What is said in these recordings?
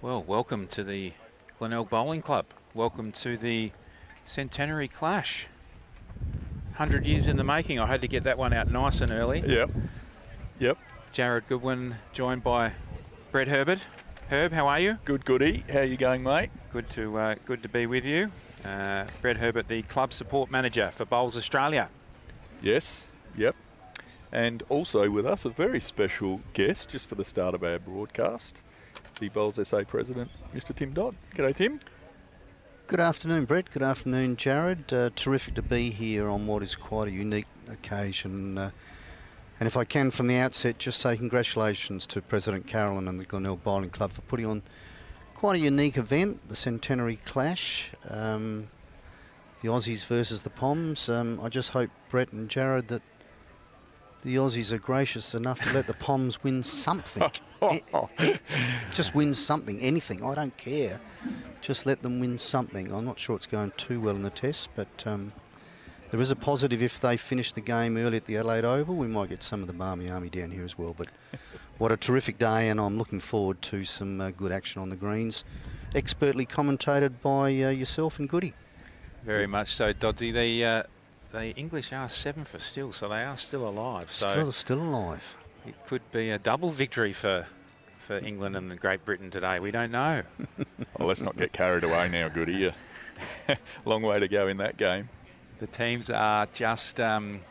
Well, welcome to the Glenelg Bowling Club. Welcome to the Centenary Clash. 100 years in the making. I had to get that one out nice and early. Yep. Jared Goodwin joined by Brett Herbert. Herb, how are you? Good, goody. How you going, mate? Good to be with you. Brett Herbert, the club support manager for Bowls Australia. Yes. Yep. And also with us, a very special guest just for the start of our broadcast, the Bowls SA president, Mr. Tim Dodd. G'day, Tim. Good afternoon, Brett. Good afternoon, Jared. Terrific to be here on what is quite a unique occasion. And if I can, from the outset, just say congratulations to President Carolyn and the Glenelg Bowling Club for putting on quite a unique event, the Centenary Clash, the Aussies versus the Poms. I just hope, Brett and Jared, that the Aussies are gracious enough to let the Poms win something. Just win something, anything. I don't care. Just let them win something. I'm not sure it's going too well in the test, but there is a positive if they finish the game early at the Adelaide Oval. We might get some of the Barmy Army down here as well. But what a terrific day, and I'm looking forward to some good action on the greens. Expertly commentated by yourself and Goody. Very much so, Dodsy. The English are 7 for still, so they are still alive. So Still alive. it could be a double victory for England and Great Britain today. We don't know. Well, let's not get carried away now, Goody. Long way to go in that game. The teams are just going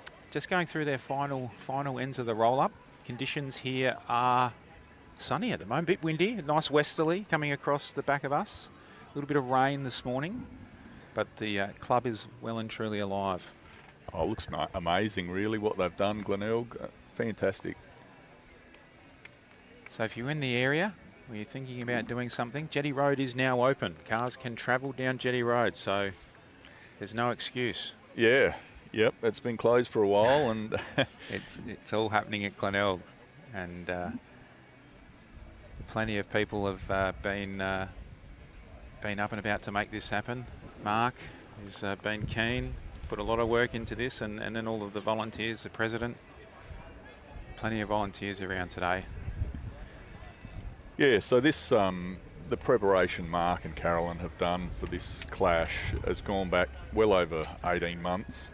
through their final ends of the roll-up. Conditions here are sunny at the moment, a bit windy, a nice westerly coming across the back of us. A little bit of rain this morning, but the club is well and truly alive. Oh, it looks amazing, really, what they've done, Glenelg. Fantastic. So if you're in the area, or you're thinking about doing something, Jetty Road is now open. Cars can travel down Jetty Road, so there's no excuse. Yeah, yep, it's been closed for a while, and It's all happening at Glenelg, and plenty of people have been up and about to make this happen. Mark has been keen, put a lot of work into this, and then all of the volunteers, the president, plenty of volunteers around today. yeah. So this, the preparation Mark and Carolyn have done for this clash has gone back well over 18 months.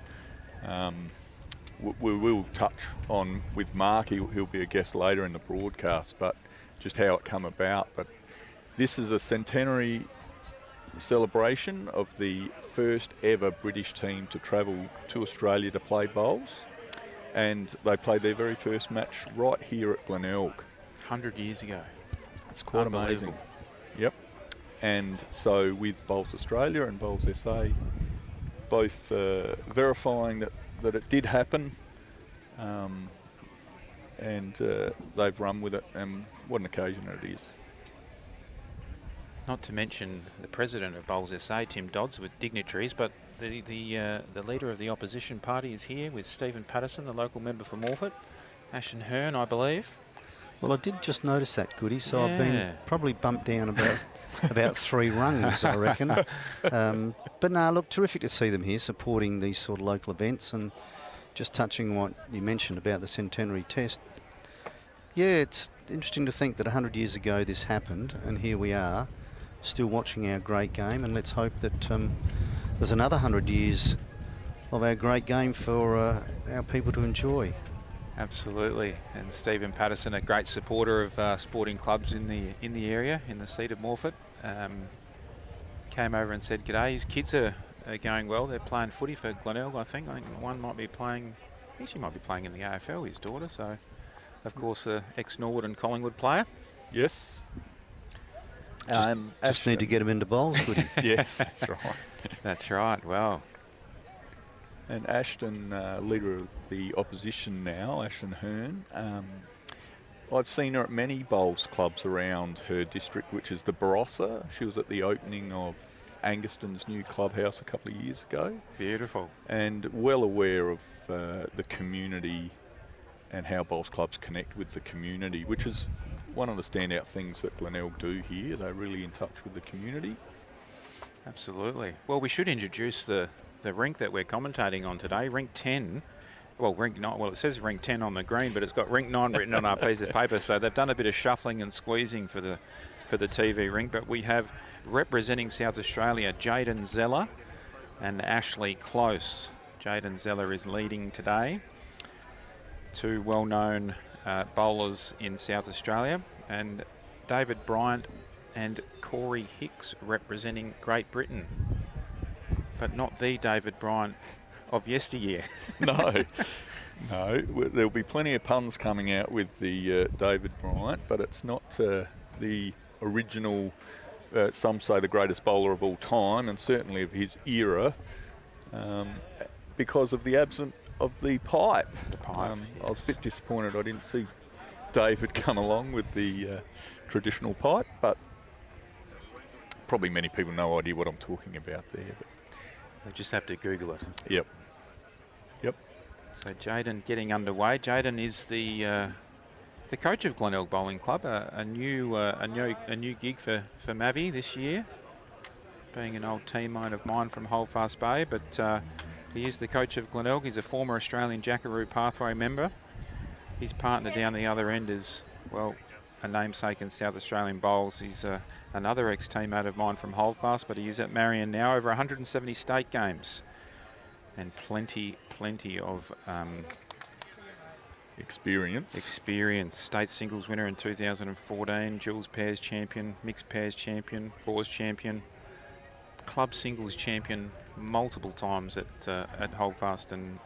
We will touch on with Mark. He'll be a guest later in the broadcast, but just how it come about. But this is a centenary celebration of the first ever British team to travel to Australia to play bowls, and they played their very first match right here at Glenelg. 100 years ago. It's quite amazing. Yep. And so with Bowls Australia and Bowls SA both verifying that it did happen, and they've run with it, and what an occasion it is. Not to mention the president of Bowls SA, Tim Dodds, with dignitaries, but the leader of the opposition party is here with Stephen Patterson, the local member for Morford, Ashton Hearn, I believe. Well, I did just notice that, Goody, so Yeah. I've been probably bumped down about 3 rungs, I reckon. But no, look, terrific to see them here supporting these sort of local events, and just touching on what you mentioned about the Centenary Test. Yeah, it's interesting to think that 100 years ago this happened, and here we are, still watching our great game, and let's hope that there's another 100 years of our great game for our people to enjoy. Absolutely, and Stephen Patterson, a great supporter of sporting clubs in the area, in the seat of Morford, came over and said g'day. His kids are going well. They're playing footy for Glenelg, I think. One might be playing, she might be playing in the AFL, his daughter. So, of course, the ex-Norwood and Collingwood player. Yes. Just need to get them into bowls, Goody. Yes, that's right. That's right. Well, And Ashton, leader of the opposition now, Ashton Hearn, I've seen her at many bowls clubs around her district, which is the Barossa. She was at the opening of Anguston's new clubhouse a couple of years ago. beautiful. And well aware of the community and how bowls clubs connect with the community, which is one of the standout things that Glenelg do here. They're really in touch with the community. Absolutely. Well, we should introduce the rink that we're commentating on today, Rink 10. Well, Rink 9, well, it says Rink 10 on the green, but it's got Rink 9 written on our piece of paper, so they've done a bit of shuffling and squeezing for for the TV ring, but we have representing South Australia, Jaden Zeller and Ashley Close. Jaden Zeller is leading today. Two well-known bowlers in South Australia, and David Bryant and Corey Hicks representing Great Britain, but not the David Bryant of yesteryear. No, no, there'll be plenty of puns coming out with the David Bryant, but it's not the original, some say the greatest bowler of all time, and certainly of his era, because of the absence of the pipe. The pipe, I was a bit disappointed I didn't see David come along with the traditional pipe, but probably many people no idea what I'm talking about there. But They just have to Google it. Yep. Yep. So Jaden getting underway. Jaden is the coach of Glenelg Bowling Club, a new gig for Mavi this year, being an old teammate of mine from Holdfast Bay, but he is the coach of Glenelg. He's a former Australian Jackaroo Pathway member. His partner down the other end is, well, a namesake in South Australian bowls. He's another ex-teammate of mine from Holdfast, but he is at Marion now, over 170 state games and plenty of experience. State singles winner in 2014, duals pairs champion, mixed pairs champion, fours champion, club singles champion multiple times at Holdfast and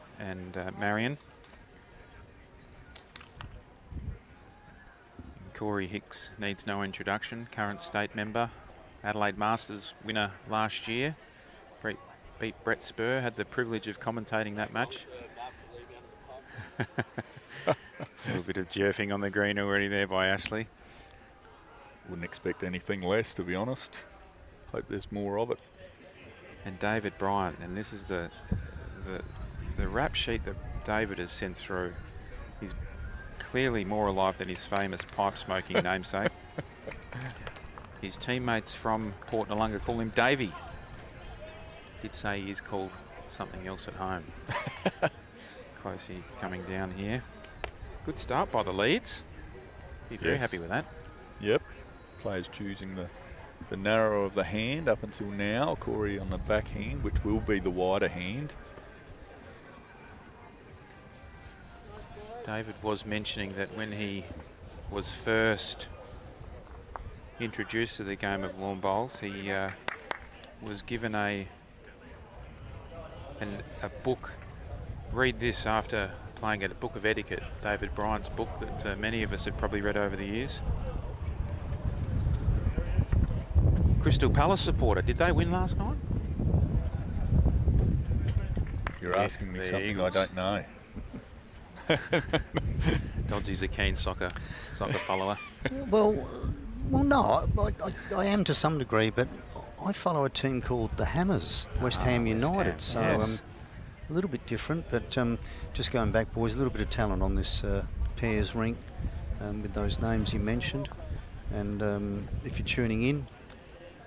Marion. Corey Hicks needs no introduction, current state member, Adelaide Masters winner last year. Beat Brett Spur, had the privilege of commentating that match. A little bit of jerfing on the green already there by Ashley. Wouldn't expect anything less, to be honest. Hope there's more of it. And David Bryant, and this is the rap sheet that David has sent through. He's clearly more alive than his famous pipe-smoking namesake. His teammates from Port Noarlunga call him Davey. Did say he is called something else at home. Closey coming down here. Good start by the Leeds. Be very happy with that. Yep. Players choosing the narrow of the hand up until now. Corey on the back hand, which will be the wider hand. David was mentioning that when he was first introduced to the game of lawn bowls, he was given a book. Read this after playing at a book of etiquette, David Bryant's book that many of us have probably read over the years. Crystal Palace supporter, did they win last night? You're asking me something Eagles. I don't know. Dodgy's a keen soccer follower. Well, no, I am to some degree, but I follow a team called the Hammers, West Ham United, so yes. A little bit different, but just going back, boys, a little bit of talent on this pairs rink with those names you mentioned, and if you're tuning in,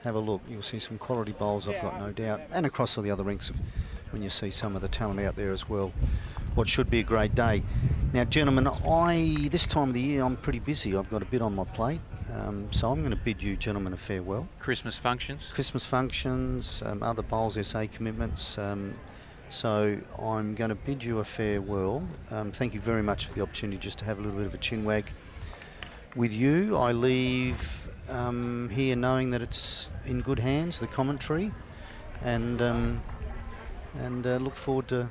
have a look. You'll see some quality bowls, I've got no doubt, and across all the other rinks when you see some of the talent out there as well. What should be a great day. Now, gentlemen, this time of the year I'm pretty busy. I've got a bit on my plate, so I'm going to bid you gentlemen a farewell. Christmas functions, other Bowls SA commitments. So I'm going to bid you a farewell. Thank you very much for the opportunity just to have a little bit of a chinwag with you. I leave here knowing that it's in good hands, the commentary, and look forward to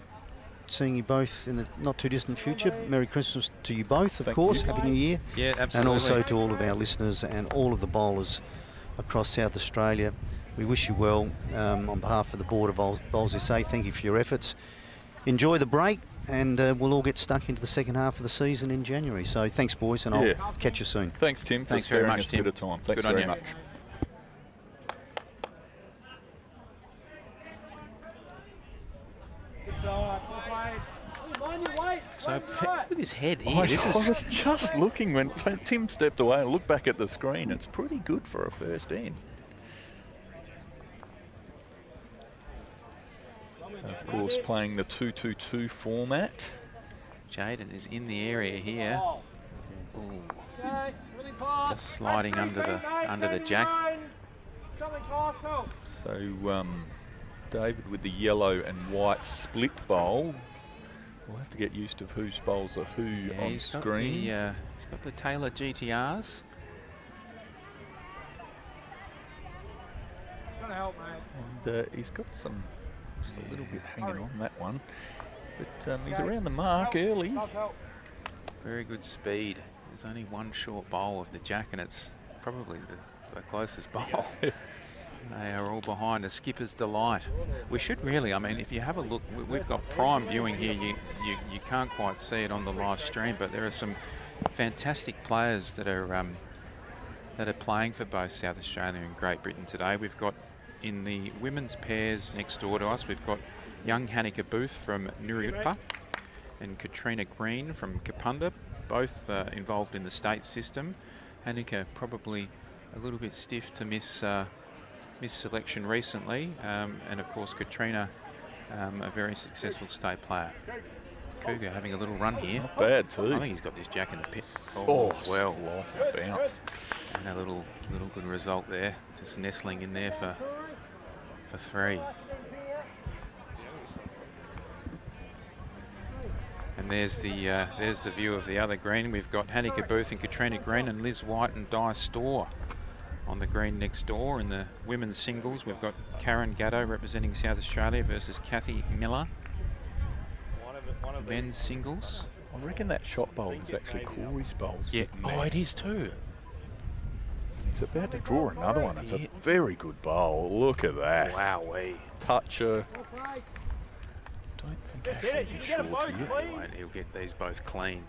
seeing you both in the not too distant future. Merry Christmas to you both, of course. Happy New Year. Yeah, absolutely. And also to all of our listeners and all of the bowlers across South Australia. We wish you well on behalf of the Board of Bowls SA. Thank you for your efforts. Enjoy the break, and we'll all get stuck into the second half of the season in January. So thanks, boys, and I'll catch you soon. Thanks, Tim. Thanks very much, Tim. A bit of time. Thanks Good on very you. much. So with his head here, I was just looking when Tim stepped away and looked back at the screen. It's pretty good for a first in. Of course, playing the 2-2-2 format. Jaden is in the area here. Ooh. just sliding under the jack. So David with the yellow and white split bowl. We'll have to get used to whose bowls are who on screen. He's got the Taylor GTRs. And he's got some, just a little bit hanging on that one. But he's around the mark early. Very good speed. There's only one short bowl of the jack, and it's probably the closest bowl. They are all behind a skipper's delight. We should really, I mean, if you have a look, we've got prime viewing here. You can't quite see it on the live stream, but there are some fantastic players that are playing for both South Australia and Great Britain today. We've got in the women's pairs next door to us, we've got young Hanika Booth from Nuruyutpa and Katrina Green from Kapunda, both involved in the state system. Hanika probably a little bit stiff to miss selection recently, and of course Katrina, a very successful state player. Cougar having a little run here. Not bad too. I think he's got this jack in the pit. Oh, well, nice and bounce. And a little good result there, just nestling in there for three. And there's the view of the other green. We've got Hanika Booth and Katrina Green and Liz White and Di Storr on the green next door. In the women's singles, we've got Karen Gatto representing South Australia versus Kathy Miller. Men's singles. I reckon that shot bowl is actually Corey's bowl. Yeah, oh, it is too. He's about to draw another one. It's a very good bowl. Look at that. Wowee. Toucher. Don't think Ashley is short here. He'll get these both clean.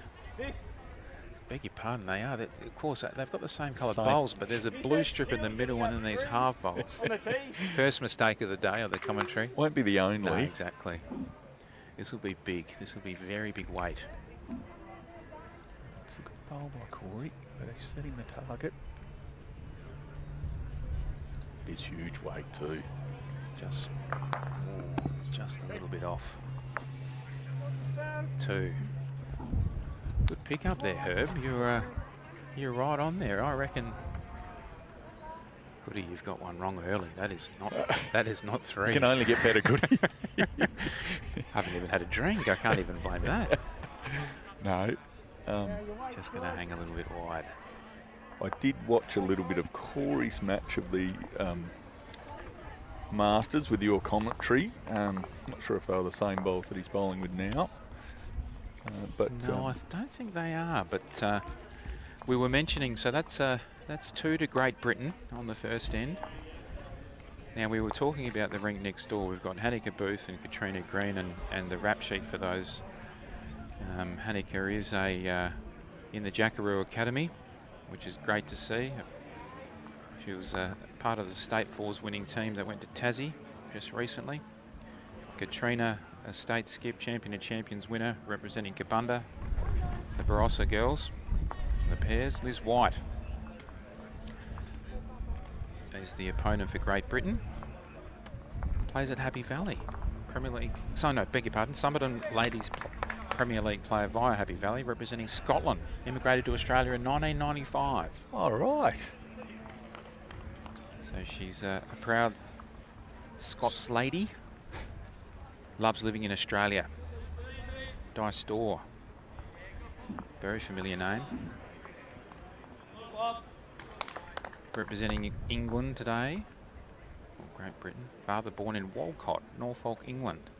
Beg your pardon, they are. Of course, they've got the same coloured bowls, but there's a blue strip in the middle and then these half bowls. First mistake of the day of the commentary. Won't be the only. No, exactly. This will be big. This will be very big weight. It's a good bowl by Corey, but he's setting the target. It's huge weight too. Just a little bit off. Two. Good pick up there, Herb. You're right on there. I reckon. Goody, you've got one wrong early. That is not three. You can only get better, Goody. I haven't even had a drink. I can't even blame that. No. Just going to hang a little bit wide. I did watch a little bit of Corey's match of the Masters with your commentary. Not sure if they were the same bowls that he's bowling with now. But no, I don't think they are. But we were mentioning, so that's two to Great Britain on the first end. Now, we were talking about the rink next door. We've got Hanika Booth and Katrina Green, and the rap sheet for those. Hanika is in the Jackaroo Academy, which is great to see. She was part of the State Fours winning team that went to Tassie just recently. Katrina, a state skip, champion of champions winner, representing Kabunda, the Barossa girls, the pairs. Liz White is the opponent for Great Britain. Plays at Happy Valley, Premier League. So no, beg your pardon, Somerton Ladies Premier League player via Happy Valley, representing Scotland. Immigrated to Australia in 1995. All right. So she's a proud Scots lady. Loves living in Australia. Di Storr. Very familiar name. Representing England today. Or Great Britain. Father born in Walcott, Norfolk, England.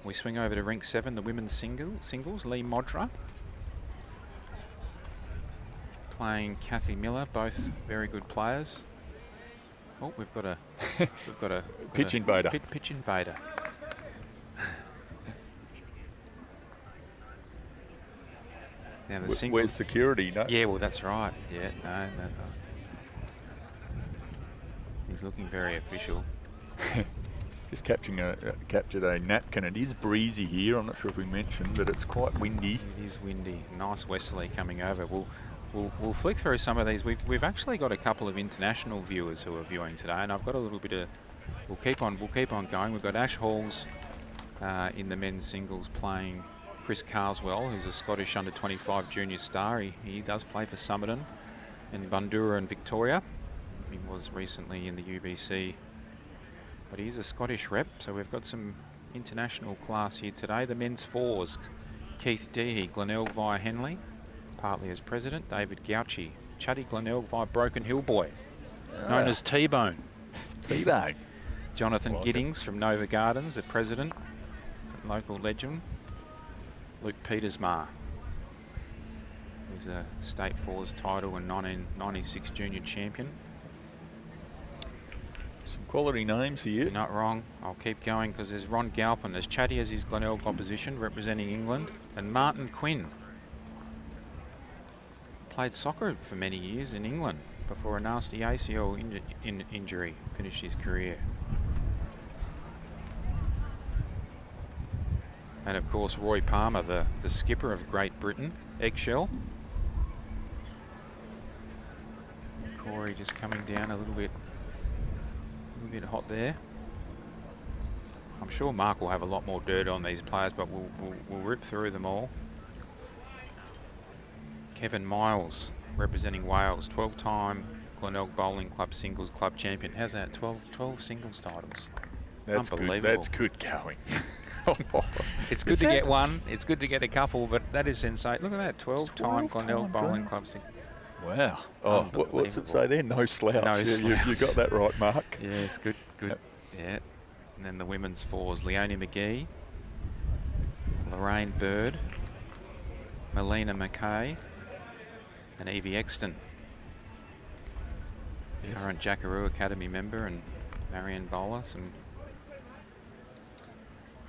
We swing over to rink 7, the women's singles. Lee Modra playing Kathy Miller, both very good players. Oh, we've got a pitch invader. Pitch invader. Now the singles. Where's security? No? Yeah, well that's right. Yeah, no. He's looking very official. Just captured a napkin. It is breezy here. I'm not sure if we mentioned, but it's quite windy. It is windy. Nice westerly coming over. We'll flick through some of these. We've actually got a couple of international viewers who are viewing today, and I've got a little bit of. We'll keep on going. We've got Ash Halls in the men's singles playing Chris Carswell, who's a Scottish under-25 junior star. He does play for Somerton in Bundoora and Victoria. He was recently in the UBC, but he's a Scottish rep, so we've got some international class here today. The men's fours, Keith Deehey, Glenelg via Henley, partly as president. David Gauchi, Chuddy Glenelg via Broken Hill Boy, known as T-Bone. T-Bone. Jonathan Giddings from Nova Gardens, the president, local legend. Luke Petersmar, who's a state fours title and 1996 junior champion. Some quality names here. You're not wrong. I'll keep going because there's Ron Galpin. There's Chatty as his Glenelg opposition representing England. And Martin Quinn. Played soccer for many years in England before a nasty ACL injury finished his career. And of course Roy Palmer, the skipper of Great Britain, Eggshell. Corey just coming down a little bit hot there. I'm sure Mark will have a lot more dirt on these players, but we'll rip through them all. Kevin Miles, representing Wales, 12-time Glenelg Bowling Club Singles Club champion. How's that? 12 singles titles. That's unbelievable. Good. That's good going. It's good to get one. It's good to get a couple, but that is sensational. Look at that, 12-time Glenelg Bowling Club Singles. Wow. Oh, what's it say there? No slouch. No slouch. You got that right, Mark. Yes, good. Yep. Yeah. And then the women's fours, Leonie McGee, Lorraine Bird, Melina McKay, and Evie Exton. Yes. Current Jackaroo Academy member, and Marianne Bowler.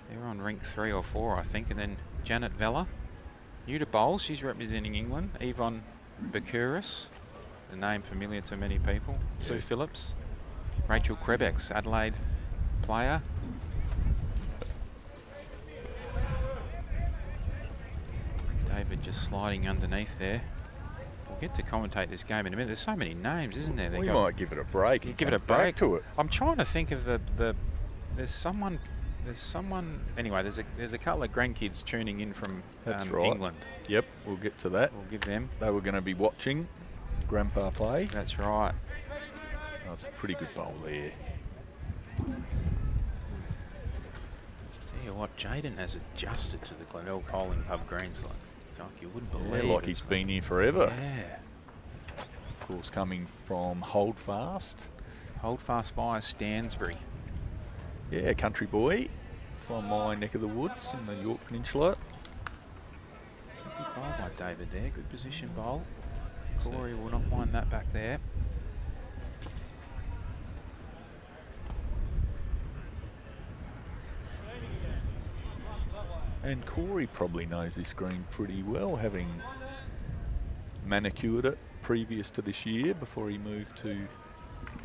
They're on rank 3 or 4, I think. And then Janet Vella, new to bowl. She's representing England. Yvonne Bakuris, the name familiar to many people. Yeah. Sue Phillips, Rachel Krebex, Adelaide player. David just sliding underneath there. We'll get to commentate this game in a minute. There's so many names, isn't there? We might give it a break. Give it a break to it. I'm trying to think of there's someone. Anyway, there's a couple of grandkids tuning in from England. Yep, we'll get to that. We'll give them. They were going to be watching Grandpa play. That's right. Oh, it's a pretty good bowl there. Tell you what, Jaden has adjusted to the Glenelg Bowling Club greens like you wouldn't believe. Yeah, like he's been here forever. Yeah. Of course, coming from Holdfast. Holdfast via Stansbury. Yeah, country boy from my neck of the woods in the York Peninsula. It's a good bowl by David there. Good position bowl. Corey will not mind that back there. And Corey probably knows this green pretty well, having manicured it previous to this year before he moved to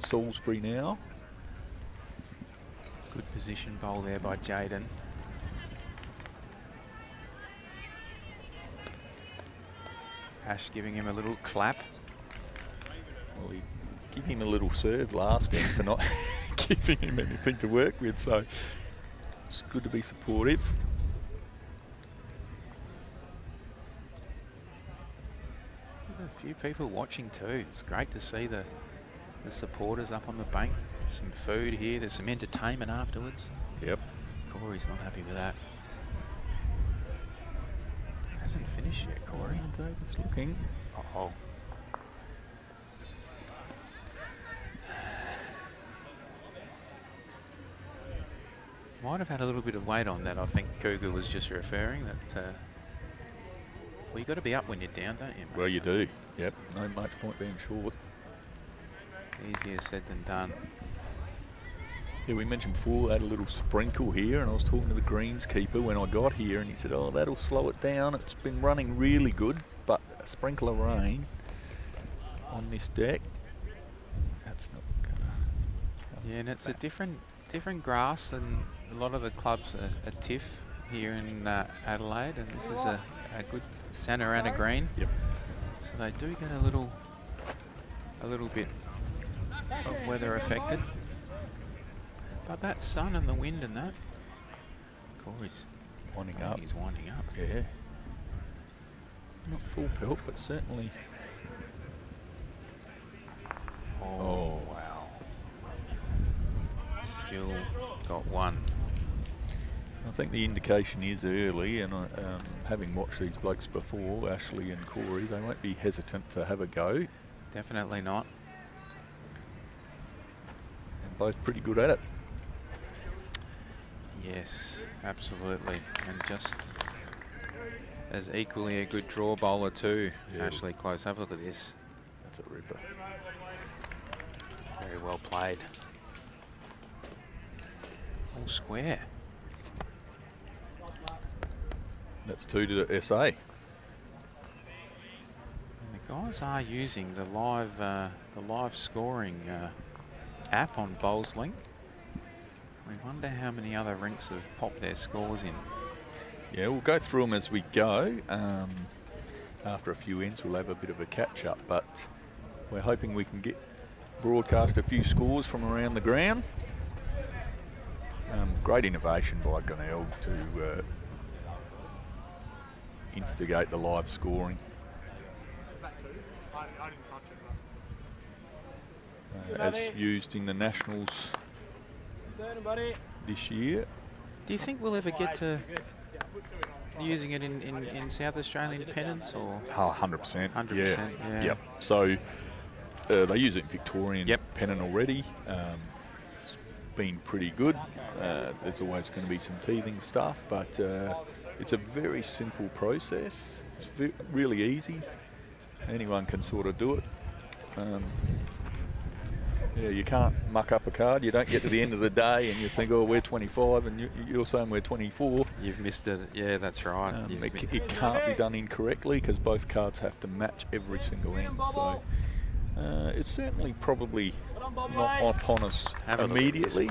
Salisbury now. Good position bowl there by Jaden. Ash giving him a little clap. Well, he gave him a little serve last game for not giving him anything to work with, so it's good to be supportive. There's a few people watching too. It's great to see the supporters up on the bank. Some food here, there's some entertainment afterwards. Yep. Corey's not happy with that. Hasn't finished yet, Corey. David's looking. Uh-oh. Might have had a little bit of weight on that, I think Cougar was just referring. That well, you've got to be up when you're down, don't you, mate? Well, you do. Yep. No much point being short. Easier said than done. Yeah, we mentioned before, had a little sprinkle here, and I was talking to the greenskeeper when I got here, and he said, oh, that'll slow it down. It's been running really good, but a sprinkle of rain on this deck, that's not gonna... Yeah, and it's a different grass than a lot of the clubs are TIFF here in Adelaide, and this is a good Santa Ana green. Yep. So they do get a little bit of weather affected. But that sun and the wind and that, Corey's Winding I up. think he's winding up. Yeah. Not full pelt, but certainly. Oh, wow. Still got one. I think the indication is early, and having watched these blokes before, Ashley and Corey, they won't be hesitant to have a go. Definitely not. And both pretty good at it. Yes, absolutely. And just as equally a good draw bowler too. Yeah. Ashley, close up. Look at this. That's a ripper. Very well played. All square. That's 2 to the SA. And the guys are using the live scoring app on BowlsLink. We wonder how many other rinks have popped their scores in. Yeah, we'll go through them as we go. After a few ends, we'll have a bit of a catch-up, but we're hoping we can broadcast a few scores from around the ground. Great innovation by Gunnell to instigate the live scoring. As used in the Nationals this year. Do you think we'll ever get to using it in South Australian pennants or? Oh, 100%. 100%, yeah. Yep. So they use it in Victorian pennant already. It's been pretty good. There's always going to be some teething stuff, but it's a very simple process. It's really easy. Anyone can sort of do it. Yeah, you can't muck up a card. You don't get to the end of the day and you think, oh, we're 25 and you're saying we're 24. You've missed it. Yeah, that's right. It can't be done incorrectly because both cards have to match every single end. So it's certainly probably not upon us immediately.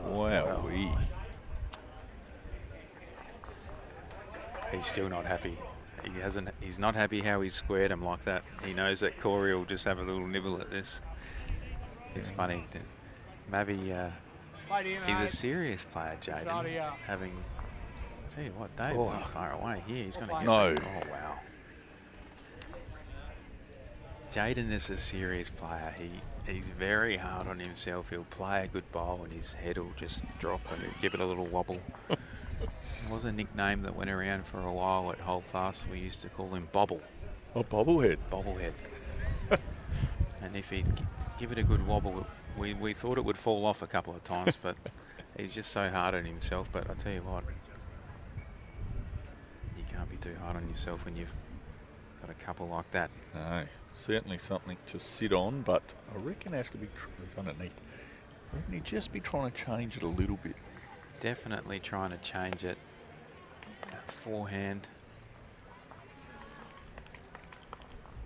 Wow. He's still not happy. He's not happy how he's squared him like that. He knows that Corey will just have a little nibble at this. It's funny. Mavi, he's a serious player, Jaden. Tell you what, Dave, not far away here. He's going to get No. Oh, wow. Jaden is a serious player. He's very hard on himself. He'll play a good bowl and his head will just drop and give it a little wobble. There was a nickname that went around for a while at Holdfast. We used to call him Bobble. Oh, bobblehead. Bobblehead. And if he'd give it a good wobble, we thought it would fall off a couple of times, but he's just so hard on himself. But I tell you what, you can't be too hard on yourself when you've got a couple like that. No, certainly something to sit on, but I reckon Ashley is underneath. I reckon he'd just be trying to change it a little bit. Definitely trying to change it. That forehand.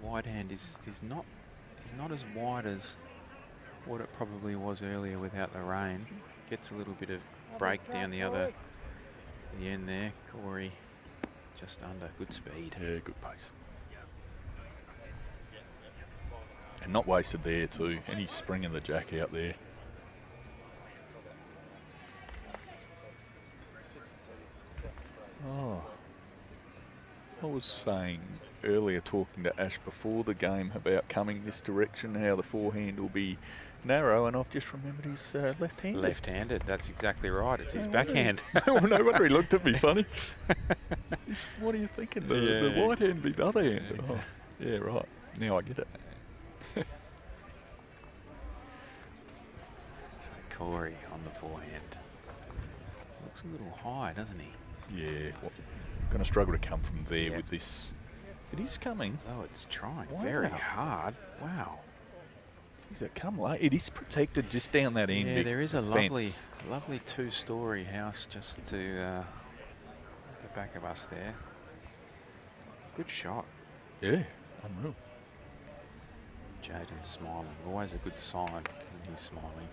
Wide hand is not as wide as what it probably was earlier without the rain. Gets a little bit of break down the end there. Corey just under. Good speed. Yeah, good pace. And not wasted there too. Any spring in the jack out there. Oh, I was saying earlier, talking to Ash before the game about coming this direction, how the forehand will be narrow, and I've just remembered he's left-handed. Left-handed, that's exactly right. It's his backhand. No wonder he looked at me funny. What are you thinking? The right hand be the other hand. Exactly. Oh, yeah, right. Now I get it. Corey on the forehand. Looks a little high, doesn't he? Yeah, going to struggle to come from there with this. It is coming. Oh, it's trying very hard. Wow. Geez, that come late. It is protected just down that end. Yeah, there is a lovely two-story house just to the back of us there. Good shot. Yeah, unreal. Jaden's smiling. Always a good sign when he's smiling.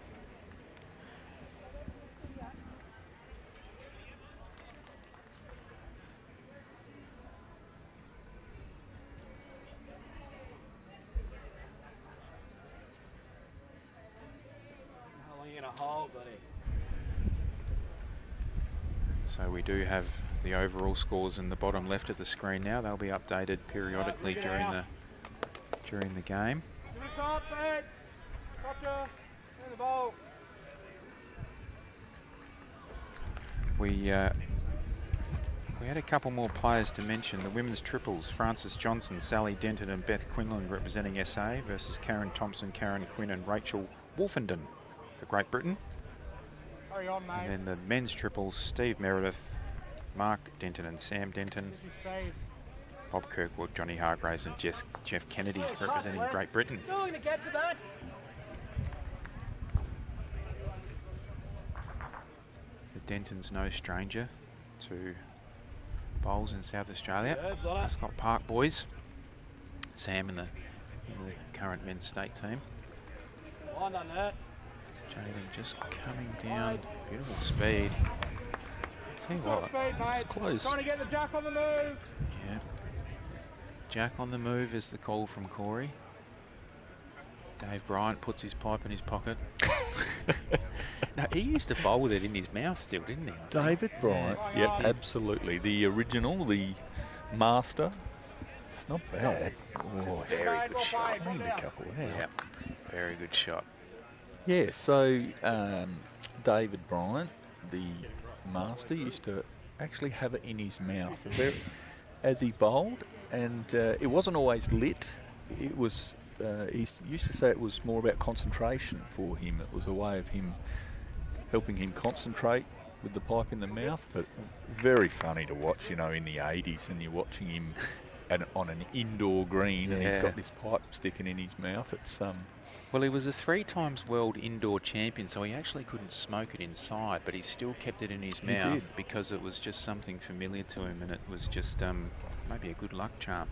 How long are you gonna hold, buddy? So we do have the overall scores in the bottom left of the screen now. They'll be updated periodically during the game. We had a couple more players to mention. The women's triples, Frances Johnson, Sally Denton and Beth Quinlan representing SA versus Karen Thompson, Karen Quinn and Rachel Wolfenden for Great Britain. And then the men's triples, Steve Meredith, Mark Denton and Sam Denton, Bob Kirkwood, Johnny Hargraves and Jeff Kennedy representing Great Britain. The Denton's no stranger to bowls in South Australia. Ascot Park boys. Sam in the current men's state team. Jaden just coming down, beautiful speed. Tell you what, it's close. Trying to get the jack on the move. Yeah. Jack on the move is the call from Corey. Dave Bryant puts his pipe in his pocket. No, he used to bowl with it in his mouth still, didn't he? David Bryant, yeah, absolutely. The original, the master. It's not bad. Oh, very good shot. I need a couple there. Yeah, very good shot. Yeah, so David Bryant, the master, used to actually have it in his mouth as he bowled, and it wasn't always lit. It was. He used to say it was more about concentration for him. It was a way of him helping him concentrate with the pipe in the mouth. But very funny to watch, you know, in the 80s, and you're watching him on an indoor green, and he's got this pipe sticking in his mouth. It's Well, he was a 3 times world indoor champion, so he actually couldn't smoke it inside, but he still kept it in his mouth because it was just something familiar to him, and it was just maybe a good luck charm.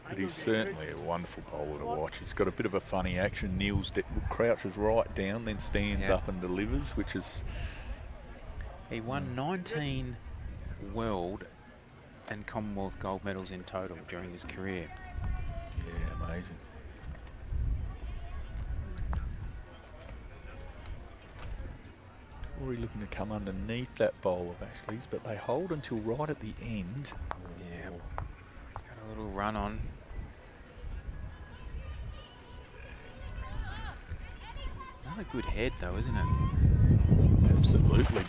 But he's certainly a wonderful bowler to watch. He's got a bit of a funny action. Crouches right down, then stands up and delivers, which is... He won 19 world and Commonwealth gold medals in total during his career. Yeah, amazing. Already looking to come underneath that bowl of Ashley's, but they hold until right at the end. Yeah, got a little run on. Another good head though, isn't it? Absolutely.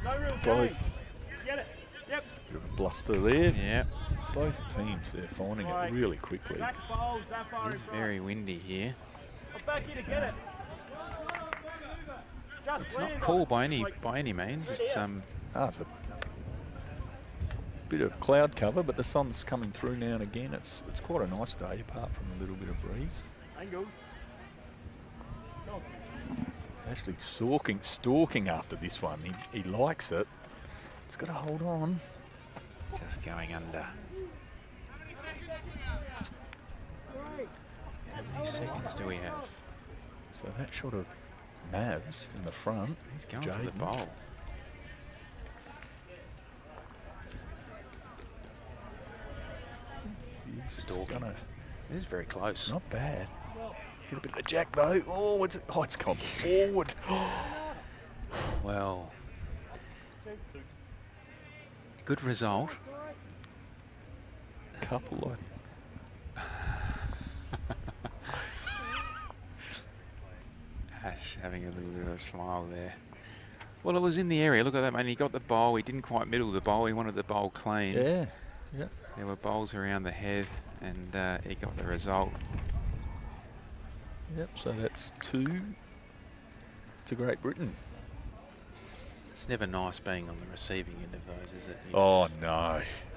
No real Both. Get it. Yep. Bit of a bluster there. Yeah. Both teams, they're finding it really quickly. Back bowls that far It's very windy here. I'm back here to get it. It's not cool by any means. It's it's a bit of cloud cover, but the sun's coming through now and again. It's quite a nice day, apart from a little bit of breeze. Angles. Actually stalking after this one. He likes it. It's got to hold on. just going under. How many seconds do we have? So that shot of Mavs in the front. He's going for the bowl. Stalking. It is very close. Not bad. Get a bit of a jack though. Oh, it's gone forward. Well, good result. Couple of... Ash having a little bit of a smile there. Well, it was in the area. Look at that, man. He got the bowl. He didn't quite middle the bowl. He wanted the bowl clean. Yeah. There were bowls around the head, and he got the result. Yep, so that's 2 to Great Britain. It's never nice being on the receiving end of those, is it? No.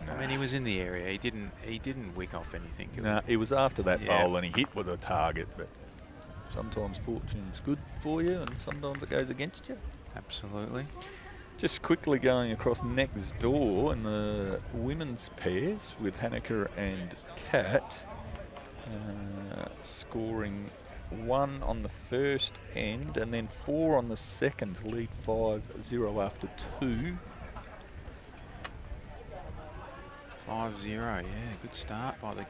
I mean, he was in the area. He didn't wick off anything. No, it was after that bowl and he hit with a target, but sometimes fortune's good for you and sometimes it goes against you. Absolutely. Just quickly going across next door in the women's pairs with Hanneke and Kat, scoring 1 on the first end and then 4 on the second to lead 5-0 after 2. 5-0, yeah, good start by the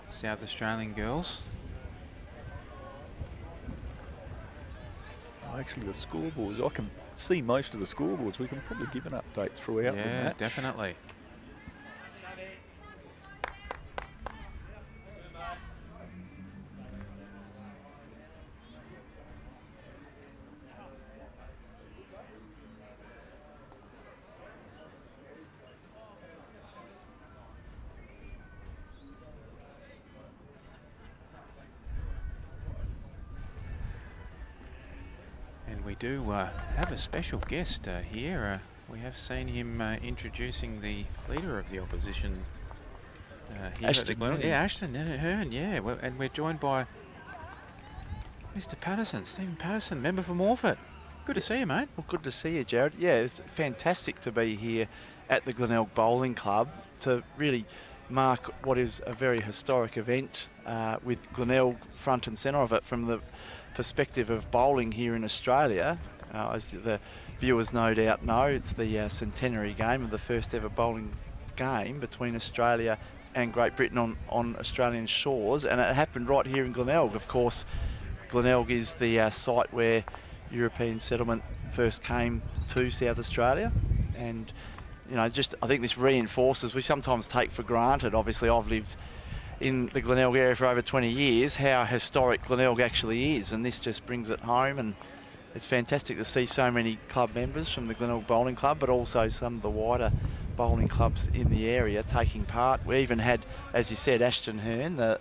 South Australian girls. Actually, the scoreboards, I can see most of the scoreboards. We can probably give an update throughout the Yeah, match. definitely. And we do have a special guest here. We have seen him introducing the leader of the opposition here at the Ashton Glenelg. Hearn. Yeah, Ashton Hearn, yeah. And we're joined by Mr. Patterson, Stephen Patterson, member for Morford. Good to see you, mate. Well, good to see you, Jared. Yeah, it's fantastic to be here at the Glenelg Bowling Club to really mark what is a very historic event with Glenelg front and centre of it from the perspective of bowling here in Australia. As the viewers no doubt know, it's the centenary game of the first ever bowling game between Australia and Great Britain on Australian shores, and it happened right here in Glenelg. Of course, Glenelg is the site where European settlement first came to South Australia, and you know, just I think this reinforces, we sometimes take for granted, obviously I've lived in the Glenelg area for over 20 years, how historic Glenelg actually is, and this just brings it home. And it's fantastic to see so many club members from the Glenelg Bowling Club, but also some of the wider bowling clubs in the area taking part. We even had, as you said, Ashton Hearn, the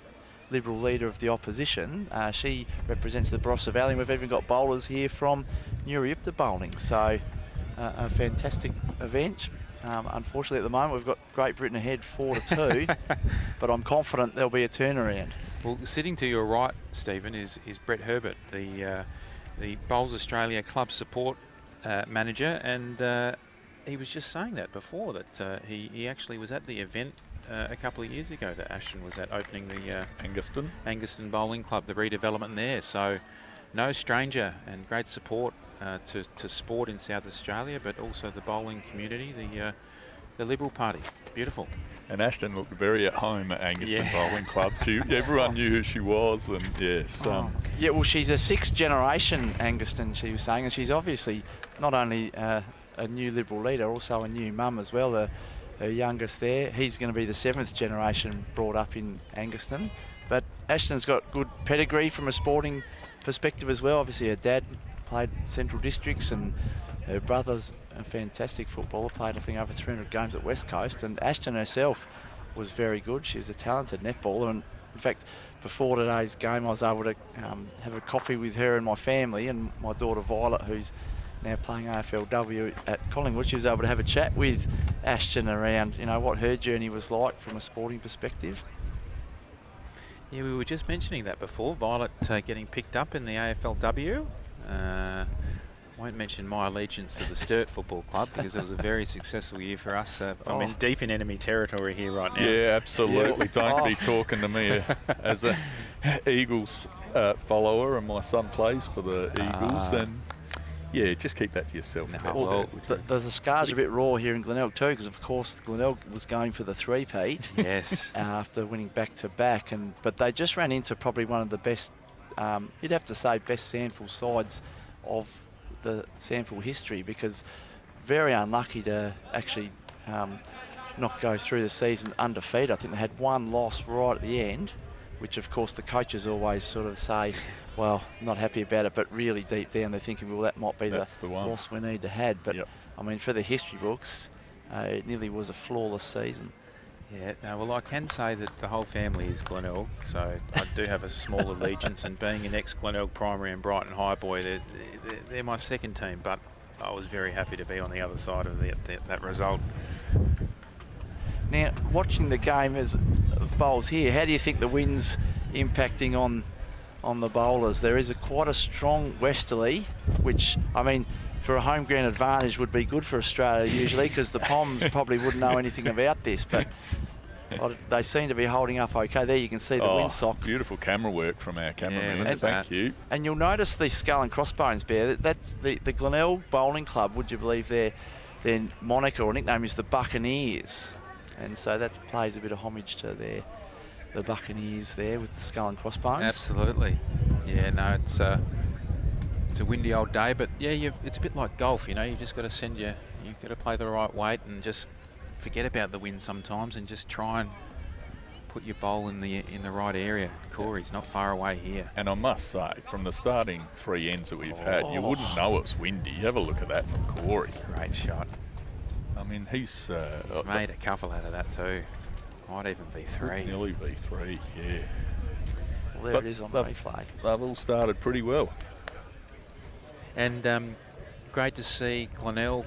Liberal leader of the opposition. She represents the Barossa Valley, and we've even got bowlers here from Newryipta bowling. So a fantastic event. Unfortunately, at the moment, we've got Great Britain ahead 4-2, but I'm confident there'll be a turnaround. Well, sitting to your right, Stephen, is Brett Herbert, the Bowls Australia Club Support Manager, and he was just saying that before, that he actually was at the event a couple of years ago that Ashton was at, opening the Angaston Bowling Club, the redevelopment there. So no stranger, and great support to sport in South Australia, but also the bowling community, the Liberal Party. Beautiful. And Ashton looked very at home at Angaston Bowling Club. Everyone knew who she was, and yes. Yeah, well, she's a sixth generation Angaston, she was saying, and she's obviously not only a new Liberal leader, also a new mum as well. Her youngest there, he's going to be the seventh generation brought up in Angaston. But Ashton's got good pedigree from a sporting perspective as well. Obviously her dad played Central Districts, and her brother's a fantastic footballer, played I think over 300 games at West Coast, and Ashton herself was very good. She was a talented netballer, and in fact before today's game I was able to have a coffee with her and my family, and my daughter Violet, who's now playing AFLW at Collingwood. She was able to have a chat with Ashton around, you know, what her journey was like from a sporting perspective. Yeah, we were just mentioning that before, Violet getting picked up in the AFLW. Won't mention my allegiance to the Sturt Football Club because it was a very successful year for us. I'm in deep in enemy territory here right now. Yeah, absolutely. Don't be talking to me as a Eagles follower, and my son plays for the Eagles, and yeah, just keep that to yourself. Well, the scars are a bit raw here in Glenelg too, because of course Glenelg was going for the three-peat. Yes. After winning back-to-back, but they just ran into probably one of the best, you'd have to say, best SANFL sides of the SANFL history, because very unlucky to actually not go through the season undefeated. I think they had one loss right at the end, which of course the coaches always sort of say, well, not happy about it, but really deep down they're thinking, well, that might be the loss we need to have. But I mean, for the history books, it nearly was a flawless season. Yeah, no, well, I can say that the whole family is Glenelg, so I do have a small allegiance, and being an ex-Glenelg Primary and Brighton High boy, they're my second team, but I was very happy to be on the other side of that result. Now, watching the game of bowls here, how do you think the wind's impacting on the bowlers? There is quite a strong westerly, which, I mean, for a home ground advantage would be good for Australia usually, because the Poms probably wouldn't know anything about this, but they seem to be holding up okay. There you can see the windsock. Beautiful camera work from our cameraman. Yeah, thank you. And you'll notice the skull and crossbones bear. That's the Glenelg Bowling Club, would you believe their moniker or nickname is the Buccaneers. And so that plays a bit of homage to the Buccaneers there with the skull and crossbones. Absolutely. Yeah, no, it's It's a windy old day, but yeah, it's a bit like golf, you know. You just got to you've got to play the right weight and just forget about the wind sometimes, and just try and put your bowl in the right area. Corey's not far away here. And I must say, from the starting 3 ends that we've had, you wouldn't know it's windy. Have a look at that from Corey. Great shot. I mean, he's made a couple out of that too. Might even be 3. Nearly be 3, yeah. Well, there it is on the replay. They've all started pretty well. And great to see Glenelg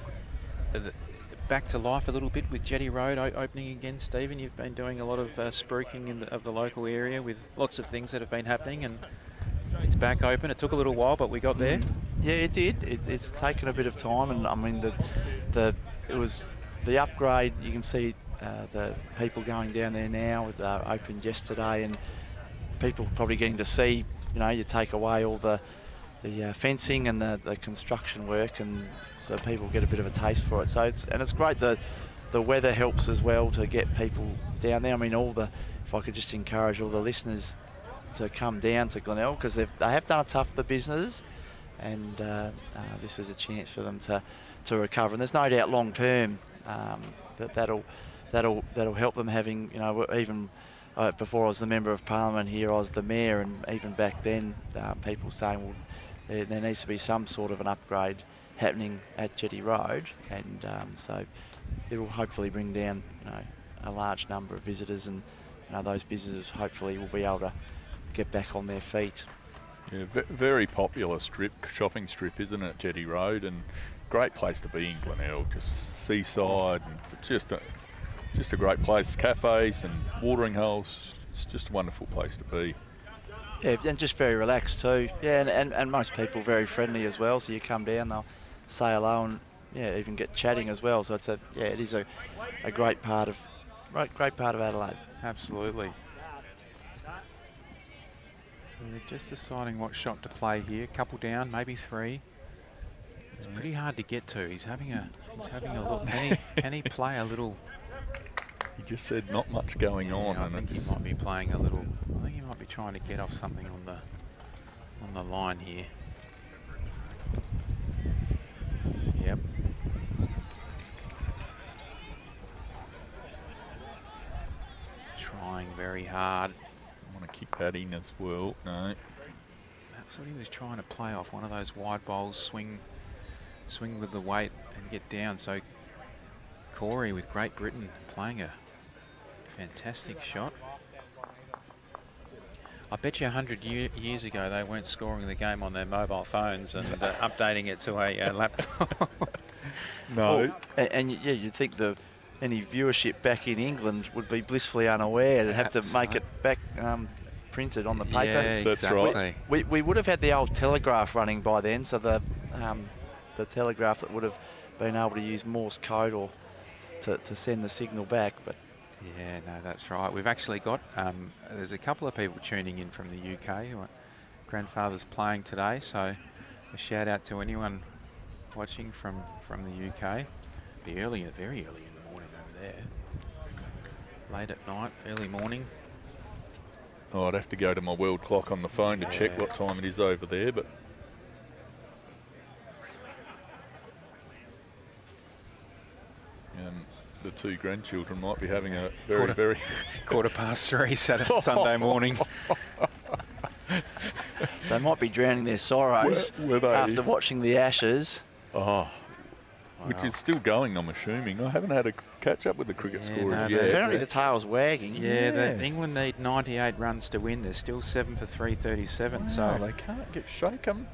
back to life a little bit with Jetty Road opening again. Stephen, you've been doing a lot of spruiking of the local area with lots of things that have been happening, and it's back open. It took a little while, but we got there. Yeah, it did. It's taken a bit of time, and I mean it was the upgrade. You can see the people going down there now. Opened yesterday, and people probably getting to see. You know, you take away all the fencing and the construction work, and so people get a bit of a taste for it. So it's great that the weather helps as well to get people down there. I mean, if I could just encourage all the listeners to come down to Glenelg, because they have done it tough for the business, and this is a chance for them to recover. And there's no doubt long term that'll help them. Having, you know, even before I was the Member of Parliament here, I was the Mayor, and even back then people saying, well, there needs to be some sort of an upgrade happening at Jetty Road, and so it will hopefully bring down, you know, a large number of visitors, and you know, those businesses hopefully will be able to get back on their feet. Yeah, very popular shopping strip, isn't it, Jetty Road, and great place to be in Glenelg. Just seaside, and just a great place. Cafes and watering holes. It's just a wonderful place to be. Yeah, and just very relaxed too. Yeah, and most people very friendly as well. So you come down, they'll say hello, and yeah, even get chatting as well. So it is a great part of Adelaide. Absolutely. So they're just deciding what shot to play here. Couple down, maybe 3. It's pretty hard to get to. He's having a look. Can he play a little? He just said not much going on. I think he might be playing a little. I think he might be trying to get off something on the line here. Yep. He's trying very hard. I want to kick that in as well. No. That's what he was trying to play off. One of those wide bowls, swing with the weight and get down. So Corey with Great Britain playing a fantastic shot. I bet you 100 years ago they weren't scoring the game on their mobile phones and updating it to a laptop. No. Well, and yeah, you'd think any viewership back in England would be blissfully unaware to have to make it back printed on the paper. Yeah, that's exactly. right. We would have had the old telegraph running by then, so the telegraph that would have been able to use Morse code or to send the signal back. But yeah, no, that's right. We've actually got, there's a couple of people tuning in from the UK who are grandfather's playing today, so a shout out to anyone watching from the UK. Be very early in the morning over there. Late at night, early morning. Oh, I'd have to go to my world clock on the phone to check what time it is over there, but the 2 grandchildren might be having a very quarter past 3 Saturday, Sunday morning. they might be drowning their sorrows were they? after watching the Ashes. Oh, which is still going, I'm assuming. I haven't had a catch up with the cricket scorers no, yet. Apparently the tail's wagging. Yeah, England need 98 runs to win. They're still 7 for 337. Wow, so they can't get shaken.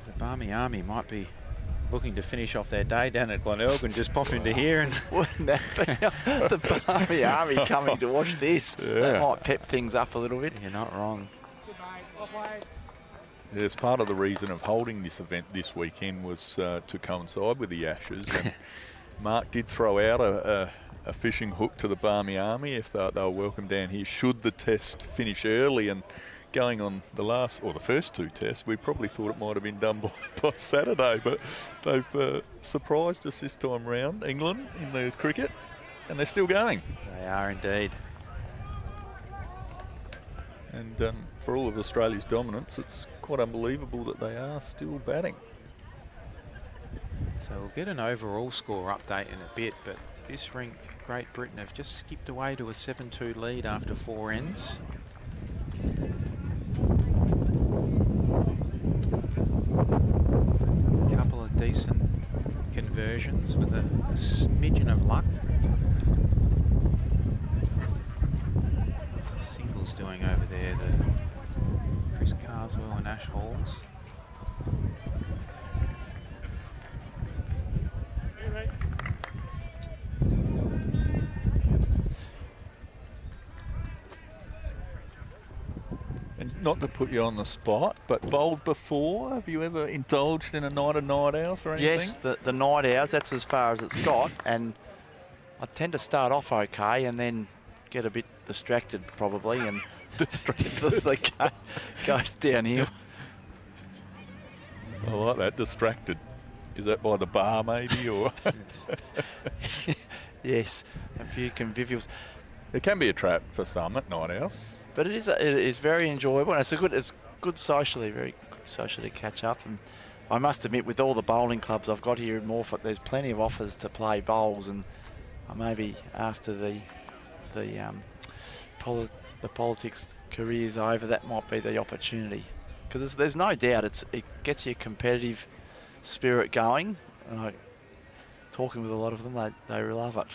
The Barmy Army might be looking to finish off their day down at Glenelg and just pop into here. And Wouldn't that be the Barmy Army coming to watch this? That might pep things up a little bit. You're not wrong. Yes, part of the reason of holding this event this weekend was to coincide with the Ashes. And Mark did throw out a fishing hook to the Barmy Army if they were welcome down here. Should the test finish early, and going on the first 2 tests, we probably thought it might have been done by Saturday, but they've surprised us this time round, England, in the cricket, and they're still going. They are indeed. And for all of Australia's dominance, it's quite unbelievable that they are still batting. So we'll get an overall score update in a bit, but this rink, Great Britain, have just skipped away to a 7-2 lead after 4 ends. A couple of decent conversions with a smidgen of luck. What's the singles doing over there? The Chris Carswell and Ash Halls. And not to put you on the spot, but bowled before, have you ever indulged in a night of night owls or anything? Yes, the night owls, that's as far as it's got, and I tend to start off okay and then get a bit distracted probably, and the game goes downhill. I like that, distracted. Is that by the bar maybe, or? Yes, a few convivials. It can be a trap for some at night owls. But it is very enjoyable, and it's good socially, very good socially to catch up. And I must admit, with all the bowling clubs I've got here in Morphett, there's plenty of offers to play bowls, and maybe after the politics career's over, that might be the opportunity, because there's no doubt it gets your competitive spirit going. And talking with a lot of them, they love it.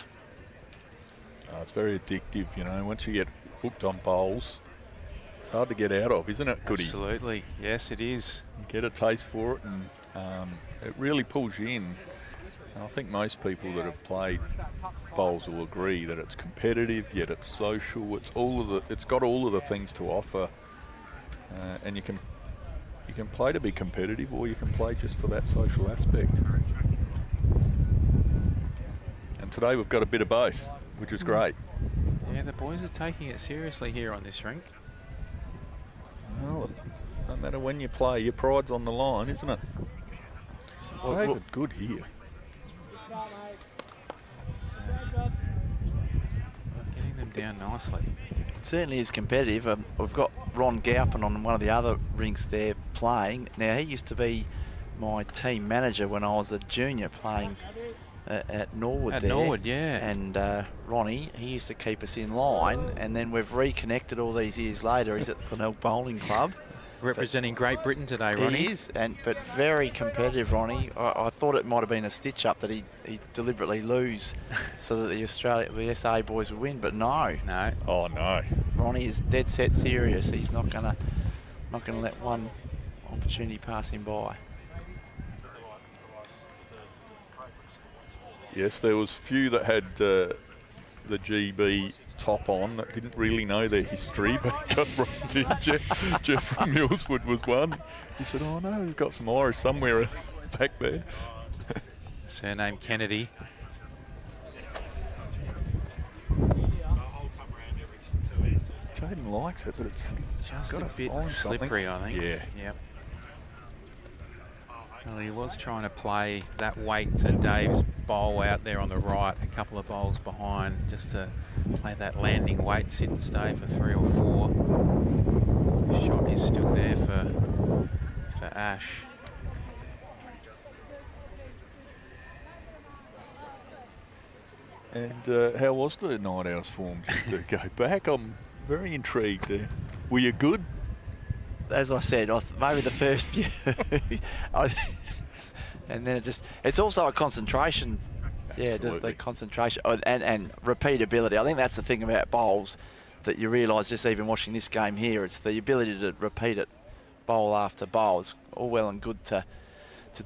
Oh, it's very addictive, you know, once you get hooked on bowls. It's hard to get out of, isn't it, Goody? Absolutely, yes it is. You get a taste for it, and it really pulls you in. And I think most people that have played bowls will agree that it's competitive, yet it's social. It's got all of the things to offer, and you can play to be competitive, or you can play just for that social aspect. And today we've got a bit of both, which is great. Yeah, the boys are taking it seriously here on this rink. Well, no matter when you play, your pride's on the line, isn't it? Well, David, good here. So, getting them down nicely. It certainly is competitive. We've got Ron Gaupin on one of the other rinks there playing. Now, he used to be my team manager when I was a junior playing at Norwood there. Norwood, yeah. And Ronnie, he used to keep us in line, and then we've reconnected all these years later. He's at the Glenelg Bowling Club. Representing Great Britain today, Ronnie. He is, but very competitive, Ronnie. I thought it might have been a stitch-up that he deliberately lose so that the SA boys would win, but no. No. Oh, no. Ronnie is dead set serious. He's not gonna let one opportunity pass him by. Yes, there was few that had the GB top on that didn't really know their history, but got brought in. Jeff from Millswood was one. He said, oh no, we've got some Irish somewhere back there. Surname Kennedy. Jaden likes it, but it's Just got a to bit find slippery, something. I think. Yeah. Yep. Well, he was trying to play that weight to Dave's bowl out there on the right, a couple of bowls behind, just to play that landing weight, sit and stay for 3 or 4. Shot is still there for Ash. And how was the night owls form, just to go back? I'm very intrigued there. Were you good? As I said, maybe the first few. And then it's also a concentration. Yeah, the concentration and repeatability. I think that's the thing about bowls that you realise just even watching this game here. It's the ability to repeat it bowl after bowl. It's all well and good to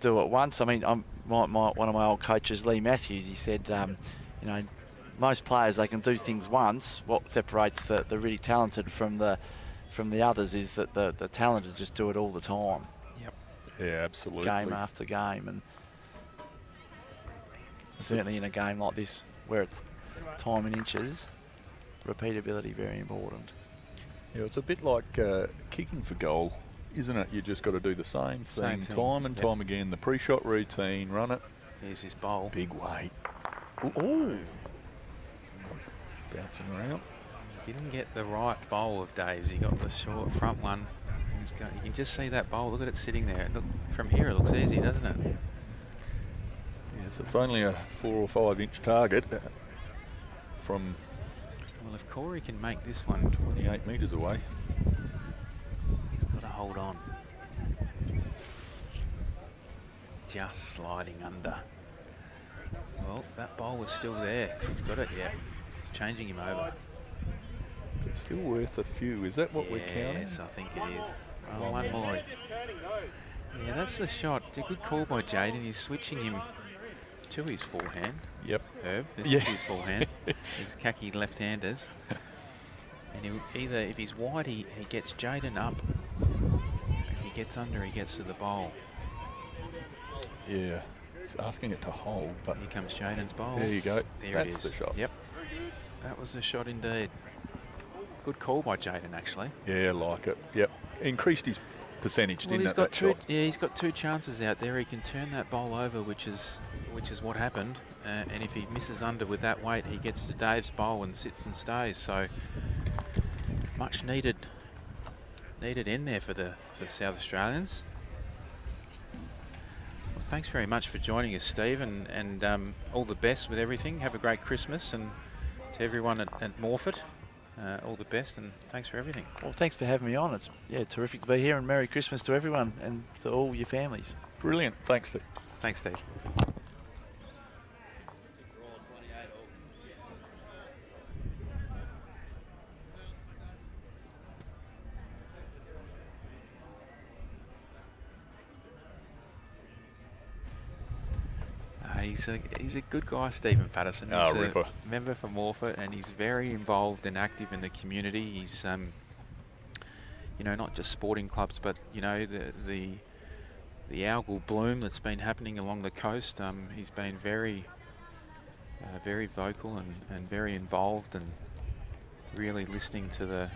do it once. I mean, one of my old coaches, Lee Matthews, he said, you know, most players, they can do things once. What separates the really talented from the others is that the talented just do it all the time. Yep. Yeah, absolutely. Game after game, and certainly in a game like this where it's time and inches, repeatability very important. Yeah, it's a bit like kicking for goal, isn't it? You just got to do the same thing time and time again. The pre-shot routine, run it. There's his bowl. Big weight. Ooh. Bouncing around. Didn't get the right bowl of Dave's. He got the short front one. You can just see that bowl. Look at it sitting there. Look, from here it looks easy, doesn't it? Yes, it's only a 4 or 5 inch target from Well, if Corey can make this one, 28 metres away. he's got to hold on. Just sliding under. Well, that bowl was still there. He's got it, yeah. He's changing him over. Is it still worth a few? Is that what we're counting? Yes, I think it is. Oh, one more. Yeah, that's the shot. A good call by Jaden. He's switching him to his forehand. Yep. Herb, this is his forehand. He's khaki left-handers. And he'll either, if he's wide, he gets Jaden up. If he gets under, he gets to the bowl. Yeah. It's asking it to hold, but Here comes Jaden's bowl. there you go. There That's it is. the shot. Yep. That was the shot indeed. Good call by Jaden, actually. Yeah, like it. Yep. Increased his percentage, Well, didn't it, that shot? Yeah, he's got 2 chances out there. He can turn that bowl over, which is what happened. And if he misses under with that weight, he gets to Dave's bowl and sits and stays. So much needed in there for South Australians. Well, thanks very much for joining us, Steve, and all the best with everything. Have a great Christmas, and to everyone at Morfett, all the best, and thanks for everything. Well, thanks for having me on. It's terrific to be here, and Merry Christmas to everyone and to all your families. Brilliant. Thanks, Steve. Thanks, Steve. He's a good guy, Stephen Patterson. He's a Ripper. member for Morfett, and he's very involved and active in the community. He's, not just sporting clubs, but the algal bloom that's been happening along the coast. He's been very vocal and very involved, and really listening to the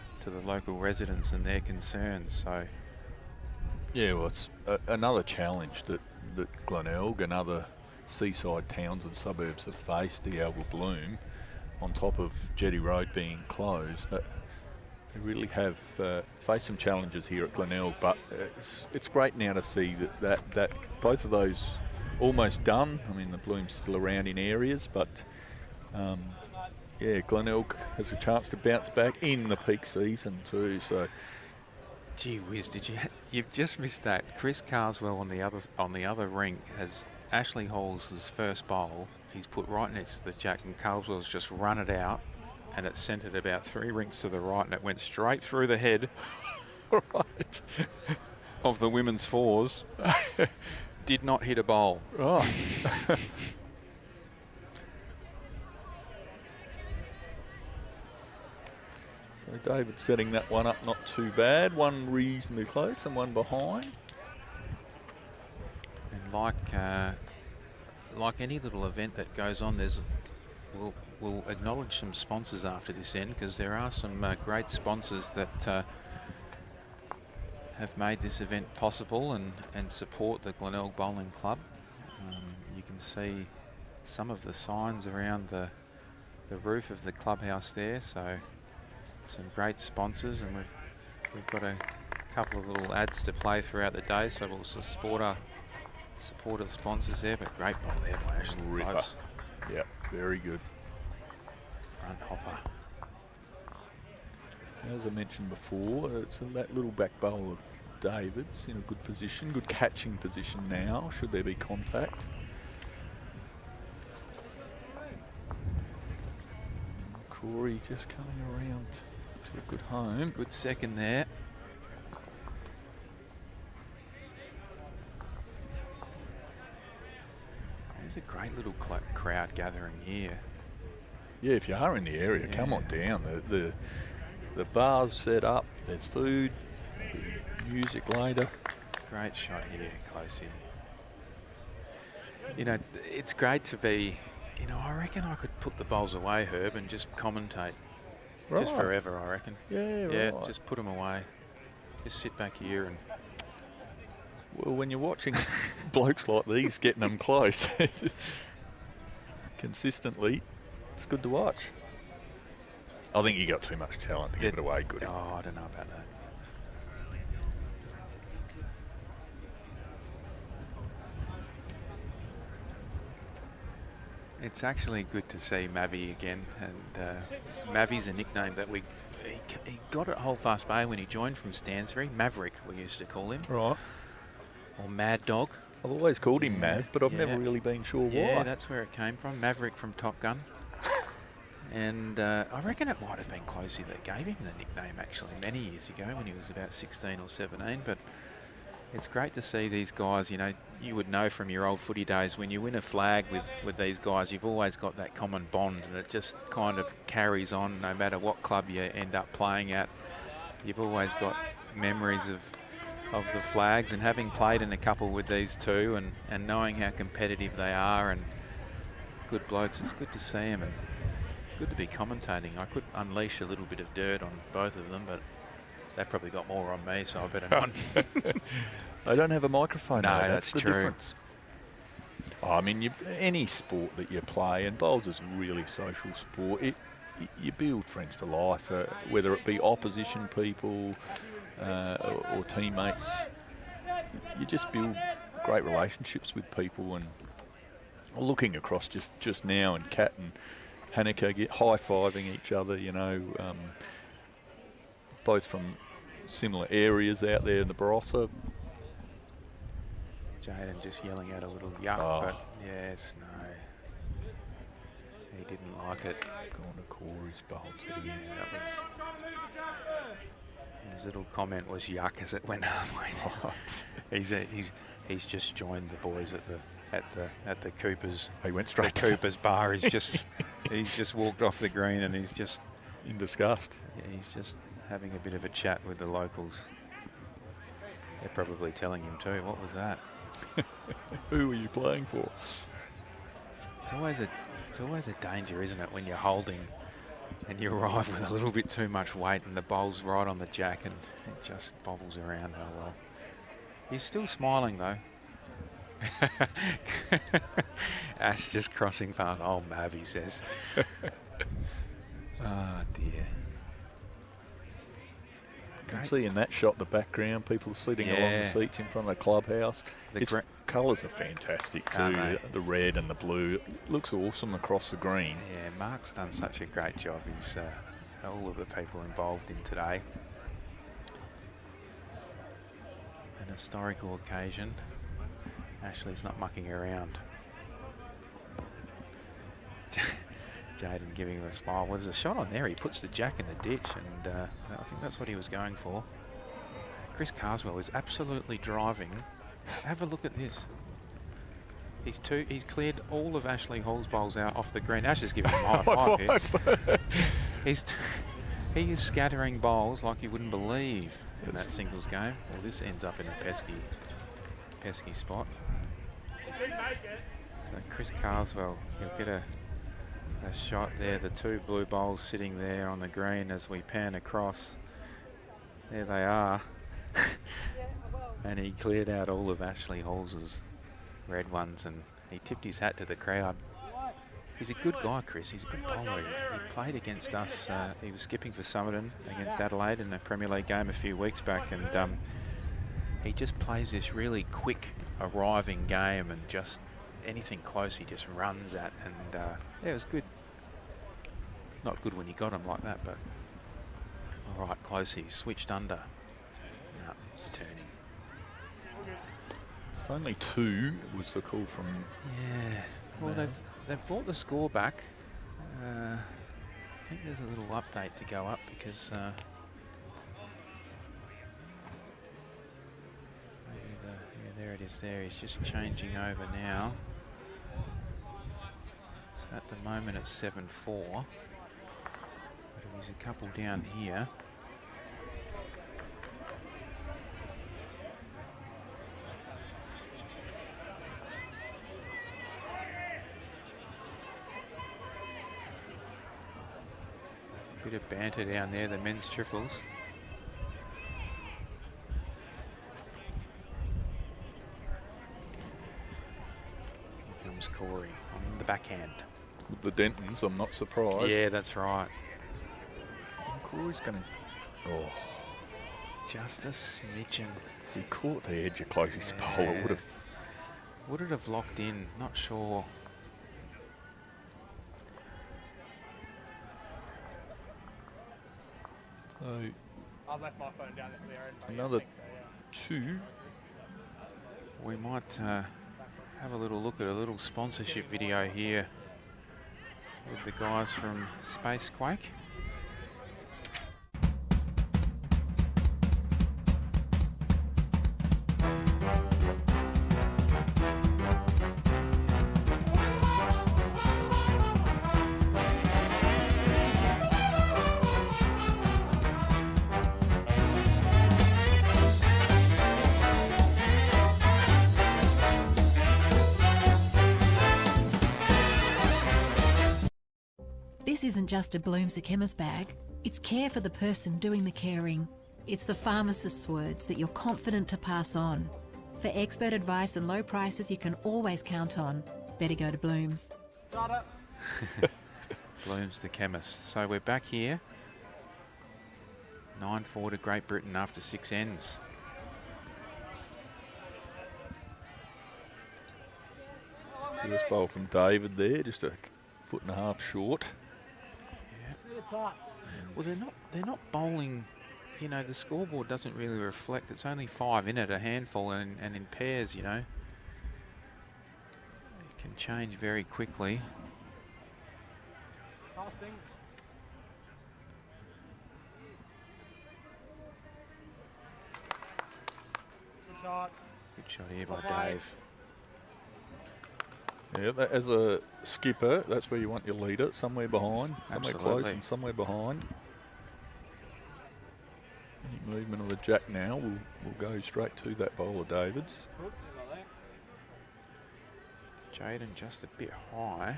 local residents and their concerns. So Yeah, well, it's another challenge that Glenelg and other seaside towns and suburbs have faced, the algal bloom, on top of Jetty Road being closed. That they really have faced some challenges here at Glenelg, but it's great now to see that both of those almost done. I mean, the bloom's still around in areas, but Glenelg has a chance to bounce back in the peak season too. So, gee whiz, you've just missed that. Chris Carswell on the other rink has Ashley Hall's first bowl. He's put right next to the jack, and Carswell's just run it out, and it centred about 3 rinks to the right, and it went straight through the head right. of the women's 4s. Did not hit a bowl. Right. So David setting that one up not too bad. One reasonably close and one behind. And like any little event that goes on, we'll acknowledge some sponsors after this end, because there are some great sponsors that have made this event possible and support the Glenelg Bowling Club. You can see some of the signs around the roof of the clubhouse there, so some great sponsors, and we've got a couple of little ads to play throughout the day, so we'll support the sponsors there. But great ball there by Ashley. Ripper. Close. Yep, very good. Front hopper. As I mentioned before, it's that little back bowl of David's in a good position, good catching position now, should there be contact. Corey just coming around to a good home. Good second there. There's a great little crowd gathering here. Yeah, if you are in the area, come on down. The bar's set up, there's food, music later. Great shot here, close in. It's great to be, I reckon I could put the bowls away, Herb, and just commentate. Right. Just forever, I reckon. Yeah, Yeah, right. just put them away. Just sit back here and... Well, when you're watching blokes like these getting them close consistently, it's good to watch. I think you got too much talent to give it away, Goody. Oh, I don't know about that. It's actually good to see Mavi again, and Mavi's a nickname that he got at Holdfast Bay when he joined from Stansbury. Maverick, we used to call him. Right. Or Mad Dog. I've always called him Mav, but I've never really been sure why. Yeah, that's where it came from. Maverick from Top Gun. And I reckon it might have been Closey that gave him the nickname actually many years ago when he was about 16 or 17. But it's great to see these guys. You know, you would know from your old footy days when you win a flag with these guys, you've always got that common bond, and it just kind of carries on no matter what club you end up playing at. You've always got memories of the flags, and having played in a couple with these two and knowing how competitive they are and good blokes, it's good to see them and good to be commentating. I could unleash a little bit of dirt on both of them, but they've probably got more on me, so I better not. They don't have a microphone. No, though. that's the true. Difference. Oh, I mean, any sport that you play, and bowls is a really social sport. You build friends for life, whether it be opposition people or teammates. You just build great relationships with people. And looking across just now, and Kat and Hanneke get high-fiving each other, you know, both from similar areas out there in the Barossa. Jaden just yelling out a little yuck, but yes, no. He didn't like it. Gone to Corey's bowl too. Yeah, that was... His little comment was yuck as it went halfway. He's just joined the boys at the Coopers. He went straight to Coopers bar. He's just walked off the green and he's just in disgust. Yeah, he's just having a bit of a chat with the locals. They're probably telling him too. What was that? Who were you playing for? It's always a danger, isn't it, when you're holding and you arrive with a little bit too much weight and the bowl's right on the jack and it just bobbles around. Oh well. He's still smiling though. Ash just crossing past. Oh, Mav, he says. Oh dear. You can see in that shot the background, people sitting along the seats in front of the clubhouse. The colours are fantastic too, the red and the blue. It looks awesome across the green. Yeah, Mark's done such a great job. He's all of the people involved in today. An historical occasion. Ashley's not mucking around. Jaden giving him a smile. Well, there's a shot on there. He puts the jack in the ditch, and I think that's what he was going for. Chris Carswell is absolutely driving. Have a look at this. He's cleared all of Ashley Hall's bowls out off the green. Ash is giving him a high five here. He is scattering bowls like you wouldn't believe in that singles game. Well, this ends up in a pesky spot. So Chris Carswell, he'll get a shot there. The two blue bowls sitting there on the green as we pan across. There they are. And he cleared out all of Ashley Hall's red ones and he tipped his hat to the crowd. He's a good guy, Chris. He's a good bowler. He played against us. He was skipping for Somerton against Adelaide in a Premier League game a few weeks back, and he just plays this really quick arriving game, and just anything close he just runs at, and yeah, it was good. Not good when he got him like that, but all right, close. He switched under. No, it's turning. It's only 2 was the call from... Yeah, well, they've brought the score back. I think there's a little update to go up because there it is there. He's just changing over now. So at the moment it's 7-4. But there's a couple down here. Bit of banter down there, the men's triples. Here comes Corey on the backhand. With the Dentons, I'm not surprised. Yeah, that's right. Corey's going to... Oh, Just a smidgen. if he caught the edge of closest pole, it would have... Would it have locked in? Not sure. So I left my phone down there. another 2. We might have a little look at a little sponsorship video here with the guys from Spacequake. This isn't just a Blooms the Chemist bag, it's care for the person doing the caring. It's the pharmacist's words that you're confident to pass on. For expert advice and low prices you can always count on, better go to Blooms. Start up. Blooms the Chemist. So we're back here. 9-4 to Great Britain after 6 ends. First bowl from David there, just a 1.5 foot short. Well, they're not bowling. You know, the scoreboard doesn't really reflect. It's only 5 in it, a handful, and in pairs. You know, it can change very quickly. Casting. Good shot. Good shot here by Bye-bye. Dave. Yeah, as a skipper, that's where you want your leader, somewhere behind, somewhere close Absolutely. and somewhere behind. Any movement of the jack now will go straight to that bowler, David's. Jaden just a bit high,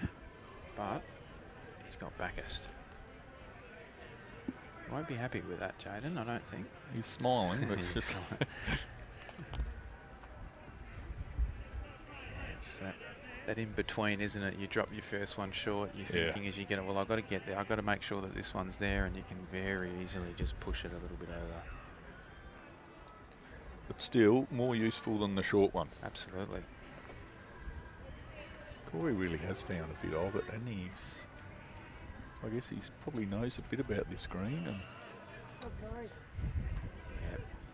but he's got backest. Won't be happy with that, Jaden, I don't think. He's smiling, but He's just not. It's that in between, isn't it? You drop your first one short, you're thinking as you get it, well, I've got to get there, I've got to make sure that this one's there, and you can very easily just push it a little bit over. but still more useful than the short one. Absolutely. Corey really has found a bit of it, and I guess he's probably knows a bit about this green. And Yeah.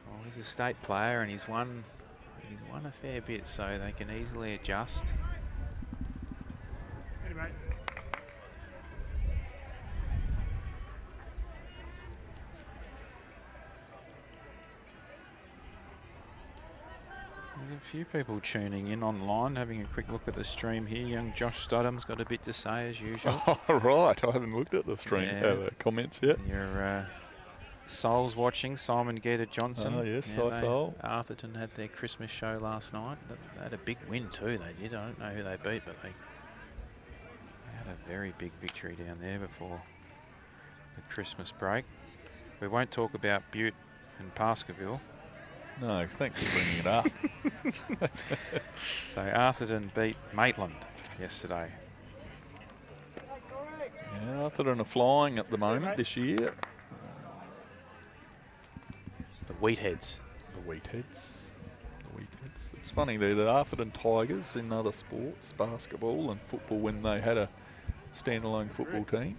Well, he's a state player, and he's won a fair bit, so they can easily adjust. Anyway. There's a few people tuning in online, having a quick look at the stream here. Young Josh Studham's got a bit to say as usual. oh, right, I haven't looked at the stream comments yet. And your Soul's watching, Simon Gator Johnson. Oh, yes, Yeah, Soul. Arthurton had their Christmas show last night. They had a big win too, they did. I don't know who they beat, but they had a very big victory down there before the Christmas break. We won't talk about Butte and Baskerville. No, thanks for bringing it up. So Arthurton beat Maitland yesterday. Yeah, Arthurton are flying at the moment this year. The Wheatheads. The Wheatheads. It's funny, they're the Arthurton Tigers in other sports, basketball and football, when they had a standalone football team.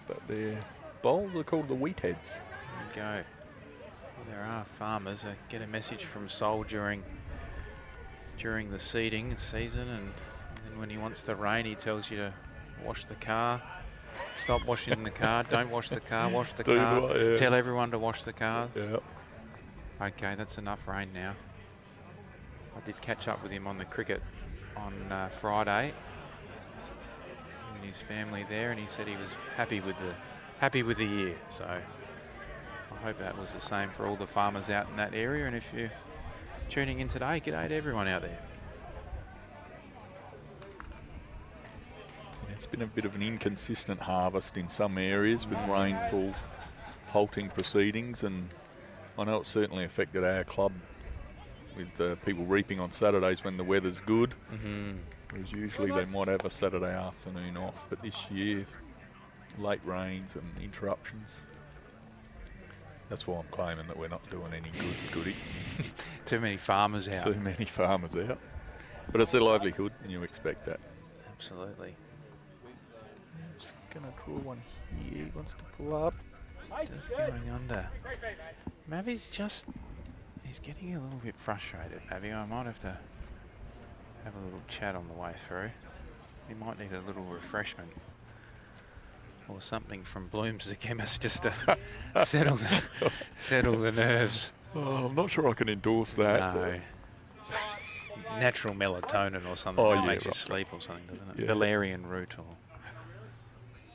But their bowls are called the Wheatheads. There you go. Well, there are farmers that get a message from Sol during the seeding season, and then when he wants the rain, he tells you to wash the car. Stop washing the car. Don't wash the car. Wash the car. Yeah. Tell everyone to wash the cars. Yeah. Okay, that's enough rain now. I did catch up with him on the cricket on Friday. Him and his family there, and he said he was happy with the year. So I hope that was the same for all the farmers out in that area. And if you're tuning in today, g'day to everyone out there. It's been a bit of an inconsistent harvest in some areas with rainfall halting proceedings, and I know it's certainly affected our club with people reaping on Saturdays when the weather's good. Whereas usually they might have a Saturday afternoon off, but this year late rains and interruptions. That's why I'm claiming that we're not doing any goody. Too many farmers out. Too many farmers out. But it's their livelihood, and you expect that. Absolutely. Just going to draw one here. He wants to pull up. Just going under. Mavi's he's getting a little bit frustrated, Mavi. I might have to have a little chat on the way through. He might need a little refreshment or something from Bloom's the chemist just to settle the nerves. Oh, I'm not sure I can endorse that. No. Natural melatonin or something that makes you sleep or something, doesn't it? Yeah. Valerian root or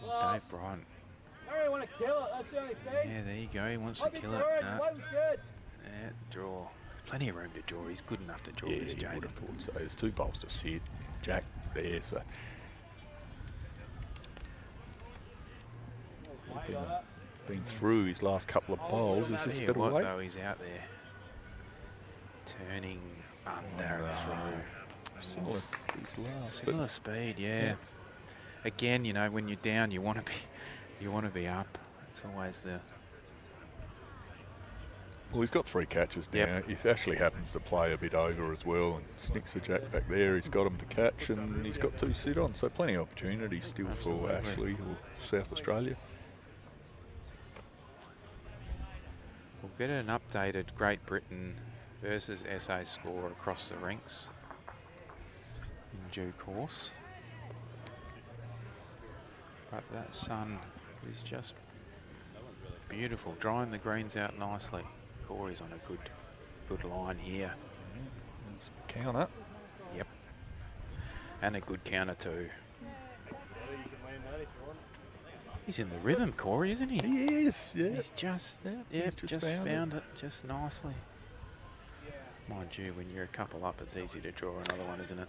Dave Britan. Want to kill it. That's the only thing. Yeah, there you go. He wants to kill it. No. Good. Yeah, draw. There's plenty of room to draw. He's good enough to draw Yeah, this, you Jade. would have thought so. There's 2 bowls to sit. Jack there, so... Been through his last couple of bowls. Is this a better way? Though, he's out there turning under and through. Similar to his last. Similar speed, yeah. Again, you know, when you're down, you want to be up. It's always the... Well, he's got 3 catches now. Yep. If Ashley happens to play a bit over as well and snicks the jack back there, he's got him to catch and he's got 2 sit on. So plenty of opportunity still for Ashley or South Australia. We'll get an updated Great Britain versus SA score across the rinks in due course. But that sun is just beautiful, drying the greens out nicely. Corey's on a good line here. There's a counter. Yep. And a good counter too. He's in the rhythm, Corey, isn't he? He is, yeah. He's just found it just nicely. Mind you, when you're a couple up, it's easy to draw another one, isn't it?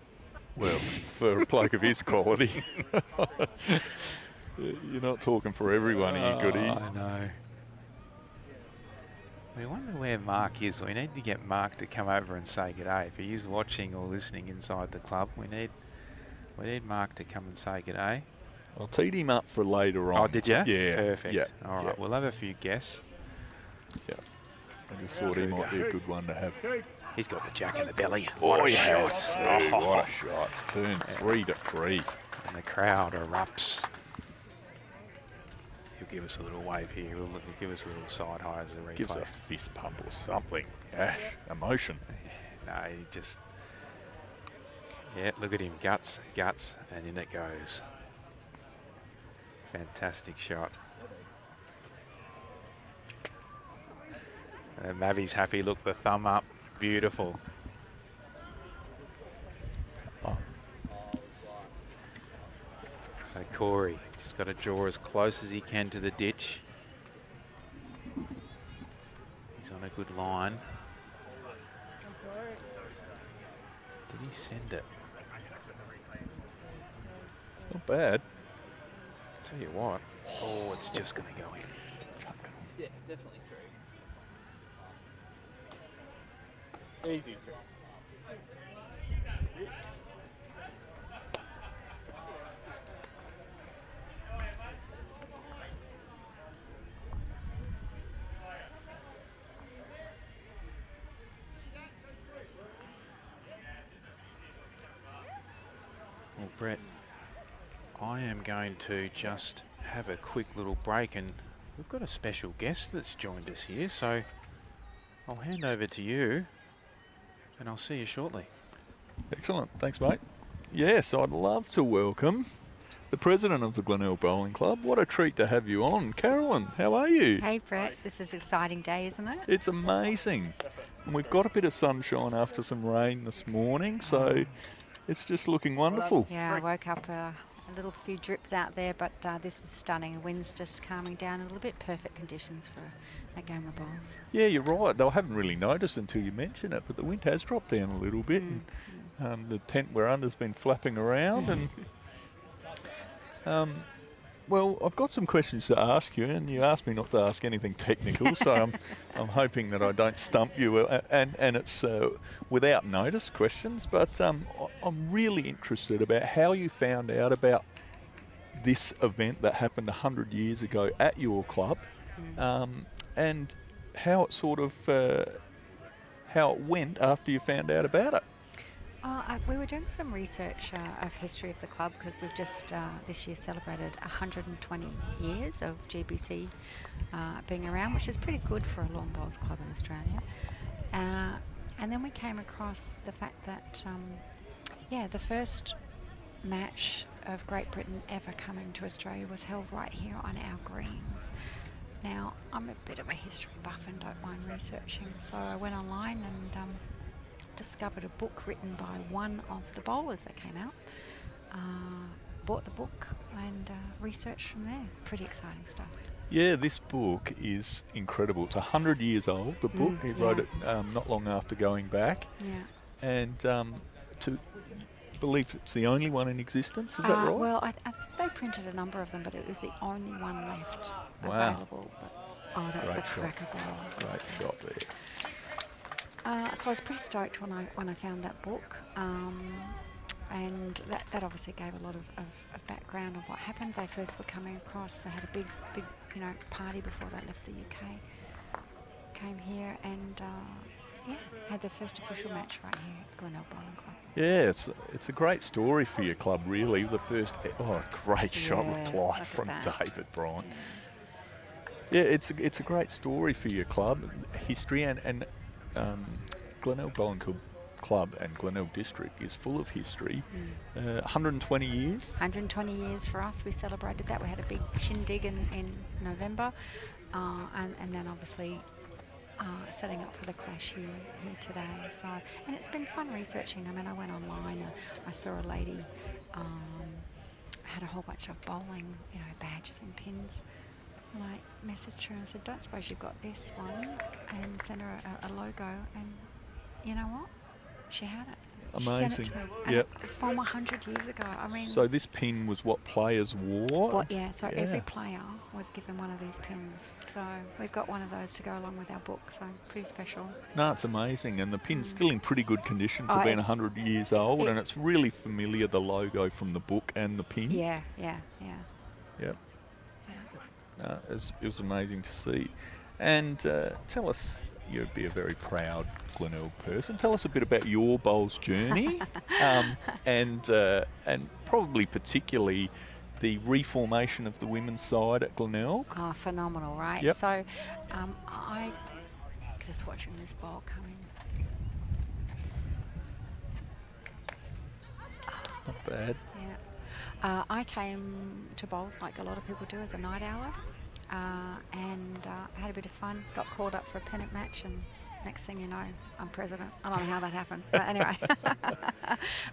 Well, for a bloke of his quality, you're not talking for everyone here, Goody. I know. We wonder where Mark is. We need to get Mark to come over and say g'day. If he is watching or listening inside the club, we need Mark to come and say g'day. I teed him up for later on. Oh, did you? Yeah. Perfect. Yeah, All right, we'll have a few guests. Yeah. I just thought he might be a good one to have. He's got the jack in the belly. Oh, What a yeah. shot. Oh, what a shot. It's turned 3-3. And the crowd erupts. He'll give us a little wave here. He'll give us a little side high as a replay. Gives a fist pump or something. Ash, emotion. No, he just... Yeah, look at him. Guts, and in it goes. Fantastic shot. And Mavi's happy. Look, the thumb up. Beautiful. Oh. So Corey just got to draw as close as he can to the ditch. He's on a good line. Did he send it? It's not bad. Tell you what. Oh, it's just going to go in. Yeah, definitely 3. Easy 3. Well, Brett, I am going to just have a quick little break, and we've got a special guest that's joined us here, so I'll hand over to you and I'll see you shortly. Excellent. Thanks, mate. Yes, I'd love to welcome the president of the Glenelg Bowling Club. What a treat to have you on. Carolyn, how are you? Hey Brett, this is an exciting day, isn't it? It's amazing. And we've got a bit of sunshine after some rain this morning, so it's just looking wonderful. Yeah, I woke up a little few drips out there, but this is stunning. The wind's just calming down a little bit. Perfect conditions for a game of bowls. Yeah, you're right. I haven't really noticed until you mention it, but the wind has dropped down a little bit. And, the tent we're under's been flapping around. And well, I've got some questions to ask you, and you asked me not to ask anything technical, so I'm hoping that I don't stump you, and it's without notice questions. But I'm really interested about how you found out about this event that happened 100 years ago at your club, and how it sort of how it went after you found out about it. We were doing some research of history of the club because we've just this year celebrated 120 years of GBC being around, which is pretty good for a lawn bowls club in Australia. And then we came across the fact that, the first match of Great Britain ever coming to Australia was held right here on our greens. Now, I'm a bit of a history buff and don't mind researching, so I went online and discovered a book written by one of the bowlers that came out, bought the book and researched from there. Pretty exciting stuff. Yeah, this book is incredible. It's 100 years old, the book. He wrote it not long after going back. Yeah. And to believe it's the only one in existence, is that right? Well, I think they printed a number of them, but it was the only one left available. But, that's Great a shot. cracker bowl. Great shot there. So I was pretty stoked when I found that book, and that obviously gave a lot of background of what happened. They first were coming across. They had a big party before they left the UK. Came here and had their first official match right here at Glenelg Bowling Club. Yeah, it's a great story for your club, really. The first, great shot reply look from at that. David Britan. Yeah, it's a great story for your club, history, and Glenelg Bowling Club and Glenelg District is full of history. 120 years. 120 years for us. We celebrated that. We had a big shindig in November, and then obviously setting up for the clash here today. So, and it's been fun researching. I mean, I went online. I saw a lady had a whole bunch of bowling, badges and pins. And I messaged her and I said, "Don't suppose you've got this one?" And sent her a logo. And you know what? She had it. Amazing. She sent it to me. And from 100 years ago. I mean. So this pin was what players wore? So every player was given one of these pins. So we've got one of those to go along with our book. So pretty special. No, it's amazing. And the pin's still in pretty good condition for being 100 years old. And it's really familiar, the logo from the book and the pin. Yeah. Yep. It was amazing to see. And tell us, you'd be a very proud Glenelg person. Tell us a bit about your bowls journey, and probably particularly the reformation of the women's side at Glenelg. Oh, phenomenal, right? Yep. So I just watching this bowl coming. It's not bad. Yeah. I came to bowls like a lot of people do as a night owl, and had a bit of fun. Got called up for a pennant match, and next thing you know, I'm president. I don't know how that happened, but anyway.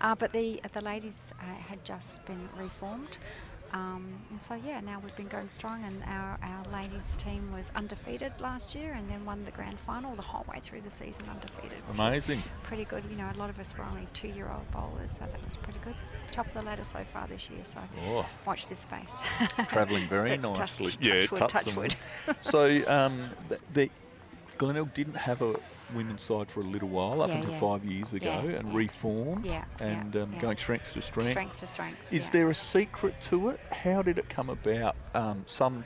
But the ladies had just been reformed. And so, now we've been going strong, and our ladies team was undefeated last year and then won the grand final the whole way through the season undefeated. Amazing. Pretty good. A lot of us were only 2-year-old bowlers, so that was pretty good. Top of the ladder so far this year, so watch this space. Travelling very That's nicely. touch wood. So the Glenelg didn't have a women's side for a little while, up until 5 years ago, and reformed, going strength to strength. Strength to strength. Is there a secret to it? How did it come about? Some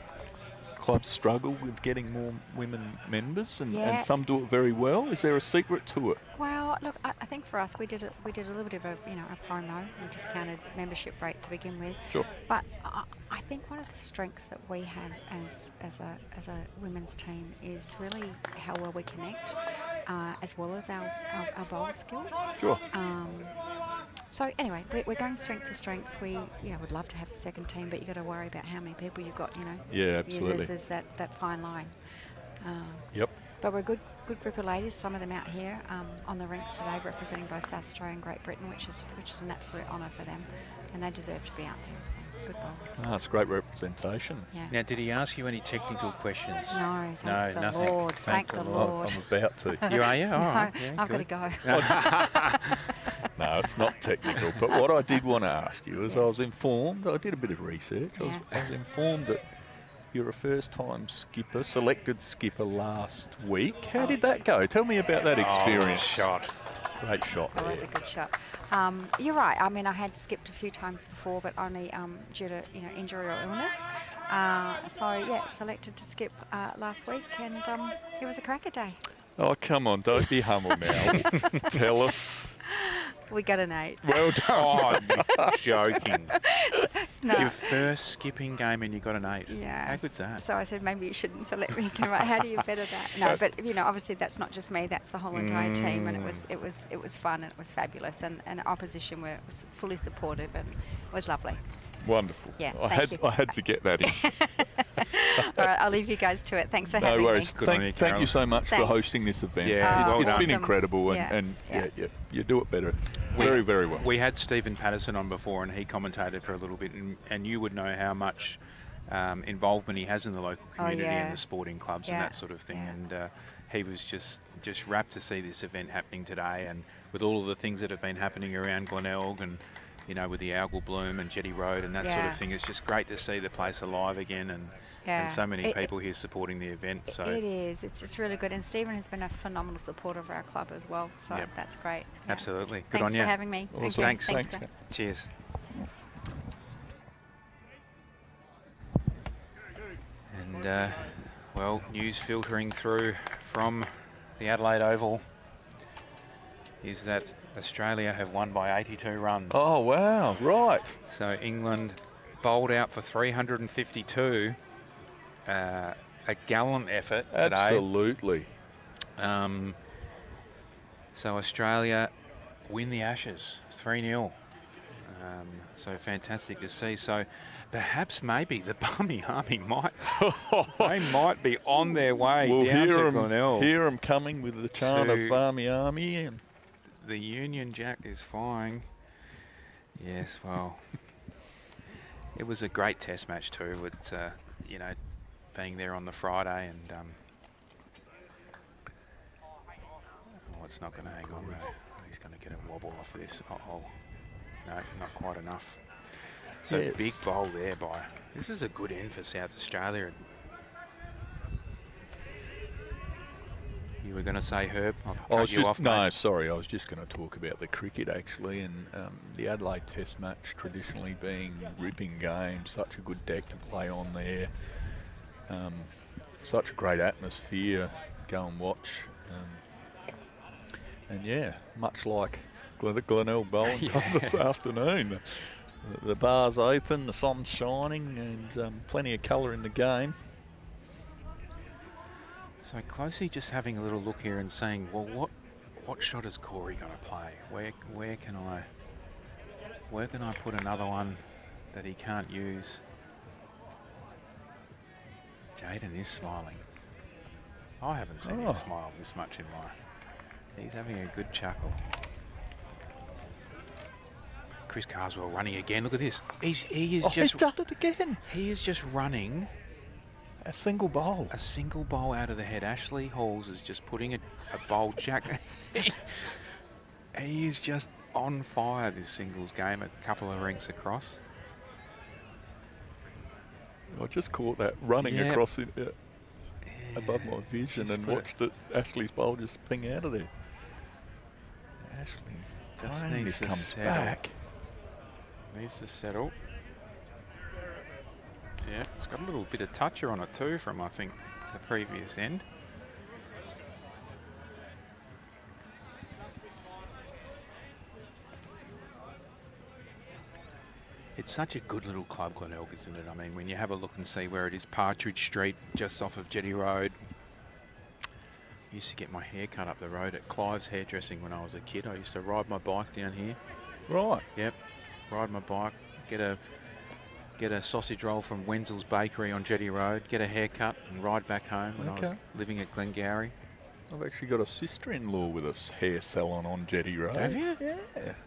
clubs struggle with getting more women members, and some do it very well. Is there a secret to it? Well, look, I think for us, we did a little bit of a promo, a discounted membership rate to begin with. Sure. But I think one of the strengths that we have as a women's team is really how well we connect, as well as our bowl skills. Sure. So anyway, we're going strength to strength. We would love to have the second team, but you've got to worry about how many people you've got. Yeah, absolutely. There's that fine line. Yep. But we're a good group of ladies. Some of them out here on the rinks today, representing both South Australia and Great Britain, which is an absolute honour for them, and they deserve to be out there. So good bowlers. It's great representation. Yeah. Now, did he ask you any technical questions? No, thank the nothing. Lord. Thank the Lord. I'm about to. You are, yeah? All right. No, Yeah, I've good. got to go. No, it's not technical. But what I did want to ask you is, I was informed, I did a bit of research, I was informed that you're a first-time skipper, selected skipper last week. How did that go? Tell me about that experience. Shot. Great shot there. Always a good shot. You're right. I mean, I had skipped a few times before, but only due to injury or illness. So yeah, selected to skip last week, and it was a cracker day. Oh, come on, don't be humble now. Tell us. We got an 8. Well done. Oh, joking. No. Your first skipping game and you got an 8. Yeah. How good's that? So I said maybe you shouldn't select me. How do you better that? No, but obviously that's not just me. That's the whole entire team, and it was fun and it was fabulous, and opposition was fully supportive, and it was lovely. Wonderful. Yeah, I had to get that in. All right, I'll leave you guys to it. Thanks for having No worries. me. Thank you so much for Thanks. hosting this event. Yeah, it's well been done. incredible, Yeah. and you do it better. Very, very well. We had Stephen Patterson on before, and he commentated for a little bit, and you would know how much involvement he has in the local community and the sporting clubs and that sort of thing. Yeah. And he was just rapt to see this event happening today, and with all of the things that have been happening around Glenelg and with the Algal Bloom and Jetty Road and that sort of thing. It's just great to see the place alive again, and so many people here supporting the event. So it is. It's really good. And Stephen has been a phenomenal supporter of our club as well. So that's great. Yeah. Absolutely. Good Thanks on you. for having me. Awesome. Thank you. Thanks. guys. Cheers. And, well, news filtering through from the Adelaide Oval is that Australia have won by 82 runs. Oh, wow. Right. So England bowled out for 352. A gallant effort today. Absolutely. So Australia win the Ashes 3-0. So fantastic to see. So perhaps maybe the Barmy Army might be on their way down to Glenelg. Hear them coming with the chant of Barmy Army. And the Union Jack is flying. Yes, well, it was a great test match too, with, being there on the Friday, and it's not going to hang on though. He's going to get a wobble off this. No, not quite enough. So big bowl there by. This is a good end for South Australia. You were going to say, Herb? I was just going to talk about the cricket actually, and the Adelaide Test match traditionally being ripping games, such a good deck to play on there, such a great atmosphere. Go and watch, and yeah, much like Glenelg Bowling Club this afternoon. The bar's open, the sun's shining, and plenty of colour in the game. So Closey just having a little look here and saying, well, what shot is Corey going to play? Where can I put another one that he can't use? Jaden is smiling. I haven't seen him smile this much in my. He's having a good chuckle. Chris Carswell running again. Look at this. He's he's done it again. He is just running. A single bowl. A single bowl out of the head. Ashley Halls is just putting a bowl jack. He is just on fire this singles game, a couple of ranks across. I just caught that running across it above my vision and watched Ashley's bowl just ping out of there. Ashley just needs to come back. Needs to settle. Yeah, it's got a little bit of toucher on it too from, I think, the previous end. It's such a good little club, Glenelg, isn't it? I mean, when you have a look and see where it is, Partridge Street, just off of Jetty Road. I used to get my hair cut up the road at Clive's Hairdressing when I was a kid. I used to ride my bike down here. Right. Yep, ride my bike, get a sausage roll from Wenzel's Bakery on Jetty Road, get a haircut and ride back home when I was living at Glengarry. I've actually got a sister-in-law with a hair salon on Jetty Road. Have you? Yeah.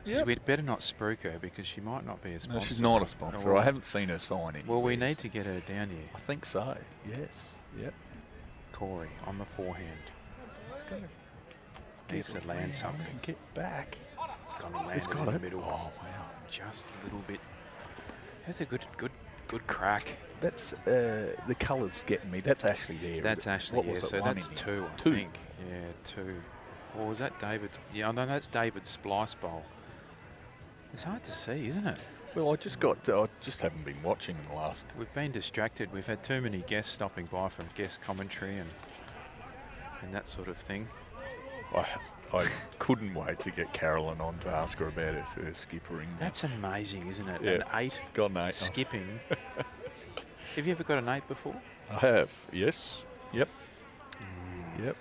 Yep. We'd better not spruik her because she might not be a sponsor. No, she's not a sponsor. I haven't seen her sign in. Well, we need to get her down here. I think so, yes. Yep. Corey on the forehand. Needs to land something. Get back. It's going to land in the middle. Oh, wow. Just a little bit. That's a good crack. That's the colours getting me. That's Ashley there. That's Ashley, yeah. So that's two, I think. Yeah, two. Or was that David? Yeah, no, that's David Splice Bowl. It's hard to see, isn't it? Well, I just haven't been watching in the last. We've been distracted. We've had too many guests stopping by from guest commentary and that sort of thing. I couldn't wait to get Carolyn on to ask her about her first skippering. That's amazing, isn't it? Yeah. An 8 Got an 8. skipping. Have you ever got an 8 before? I have, yes. Yep. Yep.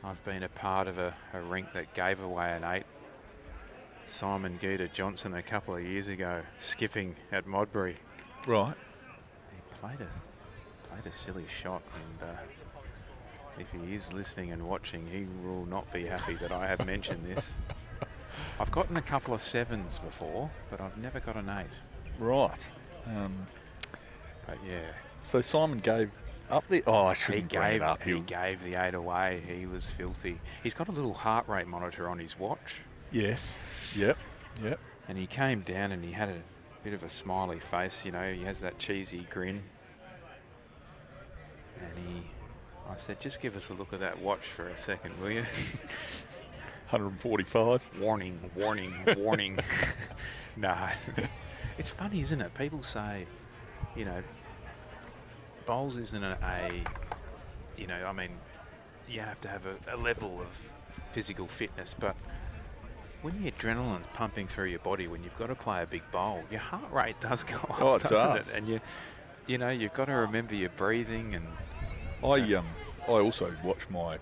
I've been a part of a rink that gave away an 8. Simon Geeta Johnson a couple of years ago, skipping at Modbury. Right. He played a silly shot, and if he is listening and watching, he will not be happy that I have mentioned this. I've gotten a couple of 7s before, but I've never got an 8. Right. But yeah. So Simon gave up the. Oh, I shouldn't bring it up. He gave the 8 away. He was filthy. He's got a little heart rate monitor on his watch. Yes. Yep. Yep. And he came down and he had a bit of a smiley face, you know. He has that cheesy grin. And I said, just give us a look at that watch for a second, will you? 145. Warning, warning, warning. Nah. It's funny, isn't it? People say, you know, bowls isn't you know, I mean, you have to have a level of physical fitness, but when the adrenaline's pumping through your body when you've got to play a big bowl, your heart rate does go up, doesn't it? And you know, you've got to remember your breathing. And I also watch my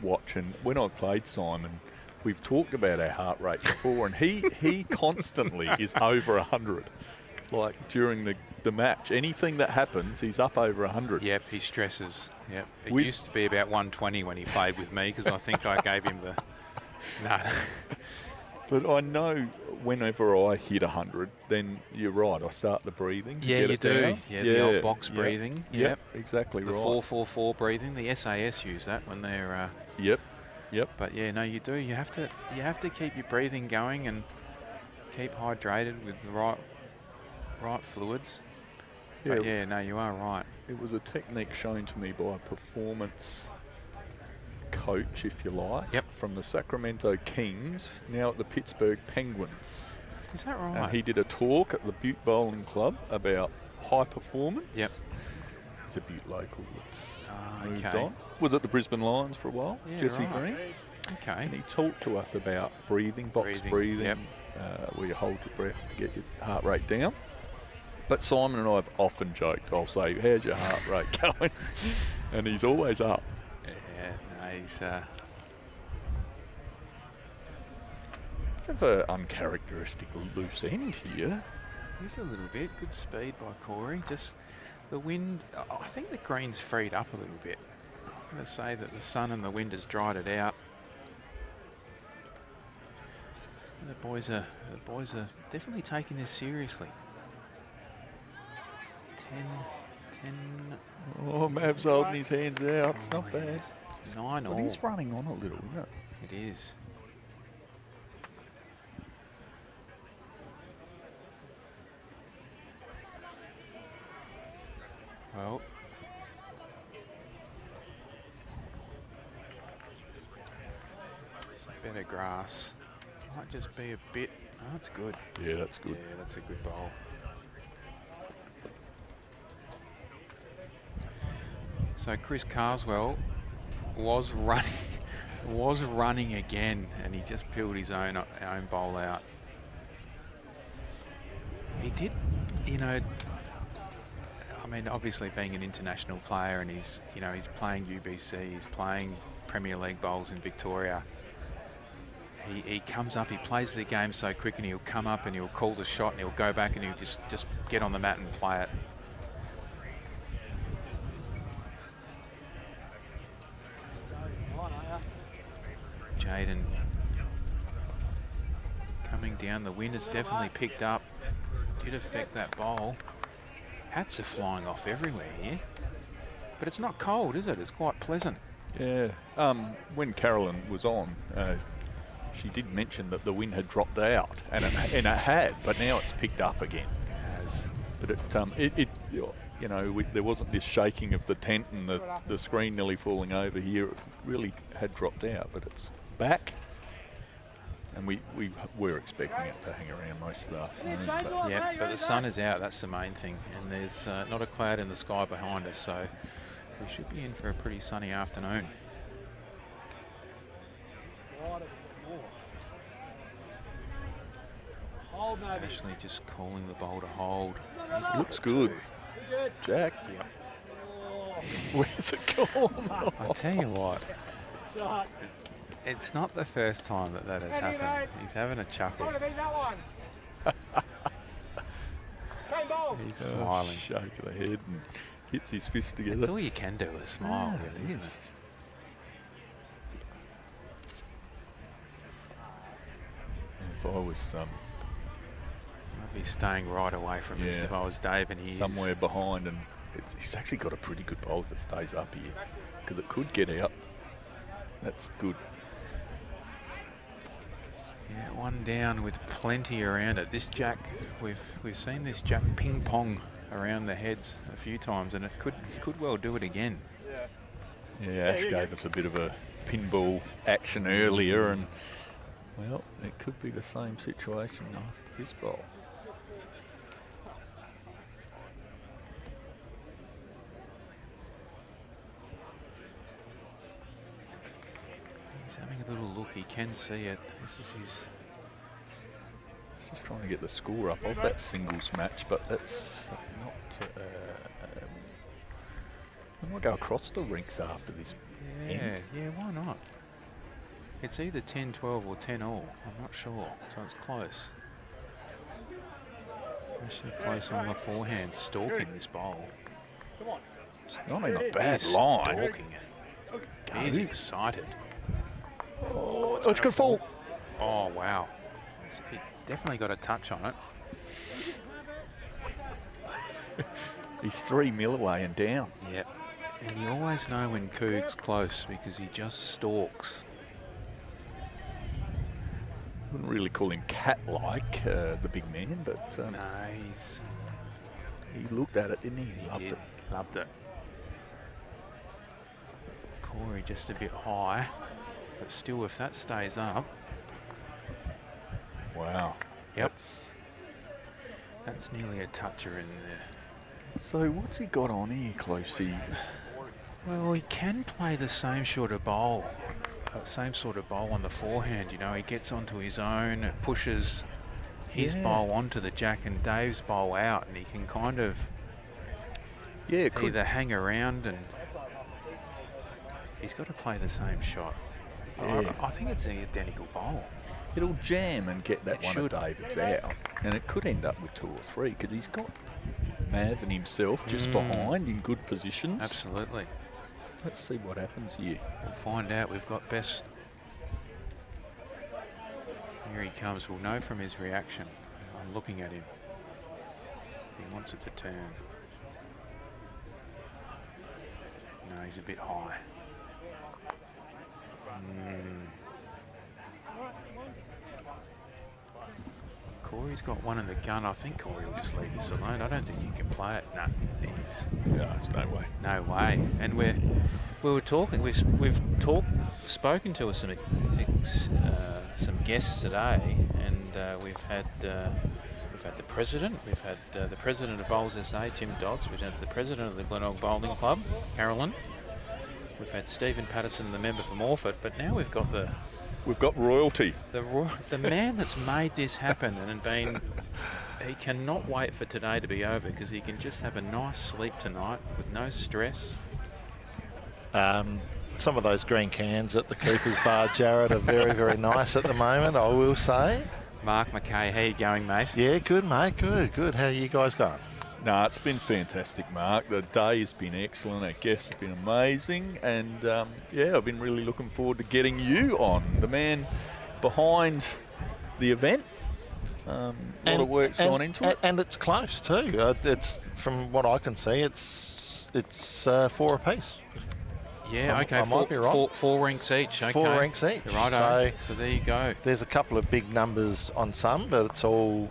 watch, and when I played Simon, we've talked about our heart rate before, and he constantly is over 100. Like during the match, anything that happens, he's up over 100. Yep, he stresses. Yep, it used to be about 120 when he played with me, because I think I gave him the no. But I know whenever I hit 100, then you're right. I start the breathing. Yeah, you do. Down. Yeah, the old box breathing. Yep, exactly the right. 4-4-4 breathing. The SAS use that when they're. Yep. But yeah, no, you do. You have to keep your breathing going and keep hydrated with the right fluids. Yeah. But yeah, no, you are right. It was a technique shown to me by a performance coach, if you like, from the Sacramento Kings, now at the Pittsburgh Penguins. Is that right? And he did a talk at the Butte Bowling Club about high performance. Yep. He's a Butte local that's moved okay. on. Was at the Brisbane Lions for a while, Yeah, Jesse right. Green. Okay. And he talked to us about breathing, box breathing, Yep. where you hold your breath to get your heart rate down. But Simon and I have often joked, I'll say, how's your heart rate going? And he's always up. Yeah, no, he's... Have an uncharacteristic loose end here. He's a little bit. Good speed by Corey. Just the wind, I think the green's freed up a little bit. I'm going to say that the sun and the wind has dried it out. The boys are definitely taking this seriously. 10. Oh, Mav's holding his hands out. It's not bad. 9 But all. he's running on a little, isn't it? It is. Well, some better grass. Might just be a bit. Oh, that's good. Yeah, that's good. Yeah, that's a good bowl. So Chris Carswell was running again, and he just peeled his own bowl out. He did, you know. I mean, obviously being an international player, and he's playing UBC, he's playing Premier League bowls in Victoria. He comes up, he plays the game so quick, and he'll come up and he'll call the shot, and he'll go back and he'll just get on the mat and play it. Jaden coming down, the wind has definitely picked up, did affect that bowl. Hats are flying off everywhere here, but it's not cold, is it? It's quite pleasant. Yeah. When Carolyn was on, she did mention that the wind had dropped out, and it had, but now it's picked up again. It has. But there wasn't this shaking of the tent and the screen nearly falling over here. It really had dropped out, but it's back. And we were expecting it to hang around most of the afternoon. But Yeah, but the sun is out, that's the main thing. And there's not a cloud in the sky behind us, so we should be in for a pretty sunny afternoon. Ashley just calling the bowl to hold. looks good. Jack. Yep. Where's it gone? I tell you what, it's not the first time that has happened. He's having a chuckle. He's smiling. Shake of the head and hits his fist together. That's all you can do is smile, Yeah, really, it isn't is. it? If I was I'd be staying right away from this Yeah. if I was Dave, and he's somewhere behind, and he's actually got a pretty good bowl if it stays up here, because it could get out. That's good. Yeah, one down with plenty around it. This jack, we've seen this jack ping pong around the heads a few times, and it could well do it again. Yeah, Ash gave us a bit of a pinball action earlier, and well, it could be the same situation after this bowl. He's having a little look. He can see it. This is his. He's just trying to get the score up of that singles match, but that's not. We might go across the rinks after this. Yeah, yeah. Why not? It's either 10-12 or 10-all. I'm not sure. So it's close. Actually close on the forehand, stalking this bowl. Not in a bad line. Stalking it. He's excited. Oh, it's going to fall. Oh, wow. He definitely got a touch on it. He's 3 mil away and down. Yep. And you always know when Coog's close because he just stalks. Wouldn't really call him cat-like, the big man, but No, he's... he looked at it, didn't he? He Loved did. it. Loved it. Corey just a bit high, but still, if that stays up... Wow. Yep. That's nearly a toucher in there. So what's he got on here, Closey? Well, he can play the same sort of bowl. Same sort of bowl on the forehand, you know, he gets onto his own, it pushes his bowl onto the jack and Dave's bowl out, and he can kind of either hang around, and he's got to play the same shot. Yeah. I think it's an identical bowl. It'll jam and get that It one should. of David's out, and it could end up with 2 or 3 because he's got Mav and himself just behind in good positions. Absolutely. Let's see what happens here. We'll find out. We've got Bess. Here he comes. We'll know from his reaction. I'm looking at him. He wants it to turn. No, he's a bit high. Corey's got one in the gun. I think Corey will just leave this alone. I don't think he can play it. No, No, there's no way. no way. And we were talking. We've spoken to some guests today, and we've had the president. We've had the president of Bowls SA, Tim Dodds. We've had the president of the Glenelg Bowling Club, Carolyn. We've had Stephen Patterson, the member for Morford. But now we've got We've got royalty. the man that's made this happen and he cannot wait for today to be over because he can just have a nice sleep tonight with no stress. Some of those green cans at the Cooper's Bar, Jared, are very, very nice at the moment, I will say. Mark McKay, how you going, mate? Yeah, good, mate, good. How are you guys going? No, it's been fantastic, Mark. The day has been excellent. Our guests have been amazing. And, I've been really looking forward to getting you on, the man behind the event. A lot of work's gone into it. And it's close, too. It's, from what I can see, it's 4 apiece. Yeah, okay. I might be wrong. Four ranks each. Okay. 4 ranks each. Righto. So there you go. There's a couple of big numbers on some, but it's all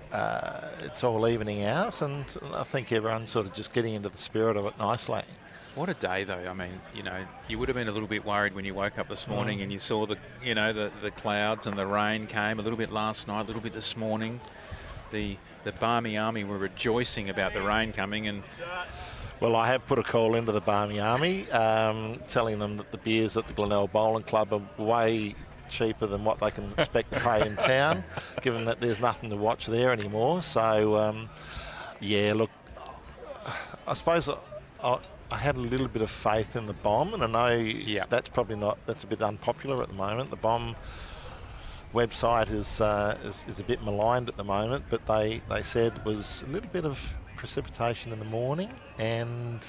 evening out, and I think everyone's sort of just getting into the spirit of it nicely. What a day, though. I mean, you know, you would have been a little bit worried when you woke up this morning and you saw the, you know, the clouds and the rain came a little bit last night, a little bit this morning. The Barmy Army were rejoicing about the rain coming, and Well, I have put a call into the Barmy Army, telling them that the beers at the Glenelg Bowling Club are way cheaper than what they can expect to pay in town, given that there's nothing to watch there anymore. So, yeah, look, I suppose I had a little bit of faith in the bomb, and I know that's probably not, that's a bit unpopular at the moment. The bomb website is a bit maligned at the moment, but they said it was a little bit of precipitation in the morning and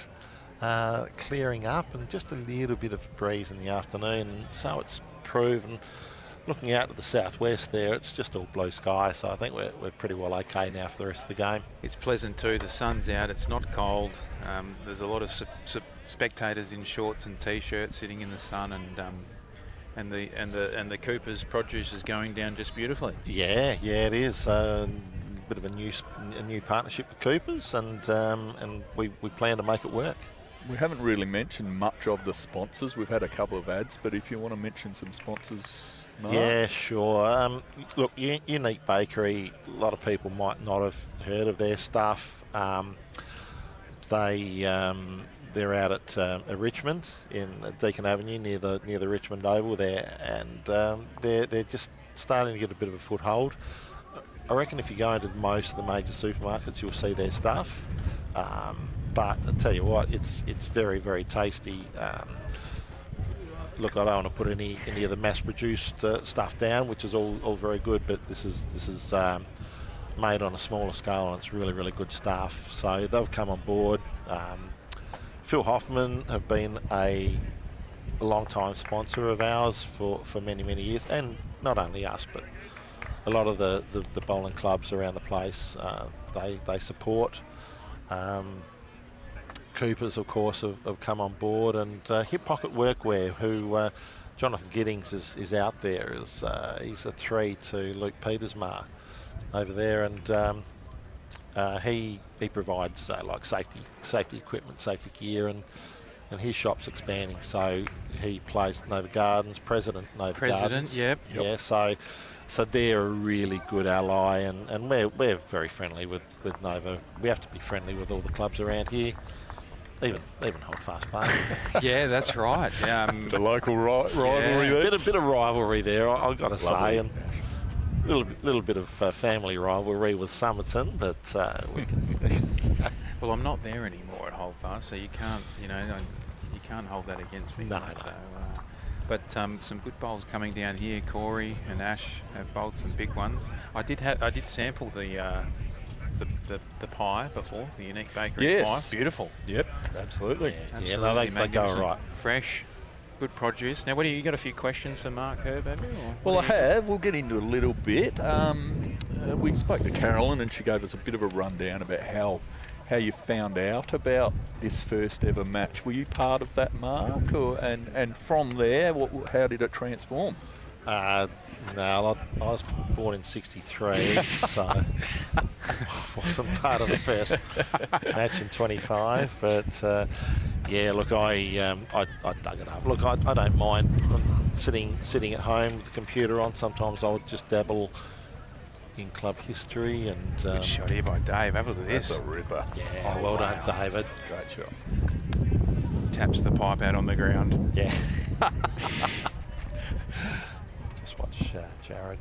clearing up, and just a little bit of breeze in the afternoon, and so it's proven. Looking out to the southwest there, it's just all blue sky, so I think we're pretty well okay now for the rest of the game. it's pleasant too. The sun's out. It's not cold. There's a lot of spectators in shorts and t-shirts sitting in the sun, and the Cooper's produce is going down just beautifully. Yeah, it is. Bit of a new partnership with Cooper's, and we plan to make it work. We haven't really mentioned much of the sponsors. We've had a couple of ads, but if you want to mention some sponsors, Mark. Yeah, sure. Look, Unique Bakery, a lot of people might not have heard of their stuff. They're out at Richmond in Deakin Avenue near the Richmond Oval there, and they're just starting to get a bit of a foothold. I reckon if you go into most of the major supermarkets, you'll see their stuff. But I tell you what, it's very, very tasty. Look, I don't want to put any of the mass-produced stuff down, which is all very good, but this is made on a smaller scale, and it's really, really good stuff. So they've come on board. Phil Hoffman have been a long-time sponsor of ours for many, many years, and not only us, but a lot of the bowling clubs around the place, they support. Coopers, of course, have come on board, and Hip Pocket Workwear, who Jonathan Giddings is out there. He's a 3 to Luke Petersmar over there, and he provides like safety equipment, safety gear, and his shop's expanding. So he plays Nova Gardens, President Nova Gardens. Yep. Yeah, so they're a really good ally, and we're very friendly with Nova. We have to be friendly with all the clubs around here. Even Holdfast Park. Yeah, that's right. The local rivalry there. Bit of rivalry there, I've got to say, and little bit of family rivalry with Somerton, but we can. Well, I'm not there anymore at Holdfast, so you can't, you can't hold that against me. No. So, but some good bowls coming down here. Corey and Ash have bowled some big ones. I did sample the pie before, the Unique Bakery pie. Beautiful. Yep, absolutely. Yeah, no, they go all right. Fresh, good produce. Now, you got a few questions for Mark Herb, have you? Well, I have. We'll get into a little bit. We spoke to Carolyn, and she gave us a bit of a rundown about how you found out about this first ever match. Were you part of that, Mark? And from there, how did it transform? No, I was born in '63, so wasn't part of the first match in 25. But yeah, look, I dug it up. Look, I don't mind sitting at home with the computer on. Sometimes I would just dabble in club history, and good shot here by Dave. Have a look at this. That's a ripper. Yeah, well done, David. Great shot. Taps the pipe out on the ground. Yeah. Just watch Jared.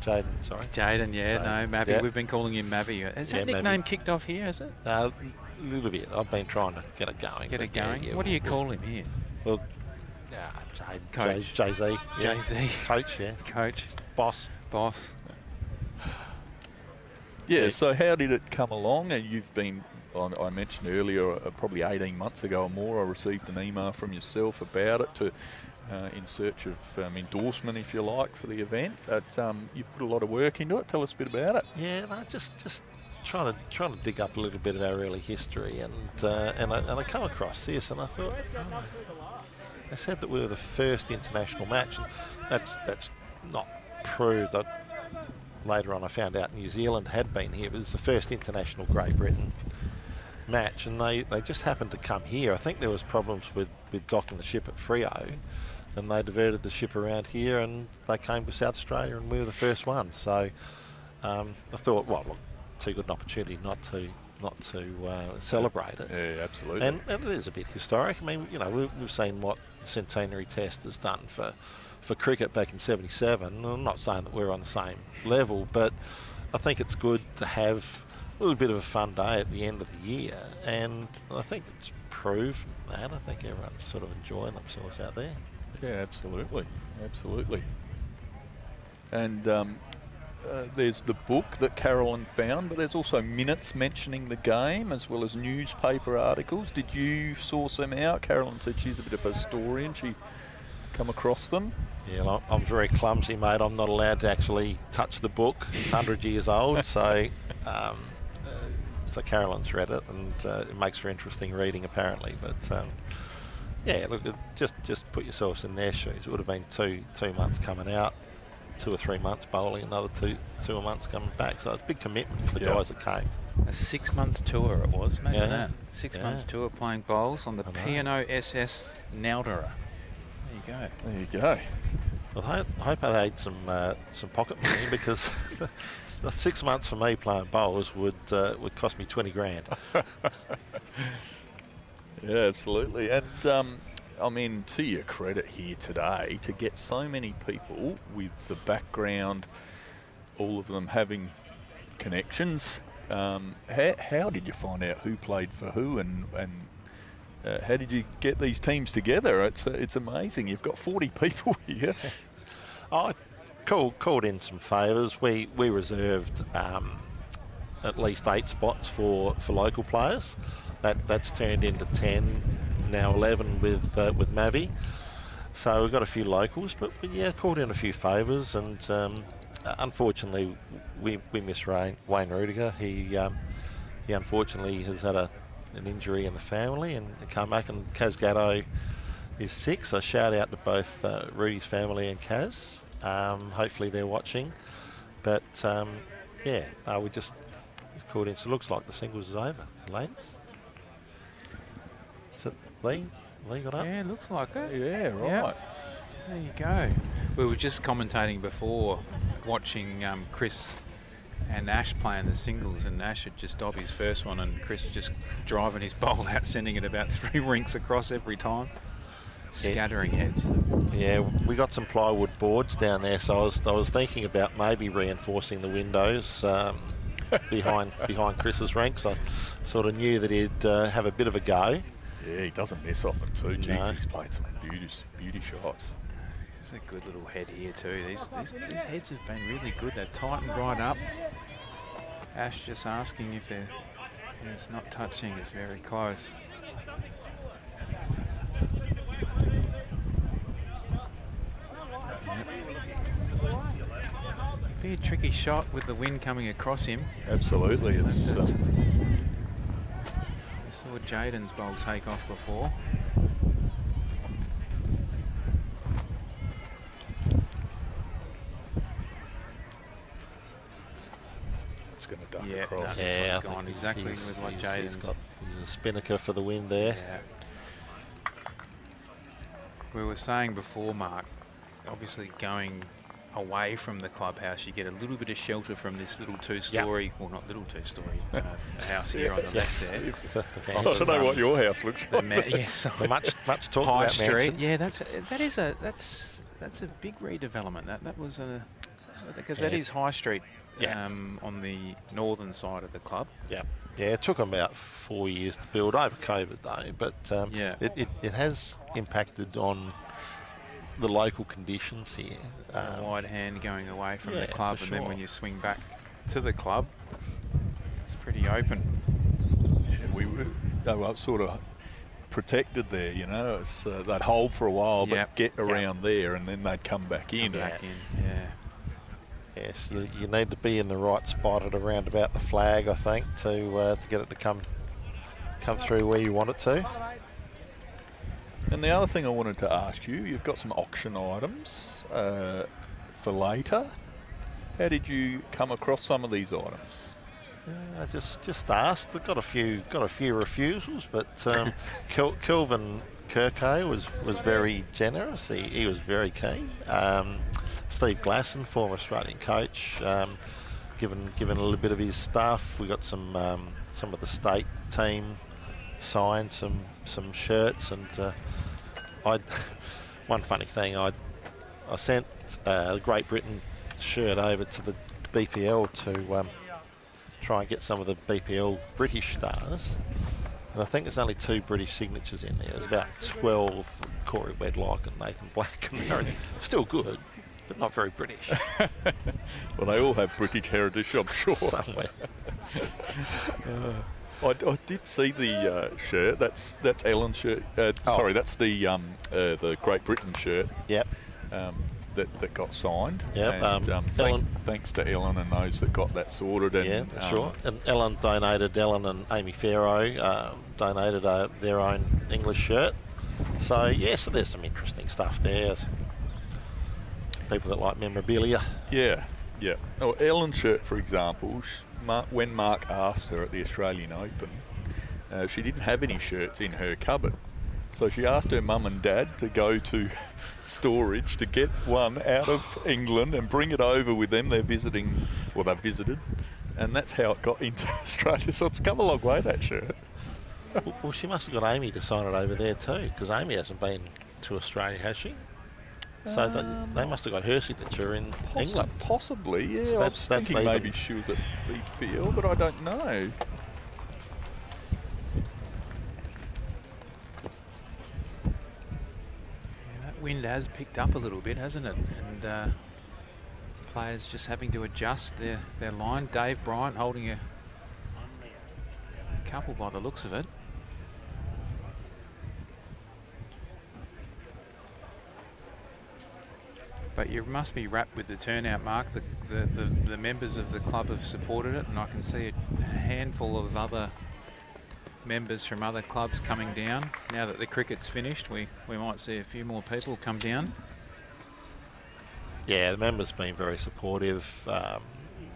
Jaden, sorry. Jaden, no, Mavi. Yeah. We've been calling him Mavi. Has that nickname kicked off here, is it? A little bit. I've been trying to get it going. Yeah, what do you call him here? Well, Jaden. Coach. Jay-Z. Yeah. Jay-Z. Coach, yeah. Coach. Boss. Yeah, so how did it come along? And you've been, I mentioned earlier, probably 18 months ago or more, I received an email from yourself about it in search of endorsement, if you like, for the event. But you've put a lot of work into it. Tell us a bit about it. Yeah, no, just trying to dig up a little bit of our early history, and I come across this, and I thought, they said that we were the first international match, and that's not proved. Later on, I found out New Zealand had been here, but it was the first international Great Britain match, and they just happened to come here. I think there was problems with docking the ship at Freo, and they diverted the ship around here, and they came to South Australia, and we were the first one. So I thought, well, look, too good an opportunity not to celebrate it. Yeah, absolutely. And it is a bit historic. I mean, we've seen what the Centenary Test has done for cricket back in '77. I'm not saying that we're on the same level, but I think it's good to have a little bit of a fun day at the end of the year, and I think it's proved that. I think everyone's sort of enjoying themselves out there. Yeah, absolutely. And there's the book that Carolyn found, but there's also minutes mentioning the game as well as newspaper articles. Did you source them out? Carolyn said she's a bit of a historian. She come across them. Yeah, I'm very clumsy, mate. I'm not allowed to actually touch the book. It's 100 years old, so so Carolyn's read it, and it makes for interesting reading, apparently. But yeah, look, just put yourselves in their shoes. It would have been two months coming out, 2 or 3 months bowling, another two months coming back. So it's a big commitment for the guys that came. A 6 months tour it was, imagine that. 6 months tour playing bowls on the P&O SS Nowdera. There you go. Well, I hope I had some pocket money, because 6 months for me playing bowls would cost me 20 grand. Yeah, absolutely. And I mean, to your credit here today, to get so many people with the background, all of them having connections, how did you find out who played for who, and how did you get these teams together? It's amazing. You've got 40 people here. I called in some favours. We reserved at least 8 spots for local players. That's turned into 10, now 11 with Mavi. So we've got a few locals, but yeah, called in a few favours, and unfortunately we missed Wayne Rudiger. He unfortunately has had an injury in the family and come back, and Kaz Gatto is sick, so shout out to both Rudy's family and Kaz. Hopefully they're watching, but we just called in. So it looks like the singles is over, ladies. Is it Lee got up? Yeah, looks like it. Yeah, right. Yep. There you go. We were just commentating before, watching Chris and Ash playing the singles, and Ash had just dobbed his first one, and Chris just driving his bowl out, sending it about 3 rinks across every time, scattering heads. Yeah, we got some plywood boards down there, so I was thinking about maybe reinforcing the windows behind Chris's ranks. I sort of knew that he'd have a bit of a go. Yeah, he doesn't miss often too. No. Jeez, he's played some beauty shots. It's a good little head here too. These heads have been really good. They've tightened right up. Ash just asking if they're... Yeah, it's not touching. It's very close. Be a tricky shot with the wind coming across him. Absolutely. It's, I saw Jaden's bowl take off before. it's going to duck Yeah, across. no, this Yeah, one's gone exactly with what Jaden's got. He's a spinnaker for the win there. Yeah. We were saying before, Mark, obviously going away from the clubhouse, you get a little bit of shelter from this little 2-storey, well, not little 2-storey, house here on the left there. I don't know what your house looks like. Yes, The much talked High about Street. mansion. Yeah, that's a big redevelopment. That was because that is High Street. On the northern side of the club. Yeah, it took them about 4 years to build over COVID though, but it has impacted on the local conditions here. A wide hand going away from the yeah, club, for and then sure. when you swing back to the club, it's pretty open. Yeah, they were sort of protected there, you know. It's, they'd hold for a while, but get around there, and then they'd come back in. Yeah. Yes, you need to be in the right spot at around about the flag, I think, to get it to come through where you want it to. And the other thing I wanted to ask you, you've got some auction items for later. How did you come across some of these items? I just asked. I got a few refusals, but Kelvin Kirkay was very generous. He was very keen. Steve Glasson, former Australian coach, given a little bit of his stuff. We got some of the state team signed some shirts, and one funny thing, I sent the Great Britain shirt over to the BPL to try and get some of the BPL British stars, and I think there's only 2 British signatures in there. There's about 12 Corey Wedlock and Nathan Black, and they're still good, but not very British. Well, they all have British heritage, I'm sure. Somewhere. I did see the shirt. That's Ellen's shirt. Sorry, that's the Great Britain shirt. Yep. That got signed. Yep. And thanks to Ellen and those that got that sorted. And, yeah, sure. And Ellen and Amy Farrow donated their own English shirt. So yes, so there's some interesting stuff there. People that like memorabilia. Yeah. Oh, Ellen's shirt, for example, when Mark asked her at the Australian Open, she didn't have any shirts in her cupboard. So she asked her mum and dad to go to storage to get one out of England and bring it over with them. They've visited, and that's how it got into Australia. So it's come a long way, that shirt. Well, she must have got Amy to sign it over there too, because Amy hasn't been to Australia, has she? So they must have got her signature in England. Possibly, yeah. So I was thinking maybe she was at BPL, but I don't know. Wind has picked up a little bit, hasn't it? And players just having to adjust their line. Dave Bryant holding a couple by the looks of it. But you must be wrapped with the turnout, Mark. The members of the club have supported it, and I can see a handful of other members from other clubs coming down. Now that the cricket's finished, we might see a few more people come down. Yeah, the members have been very supportive.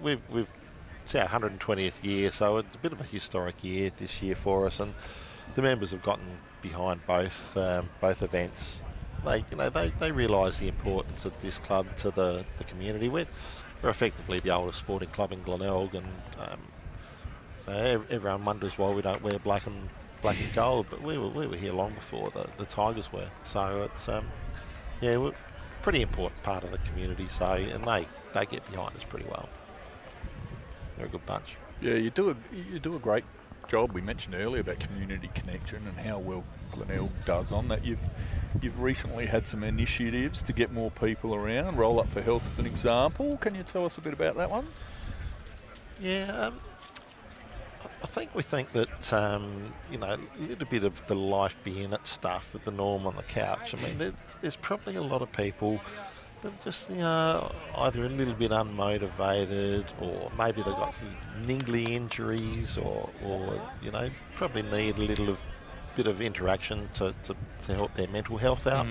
It's our 120th year, so it's a bit of a historic year this year for us, and the members have gotten behind both events. They realise the importance of this club to the community. We're effectively the oldest sporting club in Glenelg, and everyone wonders why we don't wear black and gold, but we were here long before the Tigers were. So it's we're a pretty important part of the community. So and they get behind us pretty well. They're a good bunch. Yeah, you do a great job. We mentioned earlier about community connection and how well Glenelg does on that. You've recently had some initiatives to get more people around. Roll Up for Health as an example. Can you tell us a bit about that one? Yeah. We think that a little bit of the life be in it stuff with the Norm on the couch. I mean, there's probably a lot of people that just either a little bit unmotivated, or maybe they've got some niggly injuries, or probably need a little bit of interaction to help their mental health out.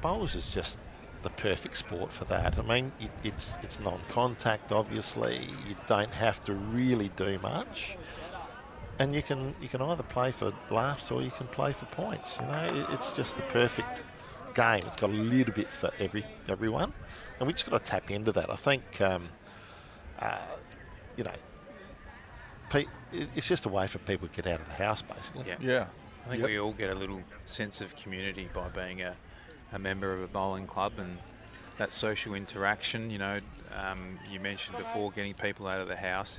Bowls is just the perfect sport for that. I mean, it's non-contact, obviously. You don't have to really do much, and you can either play for laughs or you can play for points. It's just the perfect game. It's got a little bit for everyone, and we just got to tap into that. I think it's just a way for people to get out of the house, basically. Yeah. I think we all get a little sense of community by being a member of a bowling club, and that social interaction. You mentioned before getting people out of the house.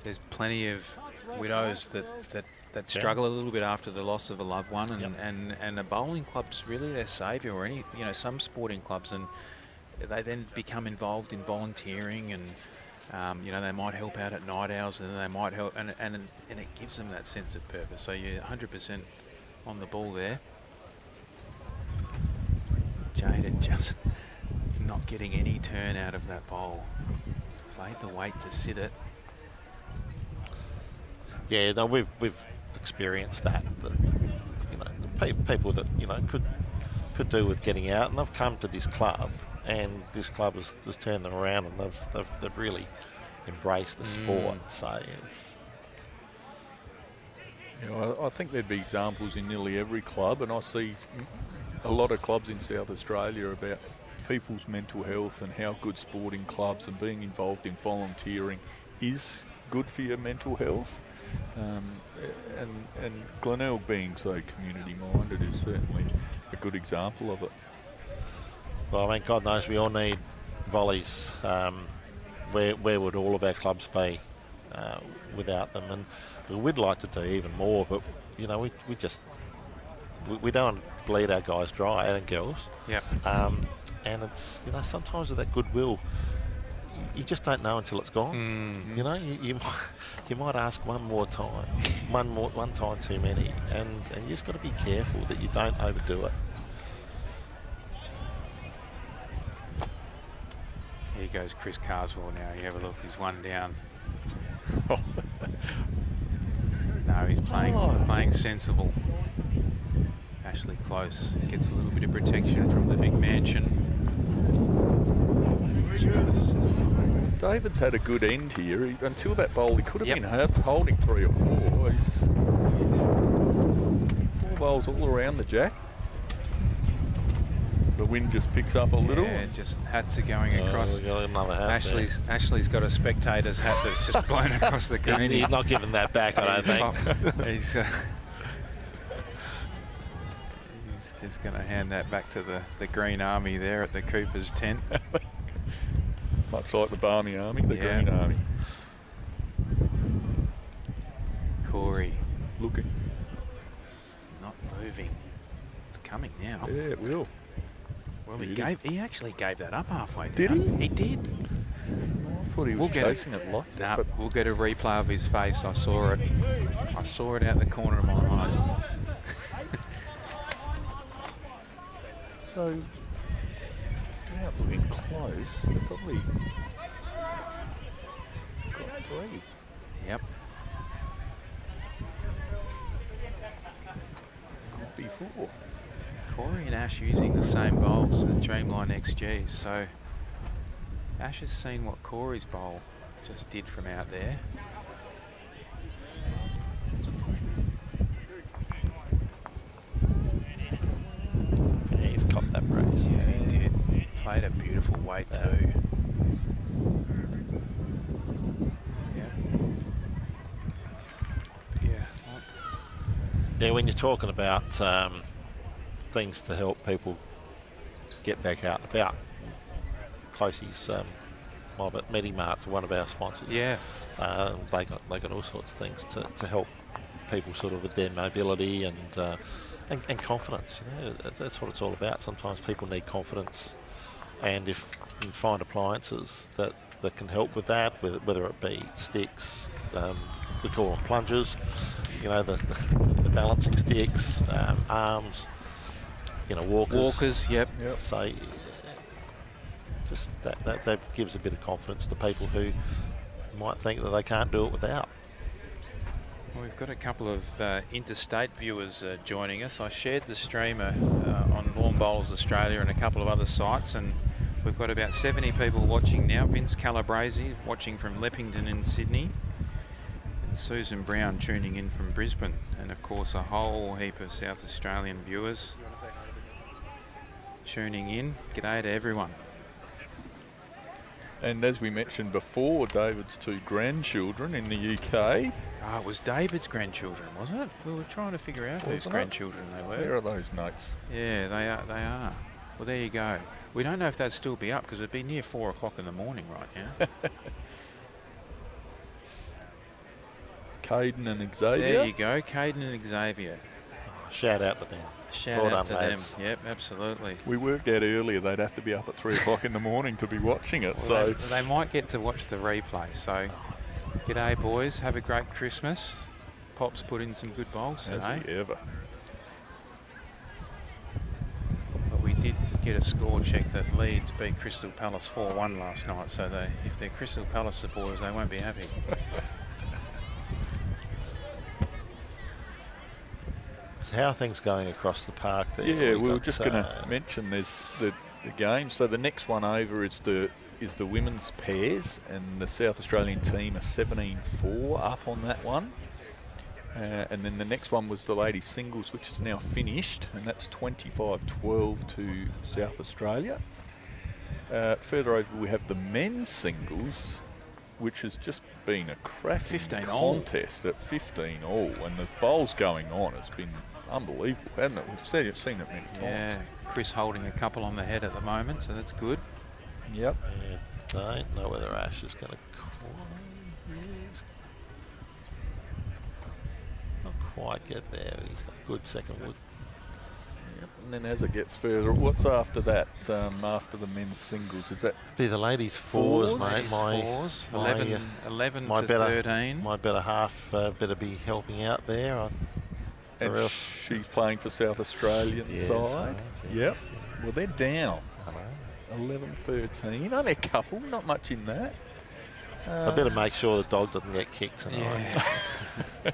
There's plenty of widows that struggle a little bit after the loss of a loved one, and the bowling club's really their saviour, or some sporting clubs, and they then become involved in volunteering, and they might help out at night hours, and then they might help, and it gives them that sense of purpose. So you're 100% on the ball there. Jada just not getting any turn out of that bowl. Played the weight to sit it. Yeah, no, we've experienced that. People that could do with getting out, and they've come to this club, and this club has turned them around, and they've really embrace the sport. So it's... You know, I think there'd be examples in nearly every club, and I see a lot of clubs in South Australia about people's mental health and how good sporting clubs and being involved in volunteering is good for your mental health. And Glenelg being so community minded is certainly a good example of it. Well, I mean, God knows we all need volleys. Where would all of our clubs be without them? And we'd like to do even more, but you know, we don't bleed our guys dry and girls. Yeah. And it's, you know, sometimes with that goodwill, you just don't know until it's gone. Mm-hmm. You know, you might ask one more time, one time too many, and you just got to be careful that you don't overdo it. Here goes Chris Carswell now. You have a look. He's one down. No, he's playing sensible. Ashley Close gets a little bit of protection from the big mansion. David's had a good end here. Until that bowl, he could have Yep. been holding 3 or 4. He's 4 bowls all around the jack. The wind just picks up a little. Yeah, just hats are going across. We got another hat Ashley's got a spectator's hat that's just blown across the green. He's not giving that back, I don't think. He's just going to hand that back to the Green Army there at the Cooper's tent. Much like the Barmy Army, the Green Army. Corey Looking. not moving. It's coming now. Yeah, it will. Well, he actually gave that up halfway Did down. he? He did. I thought he was chasing it like that. Nah, But we'll get a replay of his face. I saw it. I saw it out the corner of my eye. so, without looking close, they probably got 3. Yep. Could be 4. Corey and Ash using the same bowls, the Dreamline XG. So Ash has seen what Corey's bowl just did from out there. Yeah, he's copped that brace. Yeah, he did. Played a beautiful weight too. Yeah, when you're talking about things to help people get back out and about, Closey's mob at Medimart, one of our sponsors. Yeah. They got all sorts of things to help people sort of with their mobility and confidence. You know, that's what it's all about. Sometimes people need confidence, and if you can find appliances that can help with that, whether it be sticks, we call them plungers, you know, the balancing sticks, arms, you know, walkers. Yep. So just that gives a bit of confidence to people who might think that they can't do it without. Well, we've got a couple of interstate viewers joining us. I shared the stream on Lawn Bowlers Australia and a couple of other sites, and we've got about 70 people watching now. Vince Calabrese watching from Leppington in Sydney, and Susan Brown tuning in from Brisbane, and of course a whole heap of South Australian viewers tuning in. G'day to everyone. And as we mentioned before, David's 2 grandchildren in the UK. Oh, it was David's grandchildren, wasn't it? We were trying to figure out whose grandchildren they were. Where are those notes? Yeah, they are. Well, there you go. We don't know if they'd still be up because it'd be near 4 o'clock in the morning right now. Caden and Xavier. There you go, Caden and Xavier. Shout out to them. Shout out to them. Yep, absolutely. We worked out earlier they'd have to be up at 3 o'clock in the morning to be watching it. Well, they might get to watch the replay. So, g'day boys. Have a great Christmas. Pop's put in some good bowls today. Has he ever? But we did get a score check that Leeds beat Crystal Palace 4-1 last night. So if they're Crystal Palace supporters, they won't be happy. So how are things going across the park there? Yeah, we were just going to mention there's the game. So the next one over is the is the women's pairs, and the South Australian team are 17-4 up on that one. And then the next one was the ladies singles, which is now finished, and that's 25-12 to South Australia. Further over we have the men's singles, which has just been a cracking 15-all. contest at 15-all, and the bowls going on. It's been unbelievable, hasn't it? We've seen it many times. Yeah, Chris holding a couple on the head at the moment, so that's good. Yep. Yeah, don't know whether Ash is going to not quite get there. He's got a good second wood. Yep. And then as it gets further, what's after that? After the men's singles, is that Be the ladies fours, Fours? mate. My Fours, my, 11 my to better- 13. my better half better be helping out there. and Or else- she's playing for South Australian Yes, side? right, Yep. yes, Well, they're down I know. 11-13. Only a couple, not much in that. I better make sure the dog doesn't get kicked tonight. Yeah.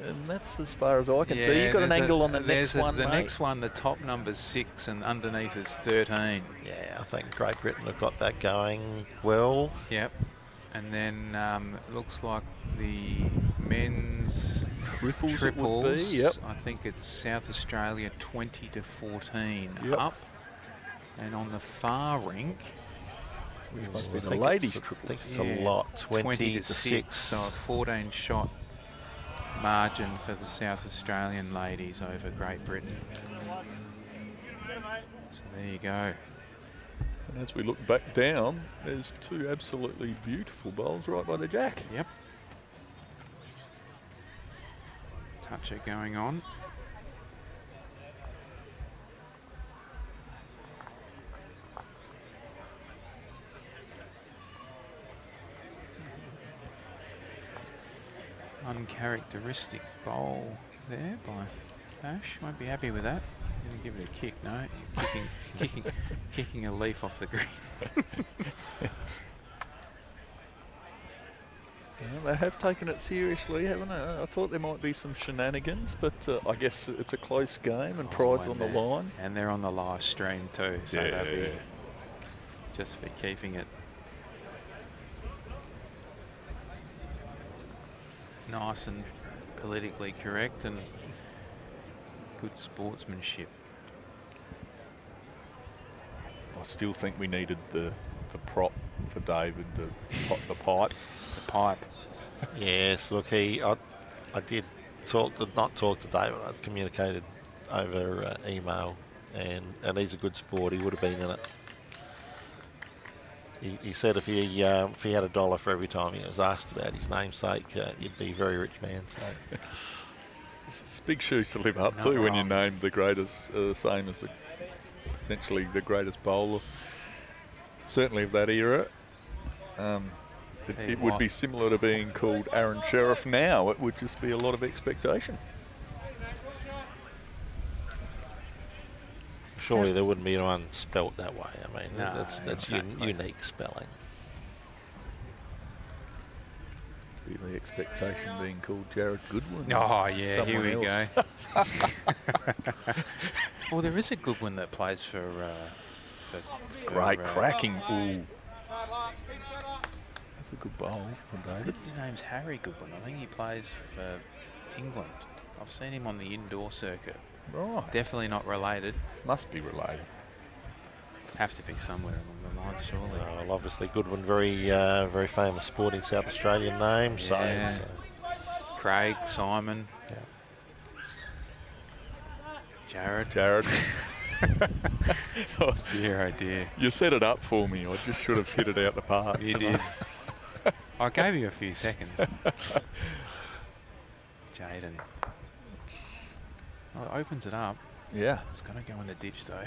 And that's as far as I can see. Yeah, You've got an there's angle on the there's next one, The mate. next one, the top number's 6 and underneath is 13. Yeah, I think Great Britain have got that going well. Yep. And then it looks like the men's Triples it would be, yep. I think it's South Australia 20-14 Yep. up. And on the far rink, Which I must be the think ladies' it's- I triples. think it's yeah, a lot, 20 to 6. So a 14 shot margin for the South Australian ladies over Great Britain. So there you go. And as we look back down, there's two absolutely beautiful bowls right by the jack. Yep. Toucher going on. Uncharacteristic bowl there by Ash. Won't be happy with that. Gonna give it a kick. No, kicking a leaf off the green. They have taken it seriously, haven't they? I thought there might be some shenanigans, but I guess it's a close game and pride's on the line. And they're on the live stream too, so Yeah. they'll be just for keeping it nice and politically correct and good sportsmanship. I still think we needed the prop for David, the pipe. The pipe. Yes, look, I did not talk to David. I communicated over email, and he's a good sport. He would have been in it. He said if he had $1 for every time he was asked about his namesake, he'd be a very rich man. So It's big shoes to live up Not to when you're wrong. named the greatest, same as potentially the greatest bowler, certainly of that era. Tell you It would what. be similar to being called Aaron Sheriff now. It would just be a lot of expectation. surely there wouldn't be anyone spelt that way. I mean, No, that's exactly. unique spelling. Be the expectation being called Jared Goodwin. Oh yeah, here someone we else. go. Well, there is a good one that plays for Great cracking. Ooh. That's a good bowl from I David. think his name's Harry Goodwin. I think he plays for England. I've seen him on the indoor circuit. Right. Definitely not related. Must be related. Have to be somewhere along the line, surely. Well, obviously Goodwin, very famous sporting South Australian name. So Yeah. it's, Craig, Simon, yeah. Jared. Jared. Dear, oh dear. You set it up for me. I just should have hit it out the park. You did. I gave you a few seconds. Jaden. Oh, it opens it up. Yeah. It's going to go in the ditch, though.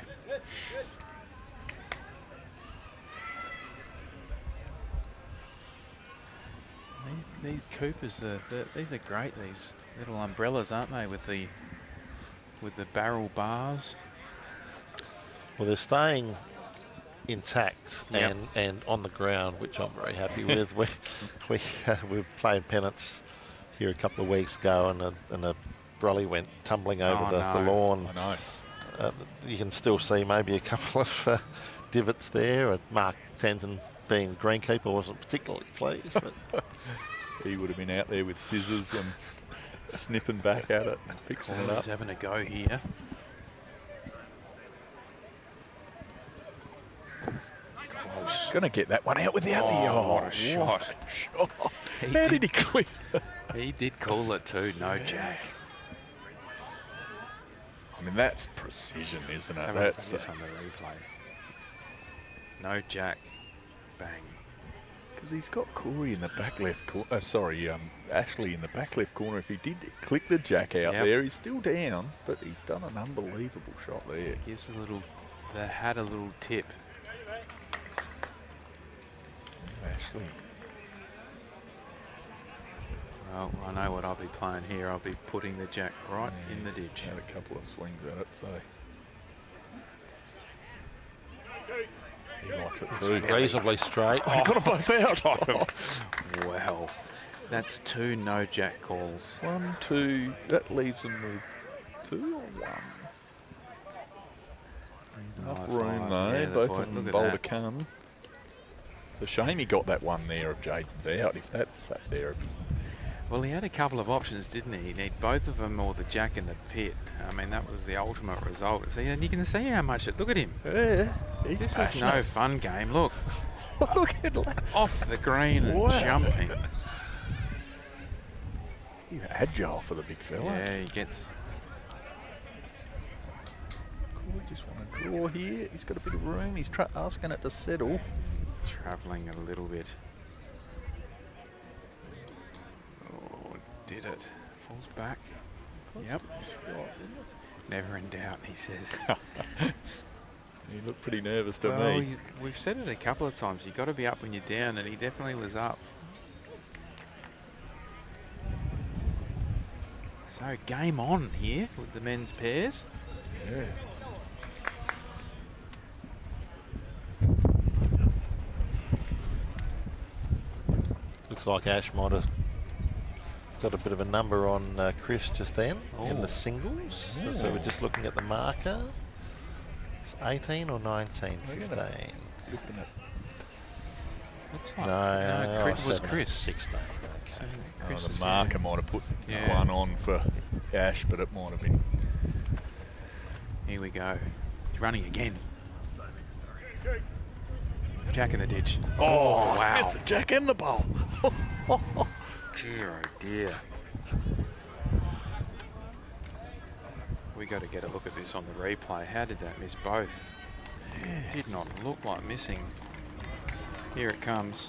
These Coopers, these are great. These little umbrellas, aren't they? With the barrel bars. Well, they're staying intact Yep. and on the ground, which I'm very happy with. We were playing pennants here a couple of weeks ago, and a brolly went tumbling over Oh, the no. lawn. I know. You can still see maybe a couple of divots there. Mark Tenzin, being a greenkeeper, wasn't particularly pleased. But he would have been out there with scissors and snipping back at it and fixing it up. He's having a go here. Going to get that one out without the... what a shot. How did he clear? He did call it too, no jack. I mean, that's precision, isn't it? Have That's this on the replay. No jack. Bang. because he's got Corey in the back left corner. Ashley in the back left corner. If he did click the jack out there, he's still down, but he's done an unbelievable shot there. Gives a little... They had a little tip. Ashley. Well, I know what I'll be playing here. I'll be putting the jack right in the ditch. Had a couple of swings at it, so he likes it too. Reasonably straight. Oh, he's got them both out. Well, that's 2 no jack calls. 1, 2. That leaves them with 2 or 1. Enough room though. Yeah, Both of them look bowl at to that. come. It's a shame he got that one there of Jaden's out. If that sat there, it'd be... Well, he had a couple of options, didn't he? He'd need both of them or the jack in the pit. I mean, that was the ultimate result. See, and you can see how much it... Look at him. Yeah, he's This is passionate. no fun game. Look. Look at that. Off the green and Wow. jumping. He's agile for the big fella. Yeah, he gets... Corey just want to draw here. He's got a bit of room. He's asking it to settle. Travelling a little bit. Oh, did it. Falls back. Yep. Never in doubt, he says. He looked pretty nervous to Well, me. we've said it a couple of times. You've got to be up when you're down, and he definitely was up. So game on here with the men's pairs. Yeah. Looks like Ash might have got a bit of a number on Chris just then in the singles. Oh. So we're just looking at the marker. It's 18 or 19, 15. Looking at Looks like No, Chris was 7, Chris. 16. Okay. Chris the was marker might have put Yeah. one on for Ash, but it might have been. Here we go. He's running again. Jack in the ditch. Oh, wow. missed the jack and the bowl. Dear, oh dear. We got to get a look at this on the replay. How did that miss both? It did not look like missing. Here it comes.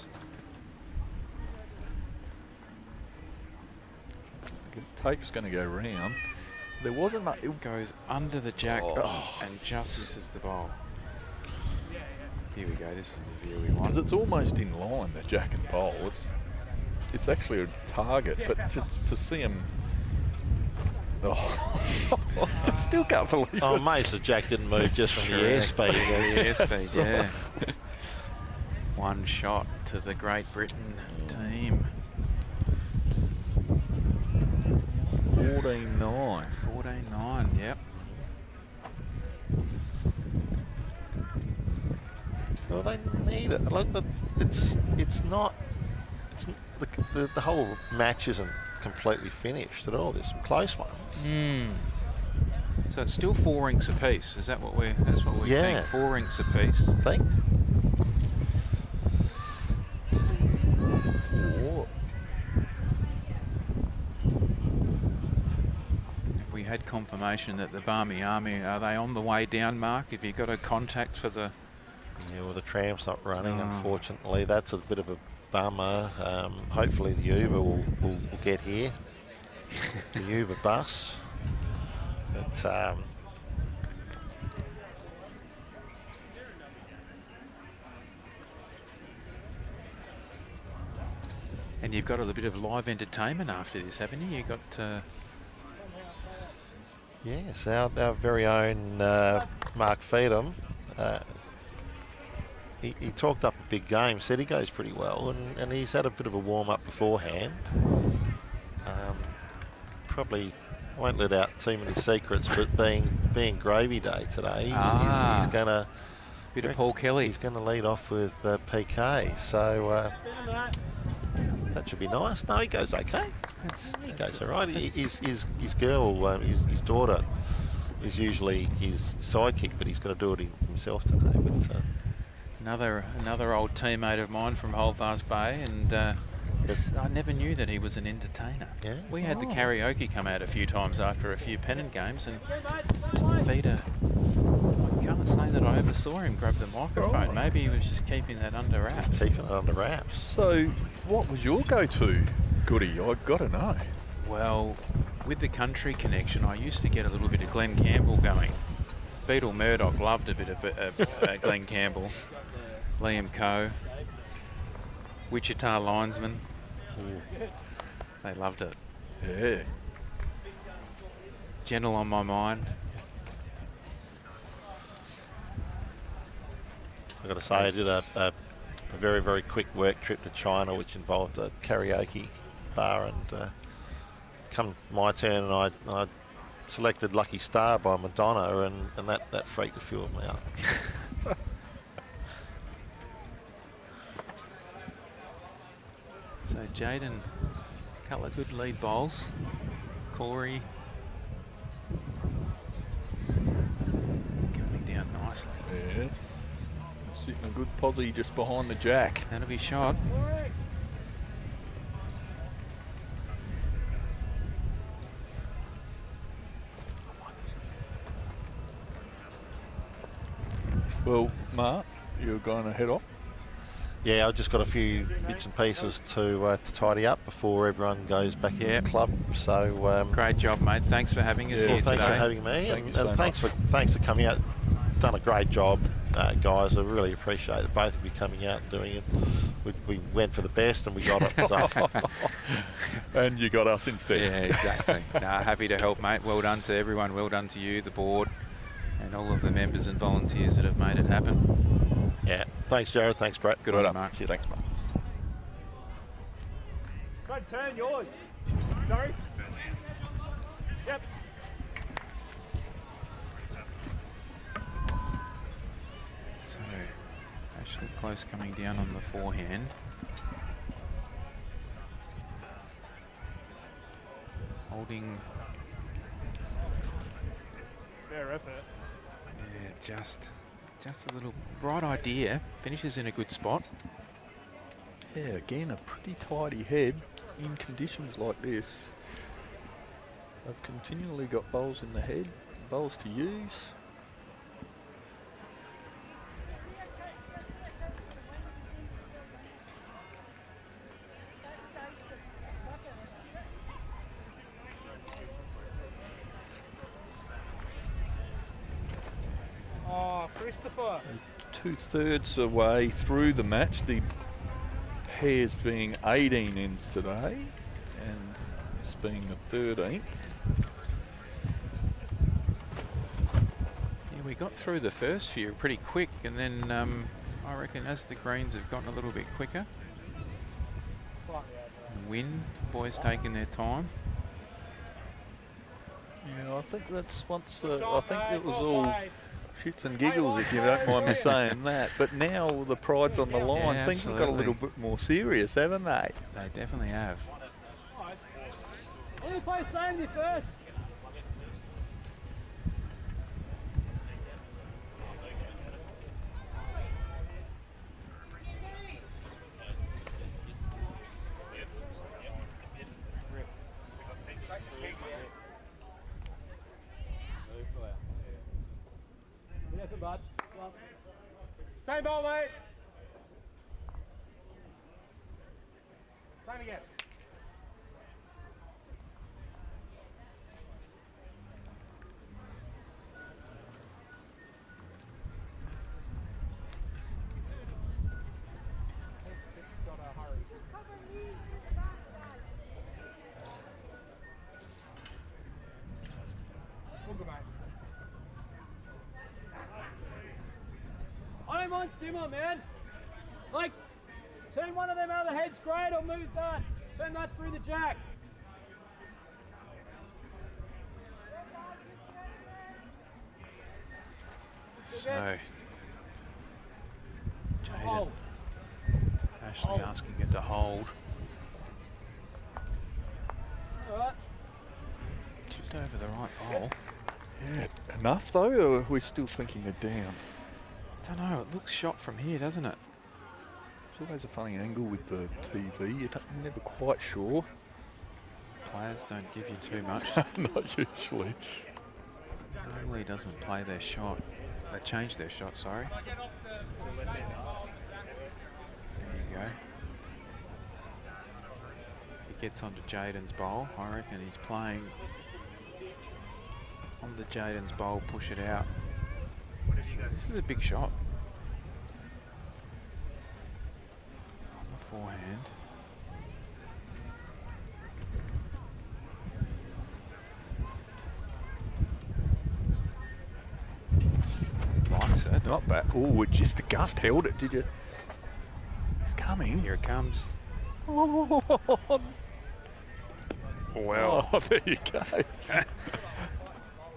The tape's going to go round. There wasn't much. It goes under the jack Oh. and just misses the bowl. Here we go. This is the view we want. Because it's almost in line, the jack and bowl. It's actually a target, but just to see him. Oh, I still can't believe it. I'm amazed the jack didn't move just from the airspeed. The airspeed, yeah. One shot to the Great Britain team. 14-9. 14-9, yep. Well, they need it. Like it's not. The whole match isn't completely finished at all. There's some close ones. So it's still 4 inks apiece. Is that what we're? That's what we Yeah. think. 4 inks apiece. I think. Have we had confirmation that the Barmy Army, are they on the way down, Mark? Have you got a contact for the... Yeah, well, the tram's not running, Oh. unfortunately. That's a bit of a bummer. Hopefully the Uber will get here. The Uber bus. But And you've got a little bit of live entertainment after this, haven't you? You've got... yes, our very own Mark Feedham. He talked up a big game, said he goes pretty well, and he's had a bit of a warm-up beforehand. Probably won't let out too many secrets, but being Gravy Day today, he's going to Bit of Paul Kelly. He's going to lead off with PK, so that should be nice. No, he goes okay. He goes all right. His girl, his daughter, is usually his sidekick, but he's going to do it himself today. But another old teammate of mine from Holdfast Bay, and I never knew that he was an entertainer. Yeah. We had the karaoke come out a few times after a few pennant games, and Feeder, I can't say that I ever saw him grab the microphone. Maybe he was just keeping that under wraps. Keeping it under wraps. So, what was your go-to, Goody? I've got to know. Well, with the country connection, I used to get a little bit of Glenn Campbell going. Beetle Murdoch loved a bit of Glenn Campbell. Liam Coe, Wichita linesman. They loved it. Yeah. Gentle on My Mind. I've got to say, I did a very, very quick work trip to China, which involved a karaoke bar, and come my turn, and I selected Lucky Star by Madonna, and that freaked a few of them out. So Jaden, a couple of good lead bowls. Corey coming down nicely. Yes. Sitting a good posse just behind the jack. That'll be shot. Well, Mark, you're going to head off. Yeah, I've just got a few bits and pieces to tidy up before everyone goes back in the club. So great job, mate. Thanks for having us here thanks today. for having me, Thank you and so thanks for coming out. Done a great job, guys. I really appreciate it. Both of you coming out and doing it. We went for the best and we got it. So. And you got us instead. Yeah, exactly. Happy to help, mate. Well done to everyone. Well done to you, the board, and all of the members and volunteers that have made it happen. Yeah. Thanks, Jared. Thanks, Brett. Good on you, Mark. Cheers. Thanks, Mark. Good turn, yours. Sorry? Yep. So, Ashley Close coming down on the forehand. Holding. Fair effort. Yeah, just a little bright idea. Finishes in a good spot. Yeah, again, a pretty tidy head in conditions like this. They've continually got bowls in the head, bowls to use. Oh, Christopher. 2/3 away through the match, the pairs being 18 ends today, and this being the 13th. Yeah, we got through the first few pretty quick, and then I reckon as the greens have gotten a little bit quicker, the wind, boys taking their time. Yeah, I think that's once. I think it was all shits and giggles, if you don't mind me saying that. But now the pride's on the line. Yeah, Things have got a little bit more serious, haven't they? They definitely have. Who plays Sandy first? Same ball, mate. Same again. I don't mind Stimmer, man. Like, turn one of them other heads great or move that. Turn that through the jack. So, Jaden. Ashley asking it to hold. Just over the right pole. Yeah, enough though, or are we still thinking they're down? Don't know, it looks shot from here, doesn't it? It's always a funny angle with the TV, you're never quite sure. Players don't give you too much. Not usually. Normally doesn't play their shot. They change their shot, sorry. There you go. He gets onto Jaden's bowl. I reckon he's playing on the Jaden's bowl, push it out. This is a big shot. On the forehand. Likes it. Not bad. Oh, just a gust held it, did you? It's coming. Here it comes. Oh, Well, oh, there you go.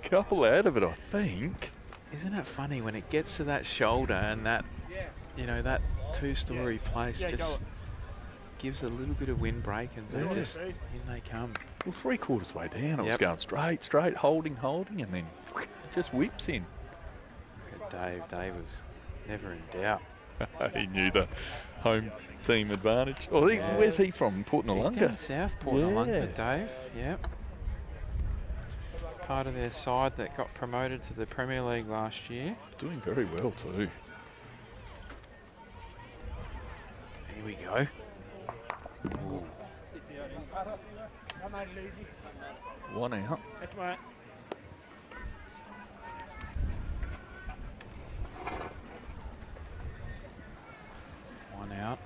Couple out of it, I think. isn't it funny when it gets to that shoulder and that, you know, that two-story place just gives a little bit of windbreak and they just, in they come. Well, 3/4 way down, it was Yep. going straight, holding, and then just whips in. Look at Dave. Dave was never in doubt. He knew the home team advantage. Oh, where's he from? Port He's Noarlunga. down south, Port Noarlunga, Dave. Yep. Part of their side that got promoted to the Premier League last year. Doing very well too. Here we go. Ooh. One out. That's right. One out.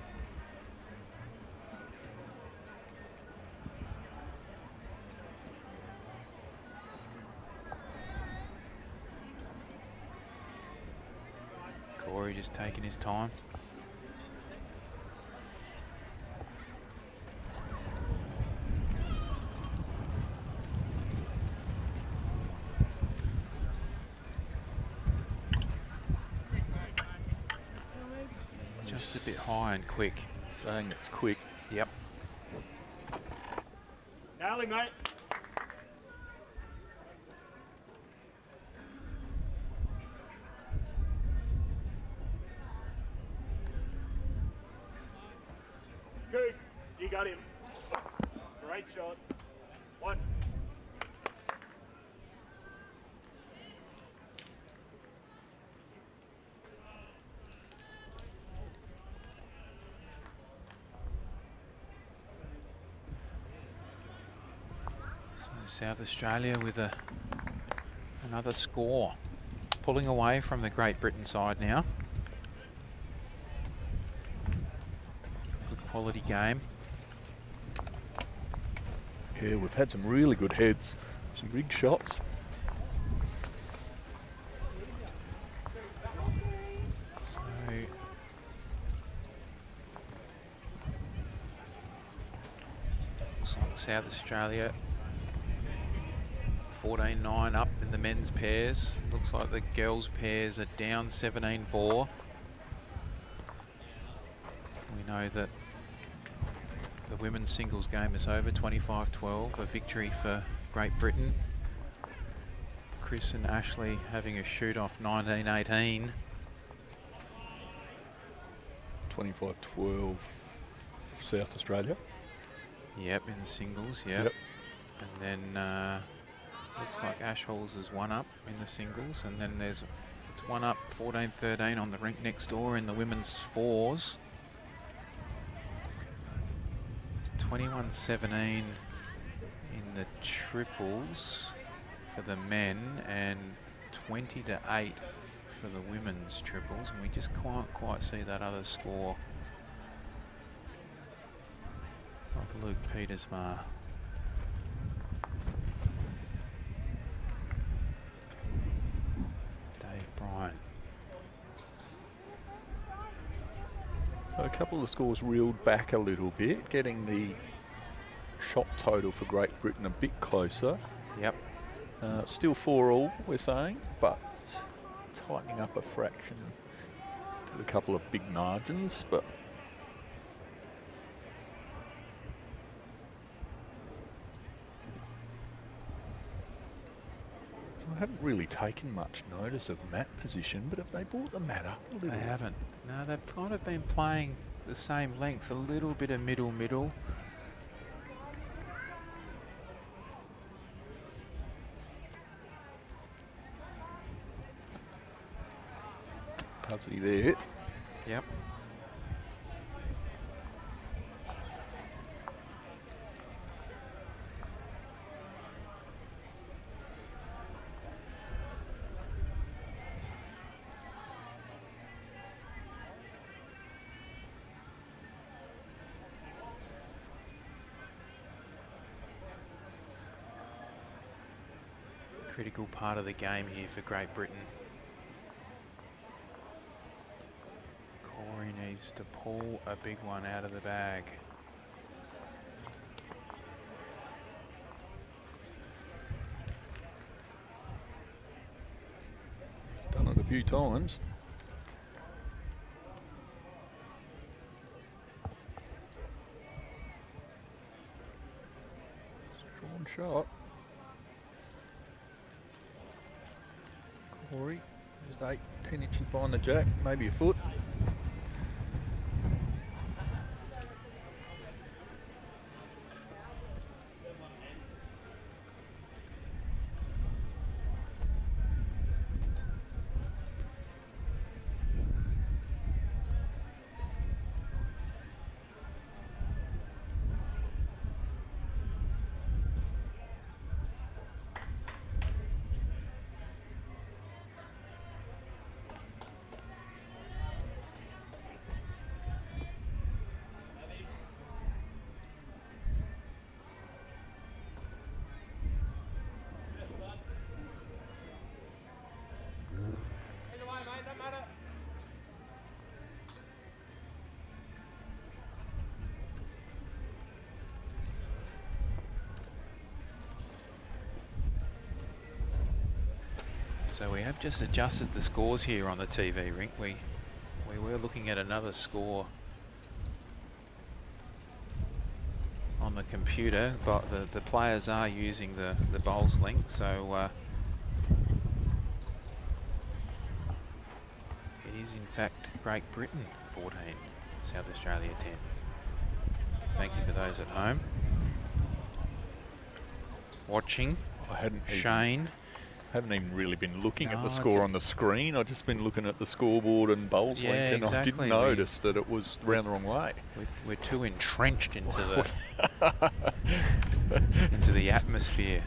Corey just taking his time. Just a bit high and quick. Saying it's quick. Yep. Alley, mate. Good. You got him. Great shot. One. South Australia with another score. Pulling away from the Great Britain side now. Good quality game. Yeah, we've had some really good heads, some big shots. So looks like South Australia 14-9 up in the men's pairs. Looks like the girls pairs are down 17-4. We know that the women's singles game is over, 25-12, a victory for Great Britain. Chris and Ashley having a shoot off 19-18. 25-12 South Australia. Yep, in the singles, yep. And then looks like Ash Halls is one up in the singles, and then it's one up 14-13 on the rink next door in the women's fours. 21-17 in the triples for the men, and 20-8 for the women's triples, and we just can't quite see that other score of Luke Petersmar. Brian. So a couple of the scores reeled back a little bit, getting the shot total for Great Britain a bit closer. Yep. Still 4-all, we're saying, but tightening up a fraction. with a couple of big margins, but I haven't really taken much notice of mat position, but have they brought the mat up a little? They haven't. No, they've kind of been playing the same length, a little bit of middle. Pubsy there. Yep. Critical part of the game here for Great Britain. Corey needs to pull a big one out of the bag. He's done it a few times. Strong shot. Corey, just 8-10 inches behind the jack, maybe a foot. So we have just adjusted the scores here on the TV rink. We were looking at another score on the computer, but the players are using the bowls link, so it is in fact Great Britain 14, South Australia 10. Thank you for those at home watching. I hadn't haven't even really been looking at the score on the screen. I've just been looking at the scoreboard and bowls link, and exactly. I didn't notice that it was round the wrong way. We're too entrenched into the into the atmosphere.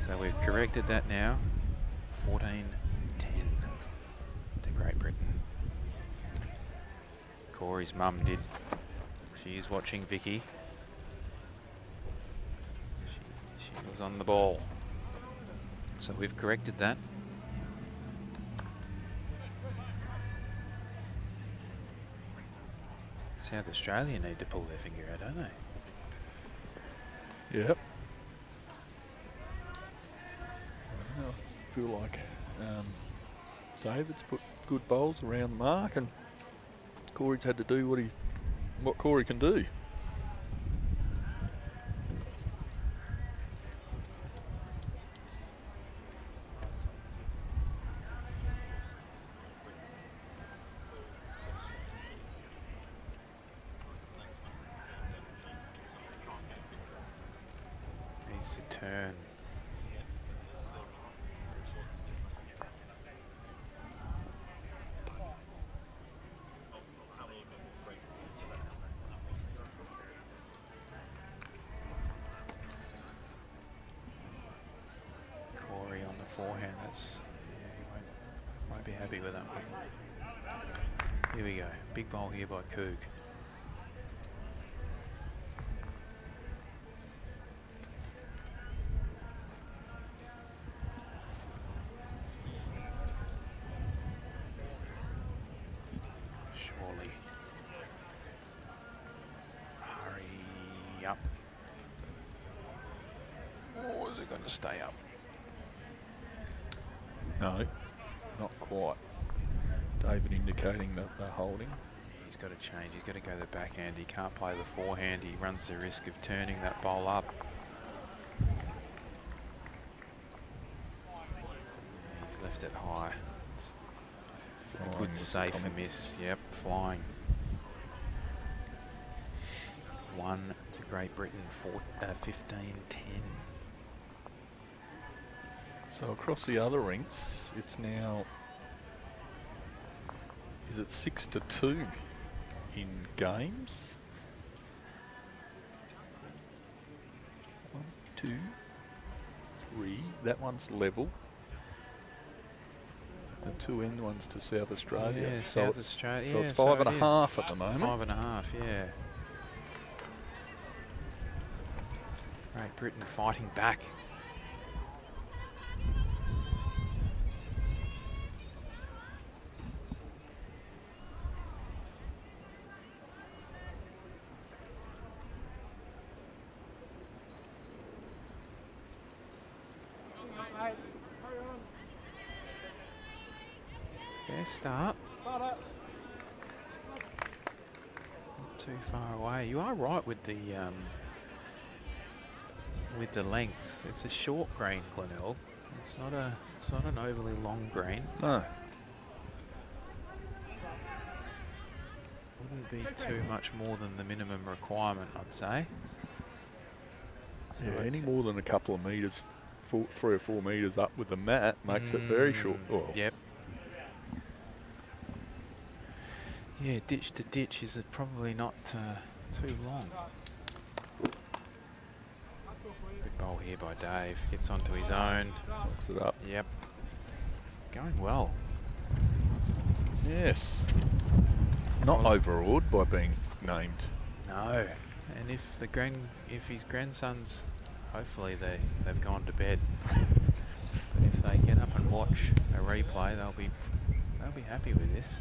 So we've corrected that now. 14-10 to Great Britain. Corey's mum did. She is watching Vicky. She was on the ball. So we've corrected that. South Australia need to pull their finger out, don't they? Yep. I feel like David's put good bowls around the mark, and Corey's had to do what Corey can do. Needs to turn. Forehand, that's, yeah, he won't be happy with that one. Here we go, big bowl here by Coog. Surely. Hurry up. Or is it going to stay up? No. not quite. David indicating that they're holding. He's got to change. He's got to go the backhand. He can't play the forehand. He runs the risk of turning that bowl up. Yeah, he's left it high. It's a good safe miss. Yep, flying. 1 to Great Britain, 15-10. So across the other rinks, it's now, is it 6-2 in games? 1, 2, 3. That one's level. The two end ones to South Australia. Yeah, so South Australia. So yeah, it's 5.5 at the moment. 5.5, yeah. Great Britain fighting back. Fair start. Not too far away. You are right with the length. It's a short green, Glenelg. It's not an overly long green. No. Wouldn't be too much more than the minimum requirement, I'd say. So Yeah, any more than a couple of metres, 3 or 4 metres up with the mat makes it very short. Oh. Yep. Yeah, ditch to ditch is probably not too long. Good bowl here by Dave. Gets onto his own. Locks it up. Yep. Going well. Yes. Not overawed by being named. No. And if his grandsons, hopefully they've gone to bed. But if they get up and watch a replay, they'll be happy with this.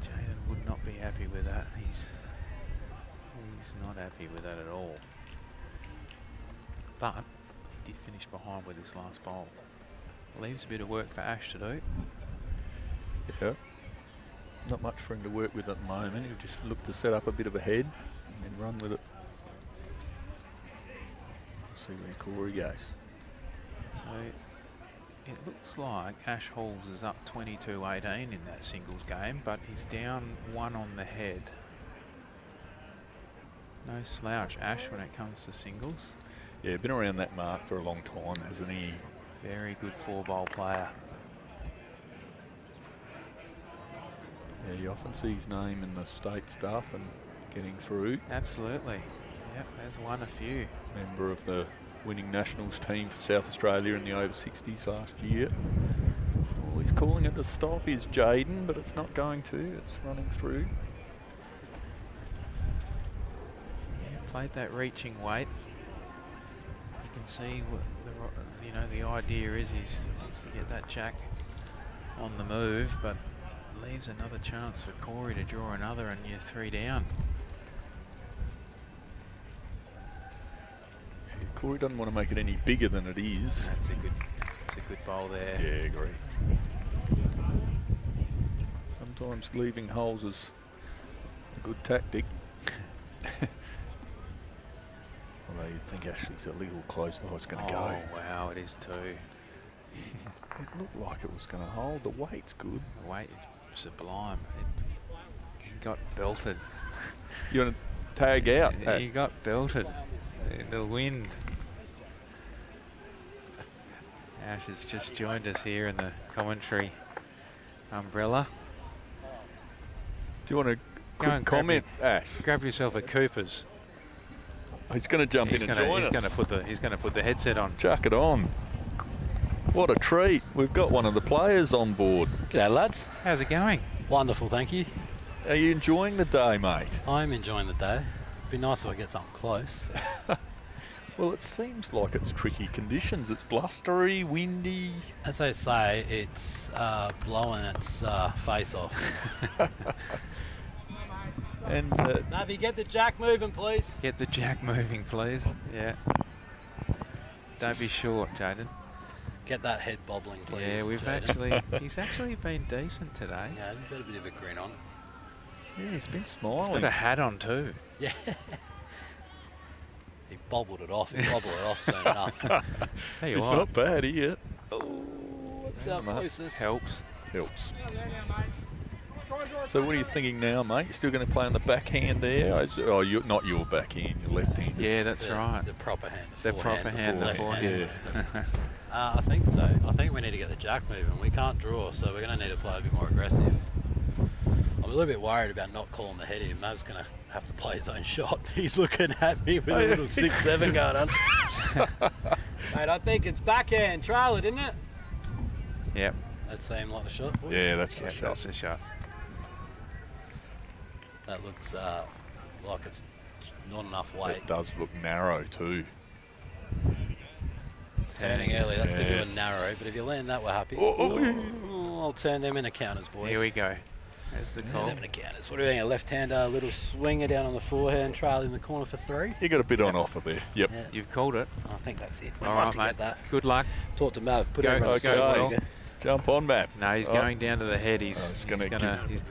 Jaden would not be happy with that. He's not happy with that at all. But he did finish behind with his last bowl. Leaves a bit of work for Ash to do. Yeah. Not much for him to work with at the moment. He'll just look to set up a bit of a head and then run with it. See where Corey goes. So it looks like Ash Halls is up 22-18 in that singles game, but he's down 1 on the head. No slouch, Ash, when it comes to singles. Yeah, been around that mark for a long time, hasn't he? Very good 4-bowl player. Yeah, you often see his name in the state stuff and getting through. Absolutely. Yep, has won a few. Member of the winning nationals team for South Australia in the over 60s last year. All he's calling it to stop is Jaden, but it's not going to. It's running through. Yeah, played that reaching weight. You can see what the idea is. He wants to get that jack on the move, but leaves another chance for Corey to draw another, and you're 3 down. Yeah, Corey doesn't want to make it any bigger than it is. That's a good bowl there. Yeah, I agree. Sometimes leaving holes is a good tactic. Although you'd think Ashley's a little close to how it's going to go. Oh wow, it is too. It looked like it was going to hold. The weight's good. The weight is sublime. He got belted. You want to tag out? He got belted in the wind. Ash has just joined us here in the commentary umbrella. Do you want to Go and comment, Ash? Grab yourself a Cooper's. He's going to jump in and join us. He's going to put the headset on. Chuck it on. What a treat. We've got one of the players on board. G'day, lads. How's it going? Wonderful, thank you. Are you enjoying the day, mate? I'm enjoying the day. It'd be nice if I get something close. Well, it seems like it's tricky conditions. It's blustery, windy. As they say, it's blowing its face off. And Navi, get the jack moving, please. Get the jack moving, please. Yeah. Don't be short, Jaden. Get that head bobbling, please. Yeah, he's actually been decent today. Yeah, he's had a bit of a grin on. Yeah, he's been He's smiling. got a hat on too. Yeah. He bobbled it off. He bobbled it off soon enough. Tell you It's what, not bad here. Oh, what's our closest? helps. Helps. So what are you thinking now, mate? You still going to play on the backhand there? Oh, not your backhand, your left hand. Yeah, that's right. The proper hand. The proper hand, the forehand. I think so. I think we need to get the jack moving. We can't draw, so we're going to need to play a bit more aggressive. I'm a little bit worried about not calling the head in. Mav's going to have to play his own shot. He's looking at me with a little 6-7 going on. Mate, I think it's backhand. Trail it, isn't it? Yep. That seemed like the shot, boys. Yeah, that's the shot. That's the shot. That looks like it's not enough weight. It does look narrow too. It's turning early. That's because Yes. you're narrow. But if you land that, we're happy. Oh. I'll turn them into counters, boys. Here we go. There's the Turn call. them into counters. What do you think? A left-hander, little swinger down on the forehand, trail in the corner for 3. You got a bit on offer there. Yep. Yeah. You've called it. I think that's it. We All might right, have to mate. get that. Good luck. Talk to Mav. Put Go- everyone go to sleep. well. Okay. Jump on, Matt. No, he's Oh. going down to the head. He's it's gonna he's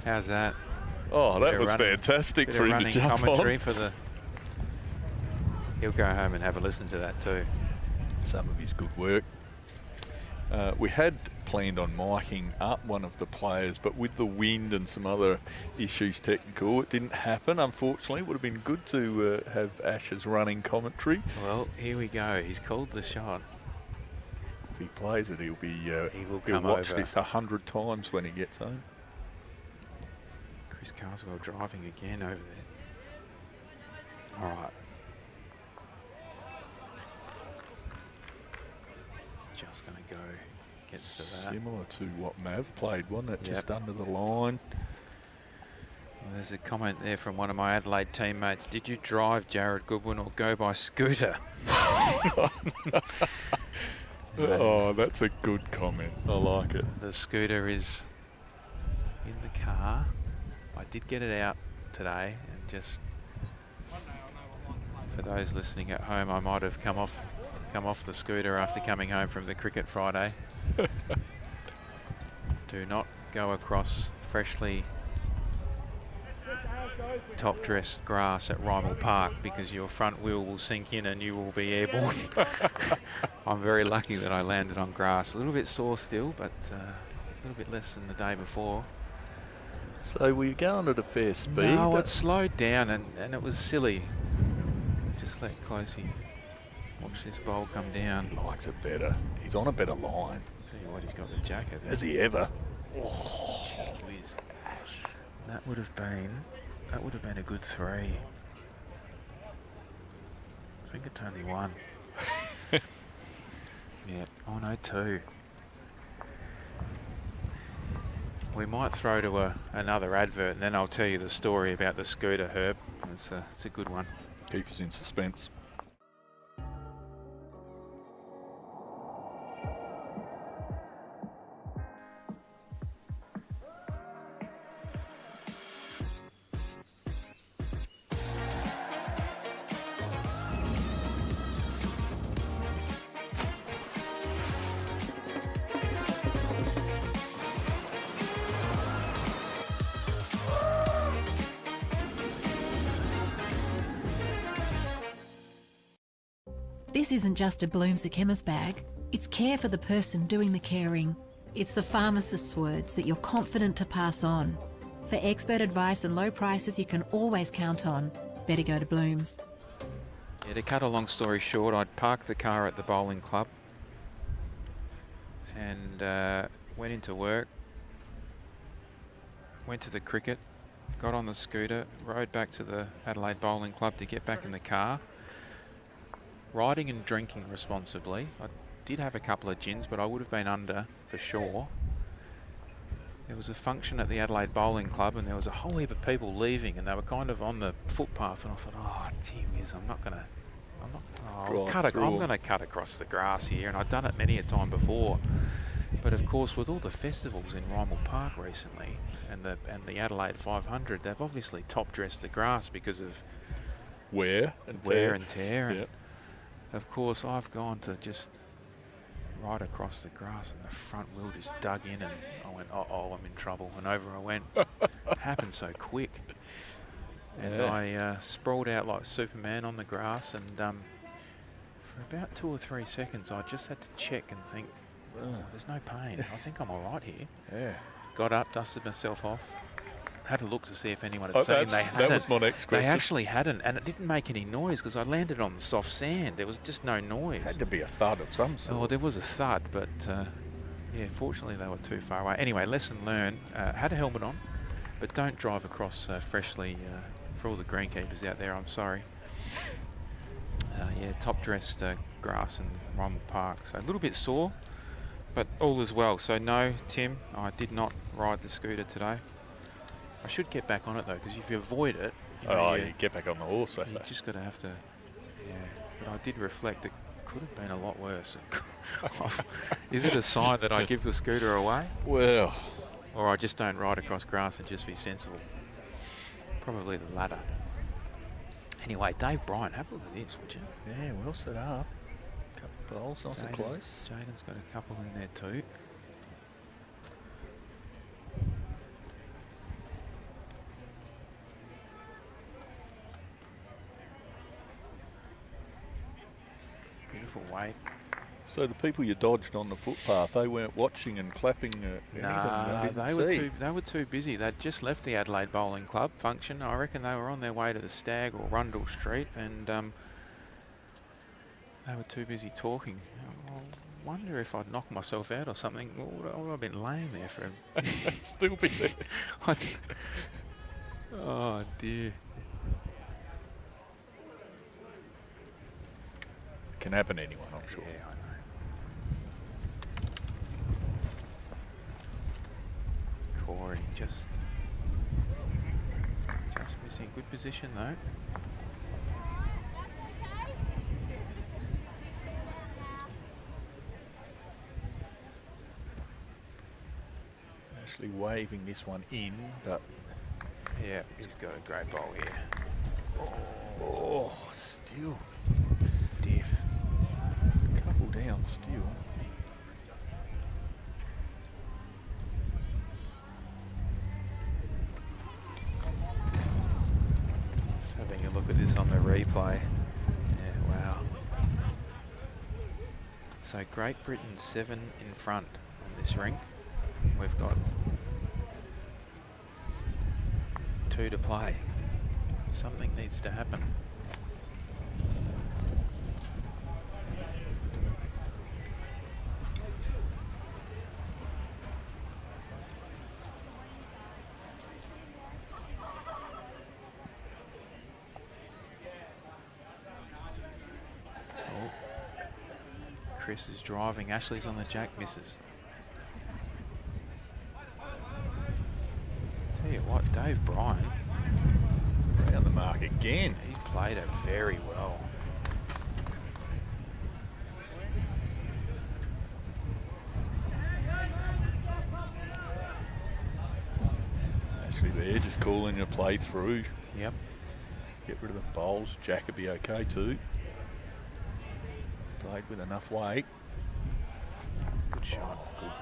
How's that? Oh, that Bit of was running- fantastic Bit for of him to running jump commentary on. for the. He'll go home and have a listen to that too. Some of his good work. We had planned on miking up one of the players, but with the wind and some other issues technical, it didn't happen, unfortunately. It would have been good to have Ash's running commentary. Well, here we go. He's called the shot. If he plays it, he'll be He will he'll come watch over. this 100 times when he gets home. Chris Carswell driving again over there. All right. Just going to go. Gets to that. Similar to what Mav played, wasn't it? Yep. Just under the line. Well, there's a comment there from one of my Adelaide teammates. Did you drive Jared Goodwin or go by scooter? Oh, that's a good comment. I like it. The scooter is in the car. I did get it out today, and just for those listening at home, I might have come off the scooter after coming home from the cricket Friday. Do not go across freshly top-dressed grass at Rymel Park because your front wheel will sink in and you will be airborne. I'm very lucky that I landed on grass. A little bit sore still, but a little bit less than the day before. So were you going at a fair speed? No, it slowed down and it was silly. Just let Closey watch this bowl come down. He likes it better. He's on a better line. Tell you what, he's got the jack, hasn't he? Has he ever? Oh, whiz. That would have been a good 3. I think it's only 1. Yeah. Oh no, 2. We might throw to another advert, and then I'll tell you the story about the scooter, Herb. It's a good one. Keep us in suspense. This isn't just a Blooms the Chemist bag. It's care for the person doing the caring. It's the pharmacist's words that you're confident to pass on. For expert advice and low prices you can always count on, better go to Blooms. Yeah, to cut a long story short, I'd parked the car at the bowling club and went into work, went to the cricket, got on the scooter, rode back to the Adelaide Bowling Club to get back in the car. Riding and drinking responsibly. I did have a couple of gins, but I would have been under for sure. There was a function at the Adelaide Bowling Club and there was a whole heap of people leaving and they were kind of on the footpath, and I thought, oh gee whiz, I'm gonna cut across the grass here, and I'd done it many a time before. But of course, with all the festivals in Rymel Park recently and the Adelaide 500, they've obviously top dressed the grass because of Wear and wear and tear. Yep. of course, I've gone to just right across the grass and the front wheel just dug in, and I went, oh, I'm in trouble. And over I went. It happened so quick. And I sprawled out like Superman on the grass, and for about 2 or 3 seconds, I just had to check and think, oh, there's no pain. I think I'm all right here. Yeah. Got up, dusted myself off. Had a look to see if anyone had seen. That was my next question. They actually hadn't, and it didn't make any noise because I landed on the soft sand. There was just no noise. Had to be a thud of some sort. Oh, there was a thud, but yeah, fortunately they were too far away. Anyway, lesson learned. Had a helmet on, but don't drive across freshly. For all the greenkeepers out there, I'm sorry. Yeah, top-dressed grass in Rhymal Park, so a little bit sore, but all is well. So no, Tim, I did not ride the scooter today. I should get back on it though, because if you avoid it, you get back on the horse. You just got to have to. Yeah, but I did reflect. It could have been a lot worse. Is it a sign that I give the scooter away? Well, or I just don't ride across grass and just be sensible? Probably the latter. Anyway, Dave Brian, have a look at this, would you? Yeah, well set up. Couple of bowls, not so close. Jaden's got a couple in there too. Beautiful weight. So the people you dodged on the footpath, they weren't watching and clapping anything? No, they were too busy. They'd just left the Adelaide Bowling Club function. I reckon they were on their way to the Stag or Rundle Street, and they were too busy talking. I wonder if I'd knocked myself out or something. Or would I have been laying there for still be there. Oh dear. Can happen to anyone, I'm sure. Yeah, I know. Corey just missing. Good position though. Actually waving this one in, but yeah, he's got a great bowl here. Oh, still stiff. Couple down still. Just having a look at this on the replay. Yeah, wow. So Great Britain 7 in front on this rink. We've got 2 to play. Something needs to happen. Chris is driving. Ashley's on the jack, misses. Tell you what, Dave Brian. Around the mark again. He's played it very well. Actually there, just calling a play through. Yep. Get rid of the bowls. Jack would be okay too. Played with enough weight. Good shot. Good.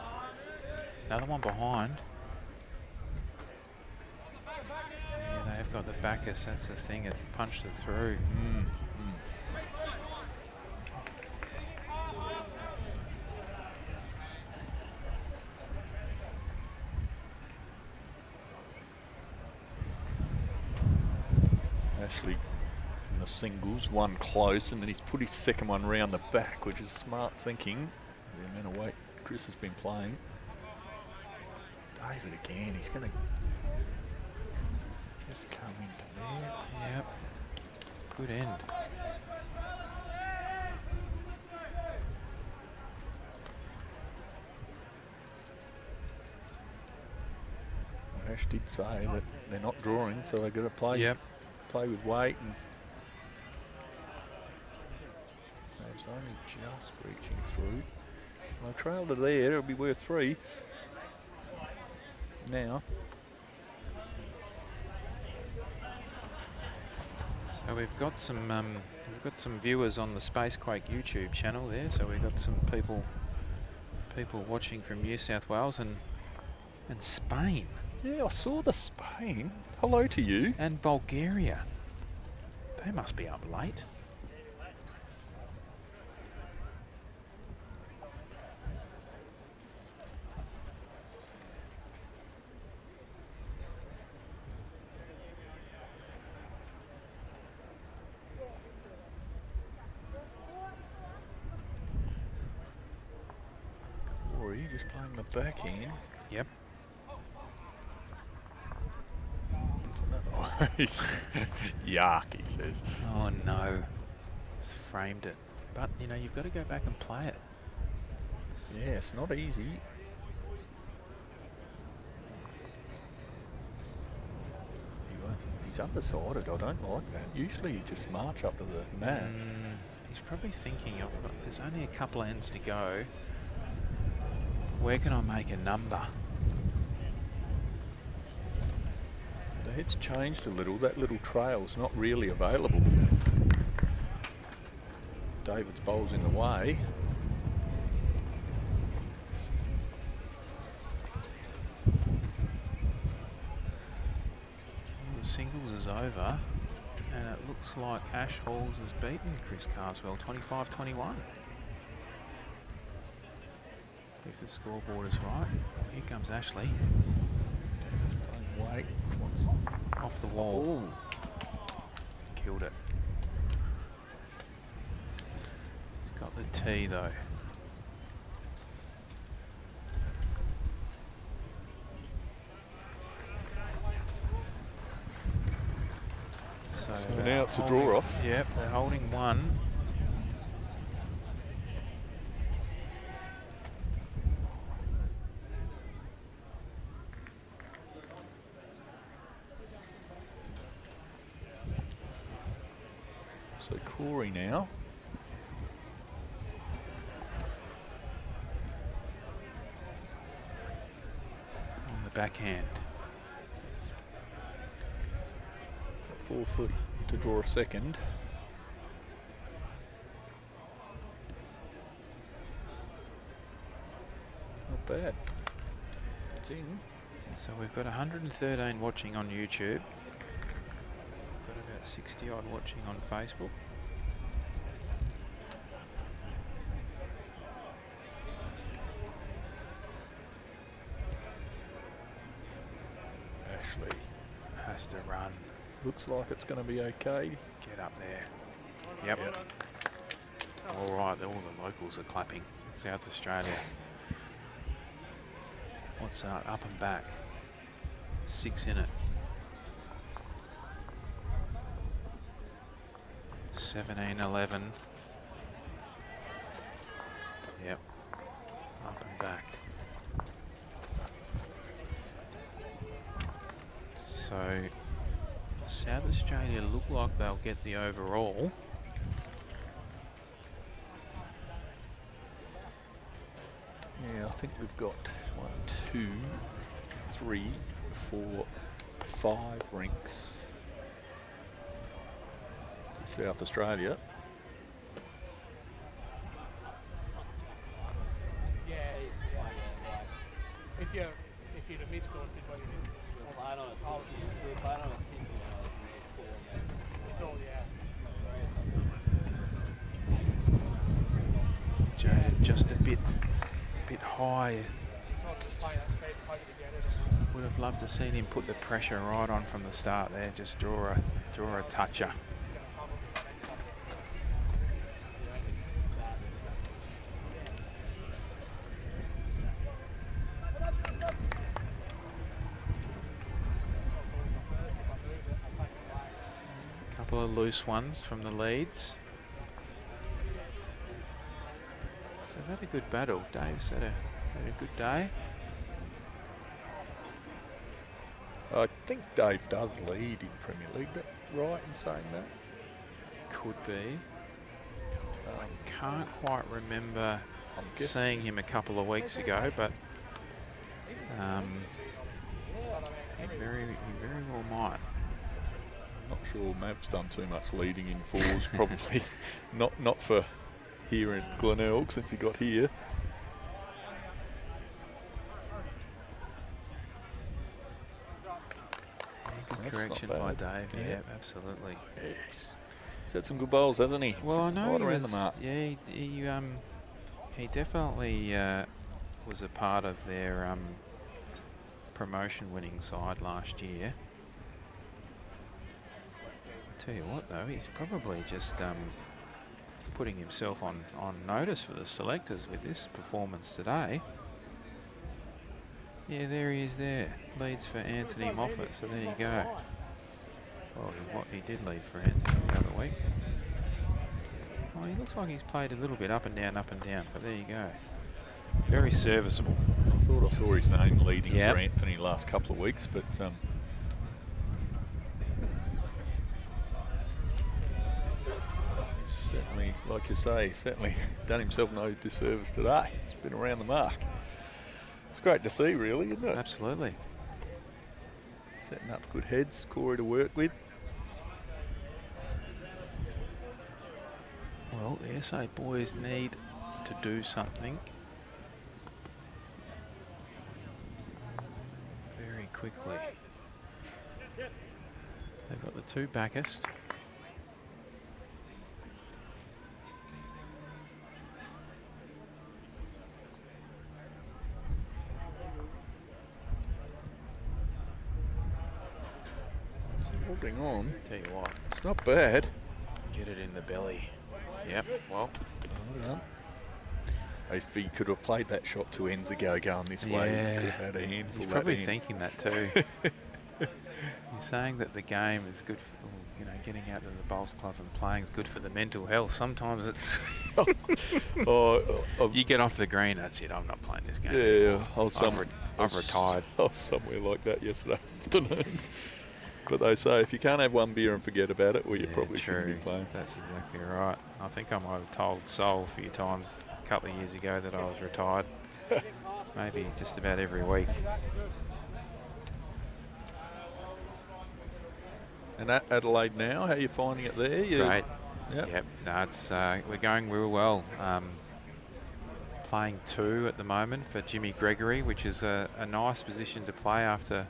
Another one behind. Yeah, they've got the backers. That's the thing. It punched it through. Ashley in the singles, one close, and then he's put his second one round the back, which is smart thinking. The amount of weight Chris has been playing. David again, he's going to just come into there. Yep. Good end. Ash did say that they're not drawing, so they've got to play. Yep. Play with weight, and it's only just reaching through. I trailed it there, it'll be worth 3 now. So So we've got some viewers on the Spacequake YouTube channel there. So we've got some people watching from New South Wales and Spain. Yeah, I saw the Spain. Hello to you. And Bulgaria. They must be up late. Corey just playing the backhand. Yep. Yuck, he says. Oh no, just framed it. But you know, you've got to go back and play it. Yeah, it's not easy. He's undecided. I don't like that. Usually you just march up to the mat. He's probably thinking of, there's only a couple of ends to go. Where can I make a number? The head's changed a little. That little trail's not really available. David's bowl's in the way. The singles is over, and it looks like Ash Halls has beaten Chris Carswell 25-21. If the scoreboard is right. Here comes Ashley. Wait. Off the wall. Ooh. Killed it. He's got the tee though. So now it's a draw off. Yep, they're holding one. So Corey now. On the backhand. 4 foot to draw a second. Not bad. It's in. So we've got 113 watching on YouTube. Got about 60 odd watching on Facebook. Ashley has to run. Looks like it's going to be okay. Get up there. Yep. All right, all the locals are clapping. South Australia. What's that? Up and back. 6 in it. 17-11. Yep. Up and back. So South Australia look like they'll get the overall. Yeah, I think we've got 1, 2, 3, 4, 5 rinks to South Australia. Yeah. If you'd have missed one, did what you did. We're playing on a team. It's all, yeah. Jaded just a bit high. Would have loved to seen him put the pressure right on from the start there. Just draw a toucher. Couple of loose ones from the leads. So they've had a good battle. Dave's had a good day. I think Dave does lead in Premier League. That right in saying that? Could be. I can't quite remember seeing him a couple of weeks ago, but he very well might. Not sure Mav's done too much leading in fours. Probably not for here in Glenelg since he got here. Good correction by Dave. Yeah, absolutely. Yes. He's had some good bowls, hasn't he? Well, I know right he around was, the mark. Yeah, he definitely was a part of their promotion-winning side last year. I tell you what, though, he's probably just putting himself on notice for the selectors with this performance today. Yeah, there he is there. Leads for Anthony Moffat, so there you go. Well, he did lead for Anthony the other week. Oh, he looks like he's played a little bit up and down, but there you go. Very serviceable. I thought I saw his name leading for Anthony last couple of weeks, but certainly, like you say, certainly done himself no disservice today. He's been around the mark. It's great to see, really, isn't it? Absolutely. Setting up good heads, Corey to work with. Well, the SA boys need to do something very quickly. They've got the two backest. Holding on. Tell you what, it's not bad. Get it in the belly. Yep, well. If he could have played that shot 2 ends ago going this way, he could have had a handful. He's probably thinking that too. You're saying that the game is good for, you know, getting out to the bowls club and playing is good for the mental health. Sometimes it's you get off the green, that's it, I'm not playing this game anymore. I've retired. I was somewhere like that yesterday afternoon. But they say if you can't have one beer and forget about it, well, you probably shouldn't be playing. That's exactly right. I think I might have told Sol a few times a couple of years ago that I was retired. Maybe just about every week. And Adelaide now, how are you finding it there? Great. Yep. No, it's we're going real well. Playing 2 at the moment for Jimmy Gregory, which is a nice position to play after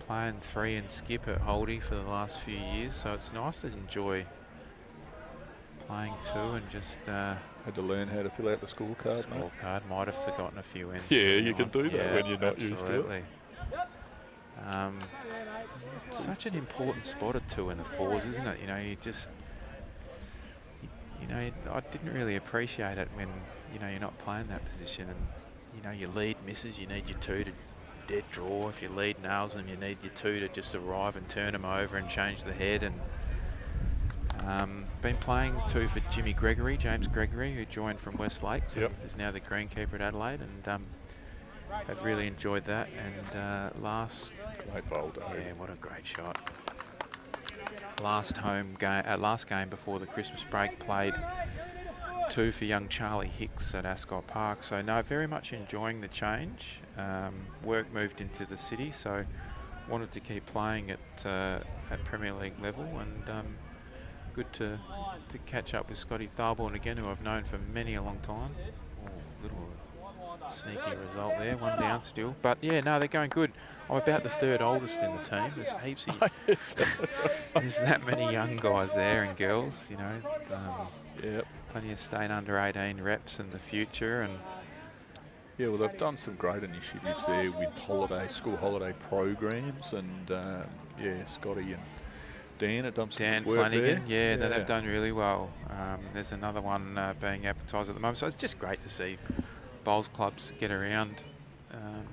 playing 3 and skip at Holdie for the last few years, so it's nice to enjoy playing 2 and just had to learn how to fill out the scorecard. Might have forgotten a few ends. Yeah, you can do that when you're not used to it. Such an important spot at 2 in the 4s, isn't it? You know, I didn't really appreciate it when you're not playing that position, and your lead misses, you need your 2 to dead draw. If your lead nails them, you need your 2 to just arrive and turn them over and change the head. And been playing 2 for Jimmy Gregory, James Gregory, who joined from Westlake, so is now the greenkeeper at Adelaide, and I've really enjoyed that. And last great bowl, yeah, what a great shot. Last game before the Christmas break, played 2 for young Charlie Hicks at Ascot Park. So no, very much enjoying the change. Work moved into the city, so wanted to keep playing at Premier League level, and good to catch up with Scotty Tharborn again, who I've known for many a long time. Little sneaky result there, 1 down still. But yeah, no, they're going good. I'm about the 3rd oldest in the team. There's heaps of, there's that many young guys there and girls, plenty of state under 18 reps in the future. And yeah, well, they've done some great initiatives there with school holiday programs, and Scotty and Dan have done some Dan work Flanagan, there. They've done really well. There's another one being advertised at the moment, so it's just great to see bowls clubs get around, and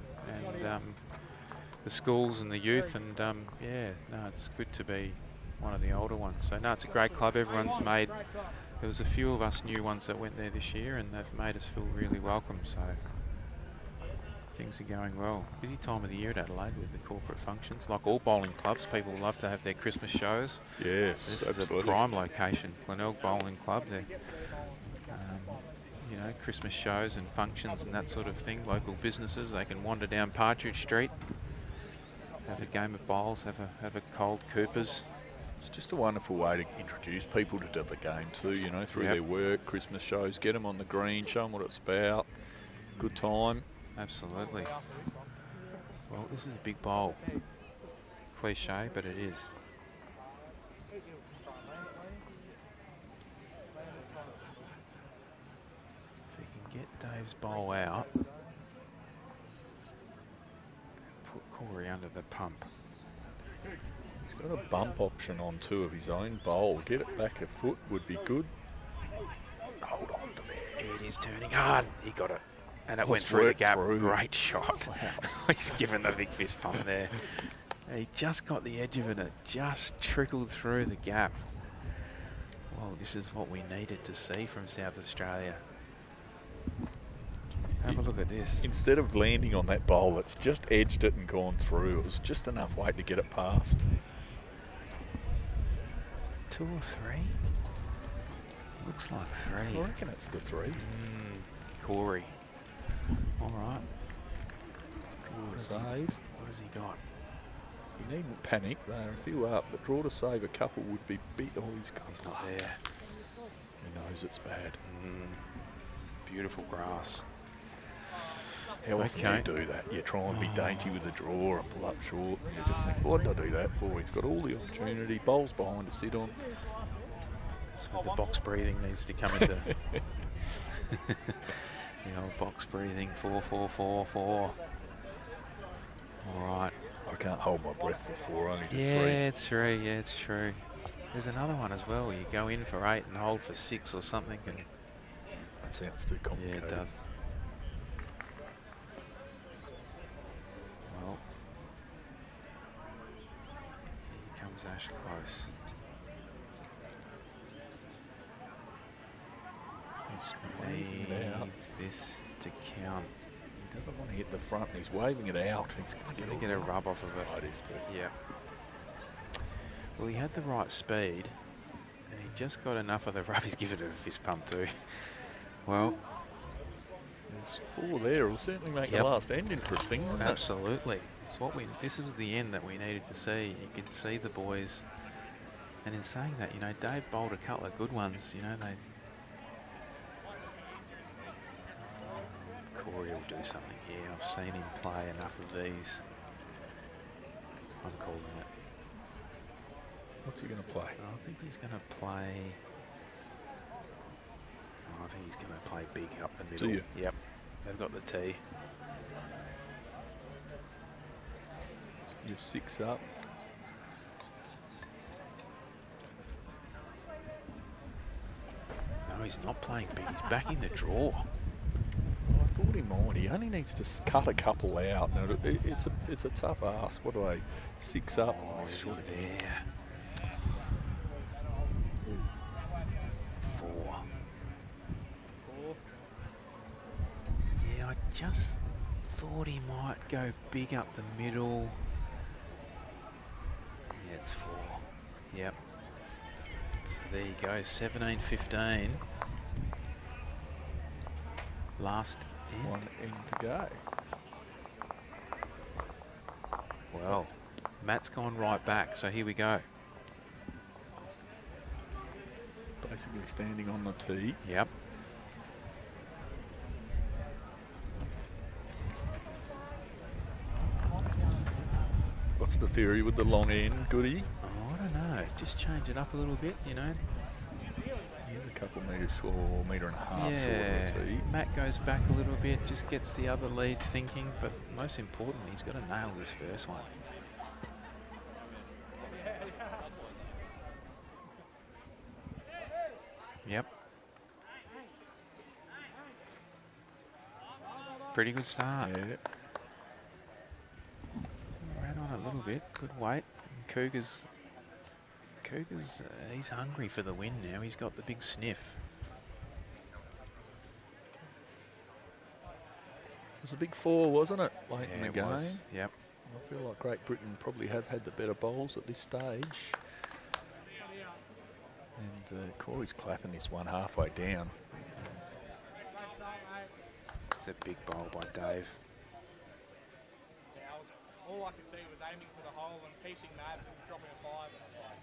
the schools and the youth, and it's good to be one of the older ones. So no, it's a great club. Everyone's made. There was a few of us new ones that went there this year, and they've made us feel really welcome. So things are going well. Busy time of the year at Adelaide with the corporate functions. Like all bowling clubs, people love to have their Christmas shows. Yes, this absolutely. is a prime location, Glenelg Bowling Club. They're, Christmas shows and functions and that sort of thing. Local businesses, they can wander down Partridge Street, have a game of bowls, have a cold Cooper's, It's just a wonderful way to introduce people to the game too, you know, through their work, Christmas shows, get them on the green, show them what it's about. Good time. Absolutely. Well, this is a big bowl. Cliche, but it is. If we can get Dave's bowl out and put Corey under the pump. He's got a bump option on two of his own bowl. Get it back a foot would be good. Hold on to there. It is turning hard. He got it. And it went through the gap. Great shot. Wow. He's given the big fist pump there. He just got the edge of it. It just trickled through the gap. Well, this is what we needed to see from South Australia. Have a look at this. Instead of landing on that bowl, it's just edged it and gone through. It was just enough weight to get it past. 2 or 3? Looks like 3. I reckon it's the 3. Corey. All right. Draw to save. What has he got? You needn't panic. They're a few up, but draw to save a couple would be big. Oh, he's not there. He knows it's bad. Beautiful grass. How often do you do that? You try and be dainty with the draw and pull up short, and you just think, what did I do that for? He's got all the opportunity. Bowl's behind to sit on. That's where the box breathing needs to come into. The old box breathing. 4, 4, 4, 4. All right. I can't hold my breath for 4, only to 3. Yeah, it's 3. Yeah, it's true. There's another one as well. You go in for 8 and hold for 6 or something. And that sounds too complicated. Yeah, it does. Well, here comes Ash Close. Needs this to count. He doesn't want to hit the front. He's waving it out. He's going to get a rub off of it. Oh, it is too. Yeah. Well, he had the right speed, and he just got enough of the rub. He's given it a fist pump too. Well, there's 4 there. It'll certainly make the last end interesting. Absolutely. It's what we. This was the end that we needed to see. You could see the boys, and in saying that, you know, Dave bowled a couple of good ones. You know, they. Corey will do something here. I've seen him play enough of these. I'm calling it. What's he going to play? I think he's going to play. I think he's going to play big up the middle. Do you? Yep. They've got the tee. You're 6 up. No, he's not playing big. He's back in the draw. I thought he might. He only needs to cut a couple out. Now, it's a tough ask. What do I? 6 up. Oh, is he there? 4. Yeah, I just thought he might go big up the middle. Yeah, it's 4. Yep. So there you go, 17-15. Last end. 1 end to go. Well, Matt's gone right back, so here we go. Basically standing on the tee. Yep. What's the theory with the long end, Goody? Oh, I don't know. Just change it up a little bit, you know. He's a couple metres short, or metre and a half short of the tee. Matt goes back a little bit, just gets the other lead thinking, but most importantly, he's got to nail this first one. Yep. Pretty good start. Yeah. Ran on a little bit, good weight. Cougars, he's hungry for the win now. He's got the big sniff. It was a big 4, wasn't it, late in the game? Was. Yep. I feel like Great Britain probably have had the better bowls at this stage. And Corey's clapping this one halfway down. It's a big bowl by Dave. All I could see was aiming for the hole and piecing that and dropping a 5. And I was like,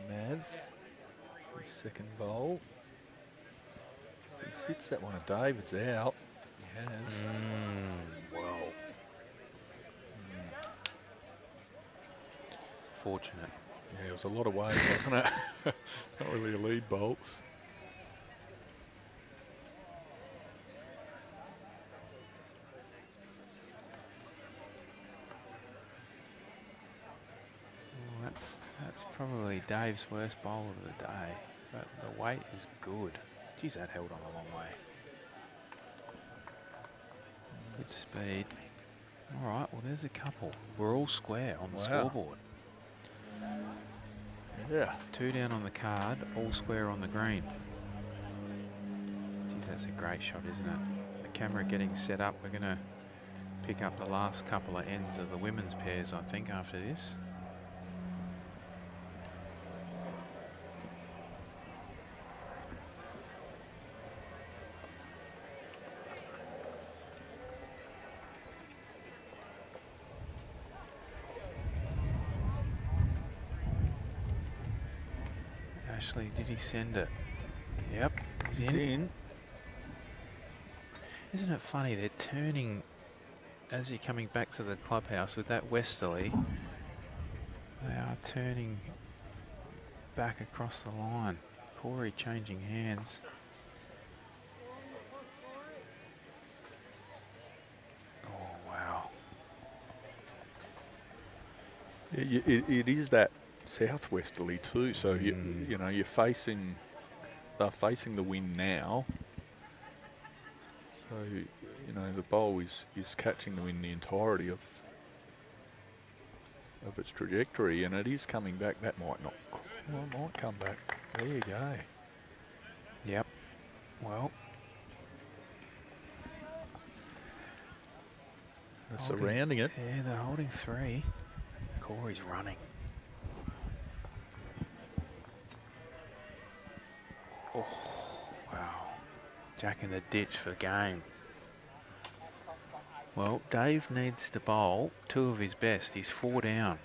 Mav, his second bowl. He sits that one of David's out. He has. Wow. Fortunate. Yeah, it was a lot of waves, wasn't it? Not really a lead bowl. Well, that's probably Dave's worst bowl of the day, but the weight is good. Geez, that held on a long way. Good speed. All right, well, there's a couple. We're all square on the scoreboard. Yeah. 2 down on the card, all square on the green. Geez, that's a great shot, isn't it? The camera getting set up. We're going to pick up the last couple of ends of the women's pairs, I think, after this. Ashley, did he send it? Yep, he's in. Isn't it funny, they're turning as you're coming back to the clubhouse with that westerly. They are turning back across the line. Corey changing hands. Oh, wow. It is that southwesterly too, so you know they're facing the wind now, so you know the bowl is catching the wind the entirety of its trajectory, and it is coming back. That might not, well, it might come back. There you go. Yep. Well, they're surrounding it. Yeah, they're holding 3. Corey's running. Oh, wow. Jack in the ditch for game. Well, Dave needs to bowl 2 of his best. He's 4 down.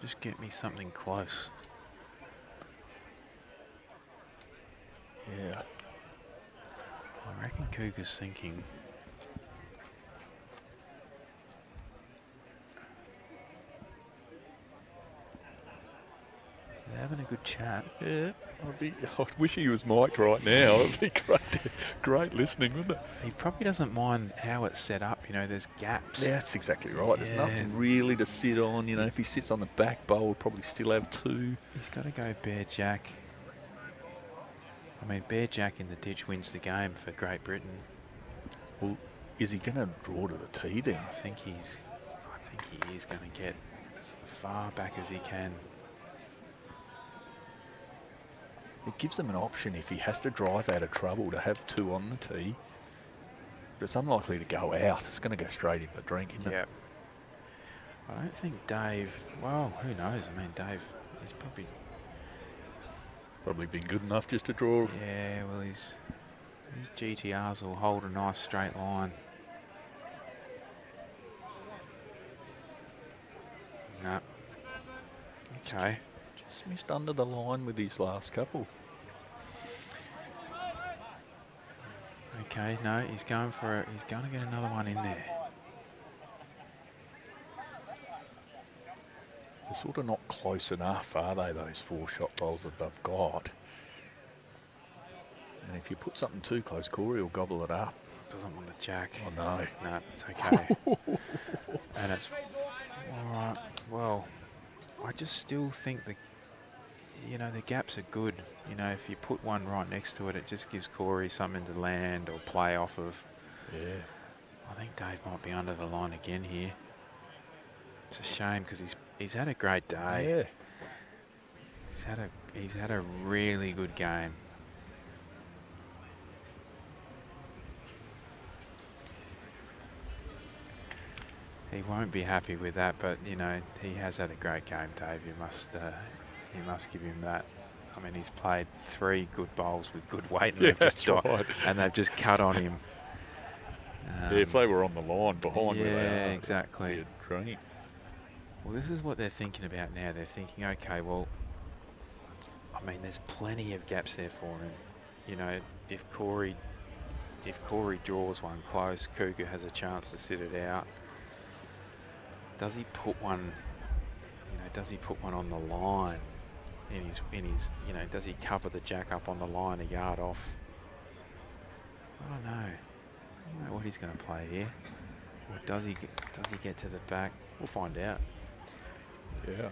Just get me something close. Yeah. I reckon Cougar's thinking. They're having a good chat. Yeah. I wish he was mic'd right now. It'd be great listening, wouldn't it? He probably doesn't mind how it's set up. You know, there's gaps. Yeah, that's exactly right. There's nothing really to sit on. You know, if he sits on the back bowl, we'll probably still have 2. He's got to go bare Jack. I mean, bare Jack in the ditch wins the game for Great Britain. Well, is he going to draw to the tee then? I think he is going to get as far back as he can. It gives them an option if he has to drive out of trouble to have 2 on the tee. But it's unlikely to go out. It's going to go straight into the drink, isn't it? Yep. I don't think Dave, well, who knows? I mean, Dave, he's probably been good enough just to draw. Yeah, well, his GTRs will hold a nice straight line. No. Okay. Just missed under the line with his last couple. Okay, no, he's going to get another one in there. They're sort of not close enough, are they, those 4 shot bowls that they've got? And if you put something too close, Corey will gobble it up. Doesn't want the jack. Oh, no. No, it's okay. And it's all right. Well, I just still think the gaps are good. You know, if you put one right next to it, it just gives Corey something to land or play off of. Yeah. I think Dave might be under the line again here. It's a shame because he's had a great day. Yeah. He's had a really good game. He won't be happy with that, but you know he has had a great game, Dave. You must give him that. I mean, he's played 3 good bowls with good weight, and they've just cut on him. Yeah, if they were on the line behind, yeah, exactly. Dream. Well, this is what they're thinking about now. They're thinking, okay, well, I mean, there's plenty of gaps there for him. You know, if Corey draws one close, Cougar has a chance to sit it out. Does he put one? You know, does he put one on the line? In his, you know, does he cover the jack up on the line a yard off? I don't know. I don't know what he's going to play here. Or does he get to the back? We'll find out. Yeah.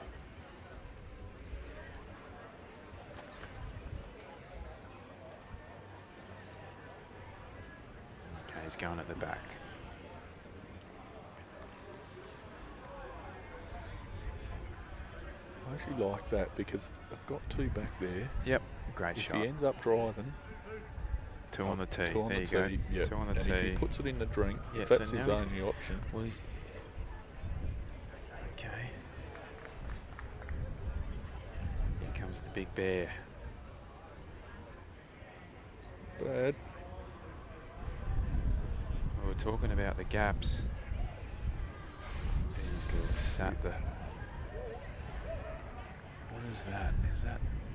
Okay, he's going at the back. I actually like that because they've got two back there. Yep, great if shot. If he ends up driving, two on the tee. Two on there the you tee. go. Yep. Two on the and tee. if he puts it in the drink, Yeah, if that's so his now only option. Well, okay. Here comes the big bear. Bad. We were talking about the gaps. Is that the? What is that?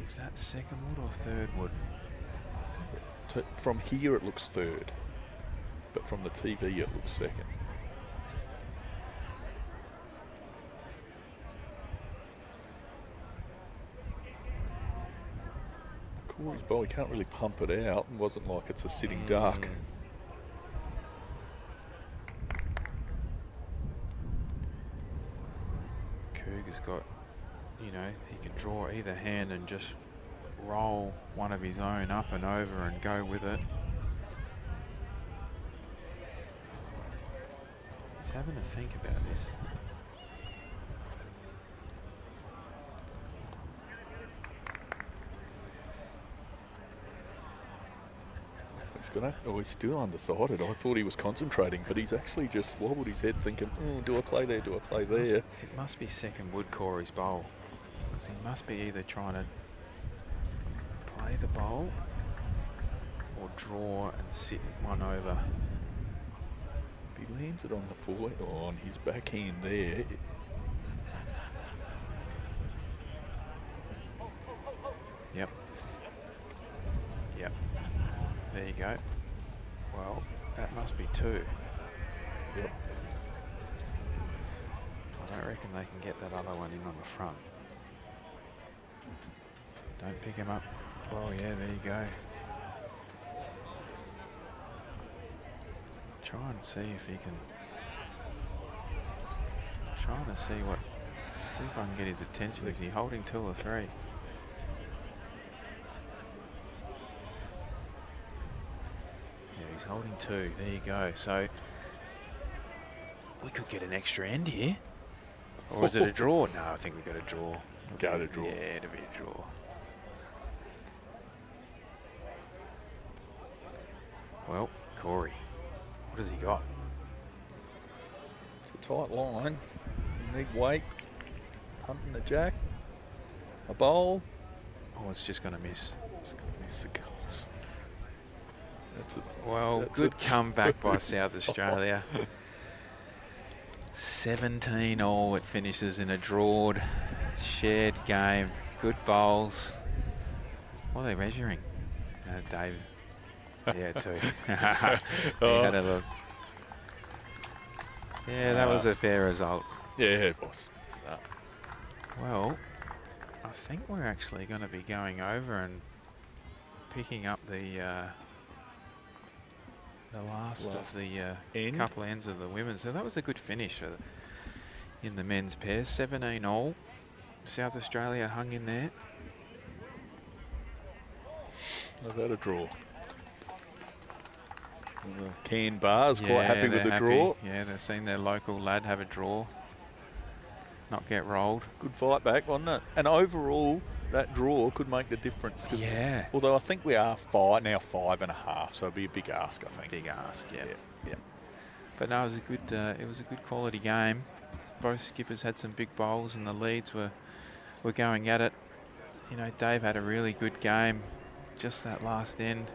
Is that second wood or third wood? From here it looks third, but from the TV it looks second. Corey's bowl, he can't really pump it out. It wasn't like it's a sitting duck. Cougar's got, you know, he can draw either hand and just roll one of his own up and over and go with it. He's having to think about this. He's still undecided. I thought he was concentrating, but he's actually just wobbled his head thinking, do I play there, do I play there? It must be second wood Corey's bowl. Because he must be either trying to play the bowl or draw and sit one over. If he lands it on the forehand or on his backhand there, Yep. Yep. There you go. Well, that must be two. Yep. I don't reckon they can get that other one in on the front. Don't pick him up. Oh yeah, there you go. Try and see if he can. Trying to see if I can get his attention. Is he holding two or three? Yeah, he's holding two. There you go. So we could get an extra end here. Or is it a draw? No, I think we've got a draw. Go to draw. Yeah, it'll be a draw. Well, Corey, what has he got? it's a tight line. You need weight. Hunting the jack. A bowl. Oh, it's just going to miss. It's going to miss the colours. Well, good comeback by South Australia. 17 all. It finishes in a drawed, shared game. Good bowls. What are they measuring? Dave. Yeah, two. He had a look. Yeah, that was a fair result. Yeah, it was. Well, I think we're actually going to be going over and picking up the last of the couple ends of the women. So that was a good finish in the men's pairs. 17 all. South Australia hung in there. They've had a draw. Can Bars quite happy with the draw. Yeah, they've seen their local lad have a draw. Not get rolled. Good fight back, wasn't it? And overall, that draw could make the difference. Yeah. Although I think we are now 5.5, so it'll be a big ask, I think. Big ask, yeah. Yeah. But no, it was a good quality game. Both skippers had some big bowls, and the leads were going at it. You know, Dave had a really good game. Just that last end.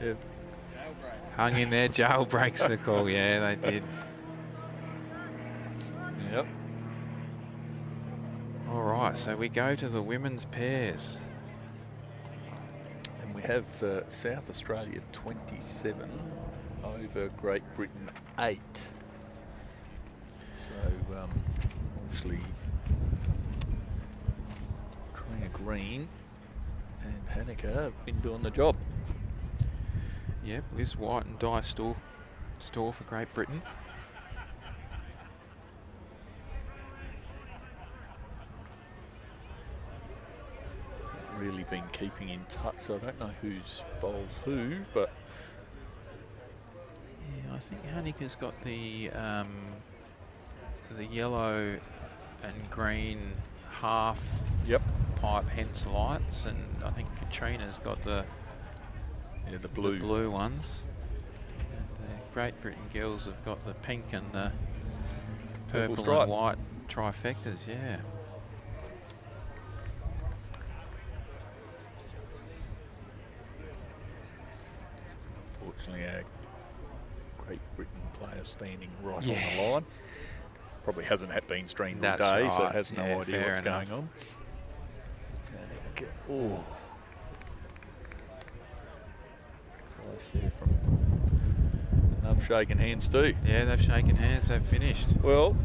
Yeah. Hung in there. Jailbreaks the call. Yeah, they did. so we go to the women's pairs. And we have South Australia 27 over Great Britain 8. So obviously Trina Green and Hanukkah have been doing the job. Yep, Liz White and Di Store for Great Britain. Really been keeping in touch, so I don't know who's bowls who, but yeah, I think Hanukkah's got the yellow and green half pipe, hence lights, and I think Katrina's got the blue ones. And the Great Britain girls have got the pink and the purple and white trifectas, yeah. Unfortunately, our Great Britain player standing right on the line. Probably hasn't been streamed all day, so has no idea what's going on. Oh. Close there from... And they've shaken hands too. Yeah, they've shaken hands, they've finished. Well,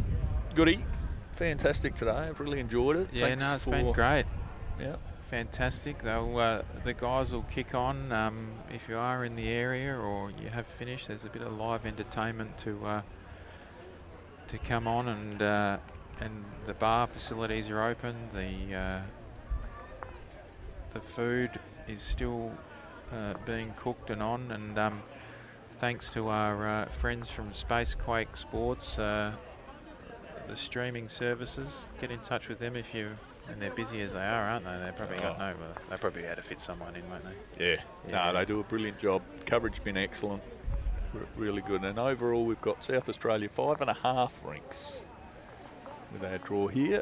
goody. Fantastic today. I've really enjoyed it. Yeah, Thanks it's been great. Yeah. Fantastic. They'll, the guys will kick on if you are in the area or you have finished. There's a bit of live entertainment to come on, and the bar facilities are open. The food is still being cooked and on, and thanks to our friends from Spacequake Sports, the streaming services. Get in touch with them if you. And they're busy as they are, aren't they? They've probably got they probably had to fit someone in, won't they? Yeah. No, they do a brilliant job. Coverage been excellent. Really good. And overall, we've got South Australia 5.5 rinks with our draw here.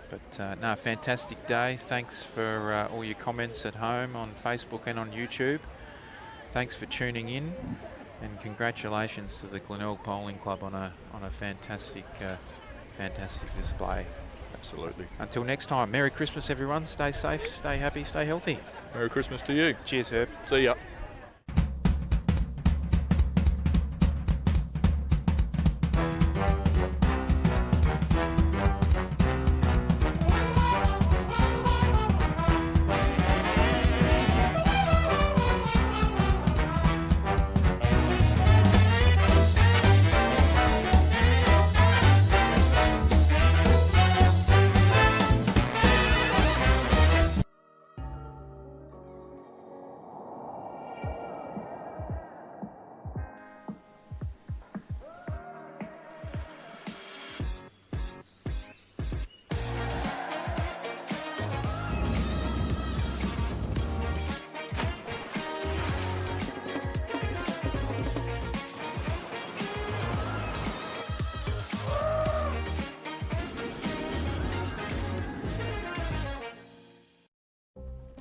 But no, fantastic day. Thanks for all your comments at home on Facebook and on YouTube. Thanks for tuning in, and congratulations to the Glenelg Bowling Club on a fantastic display. Absolutely. Until next time, Merry Christmas, everyone. Stay safe, stay happy, stay healthy. Merry Christmas to you. Cheers, Herb. See ya.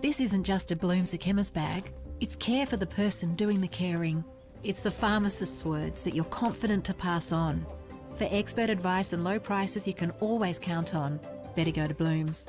This isn't just a Blooms a Chemist bag. It's care for the person doing the caring. It's the pharmacist's words that you're confident to pass on. For expert advice and low prices you can always count on, better go to Blooms.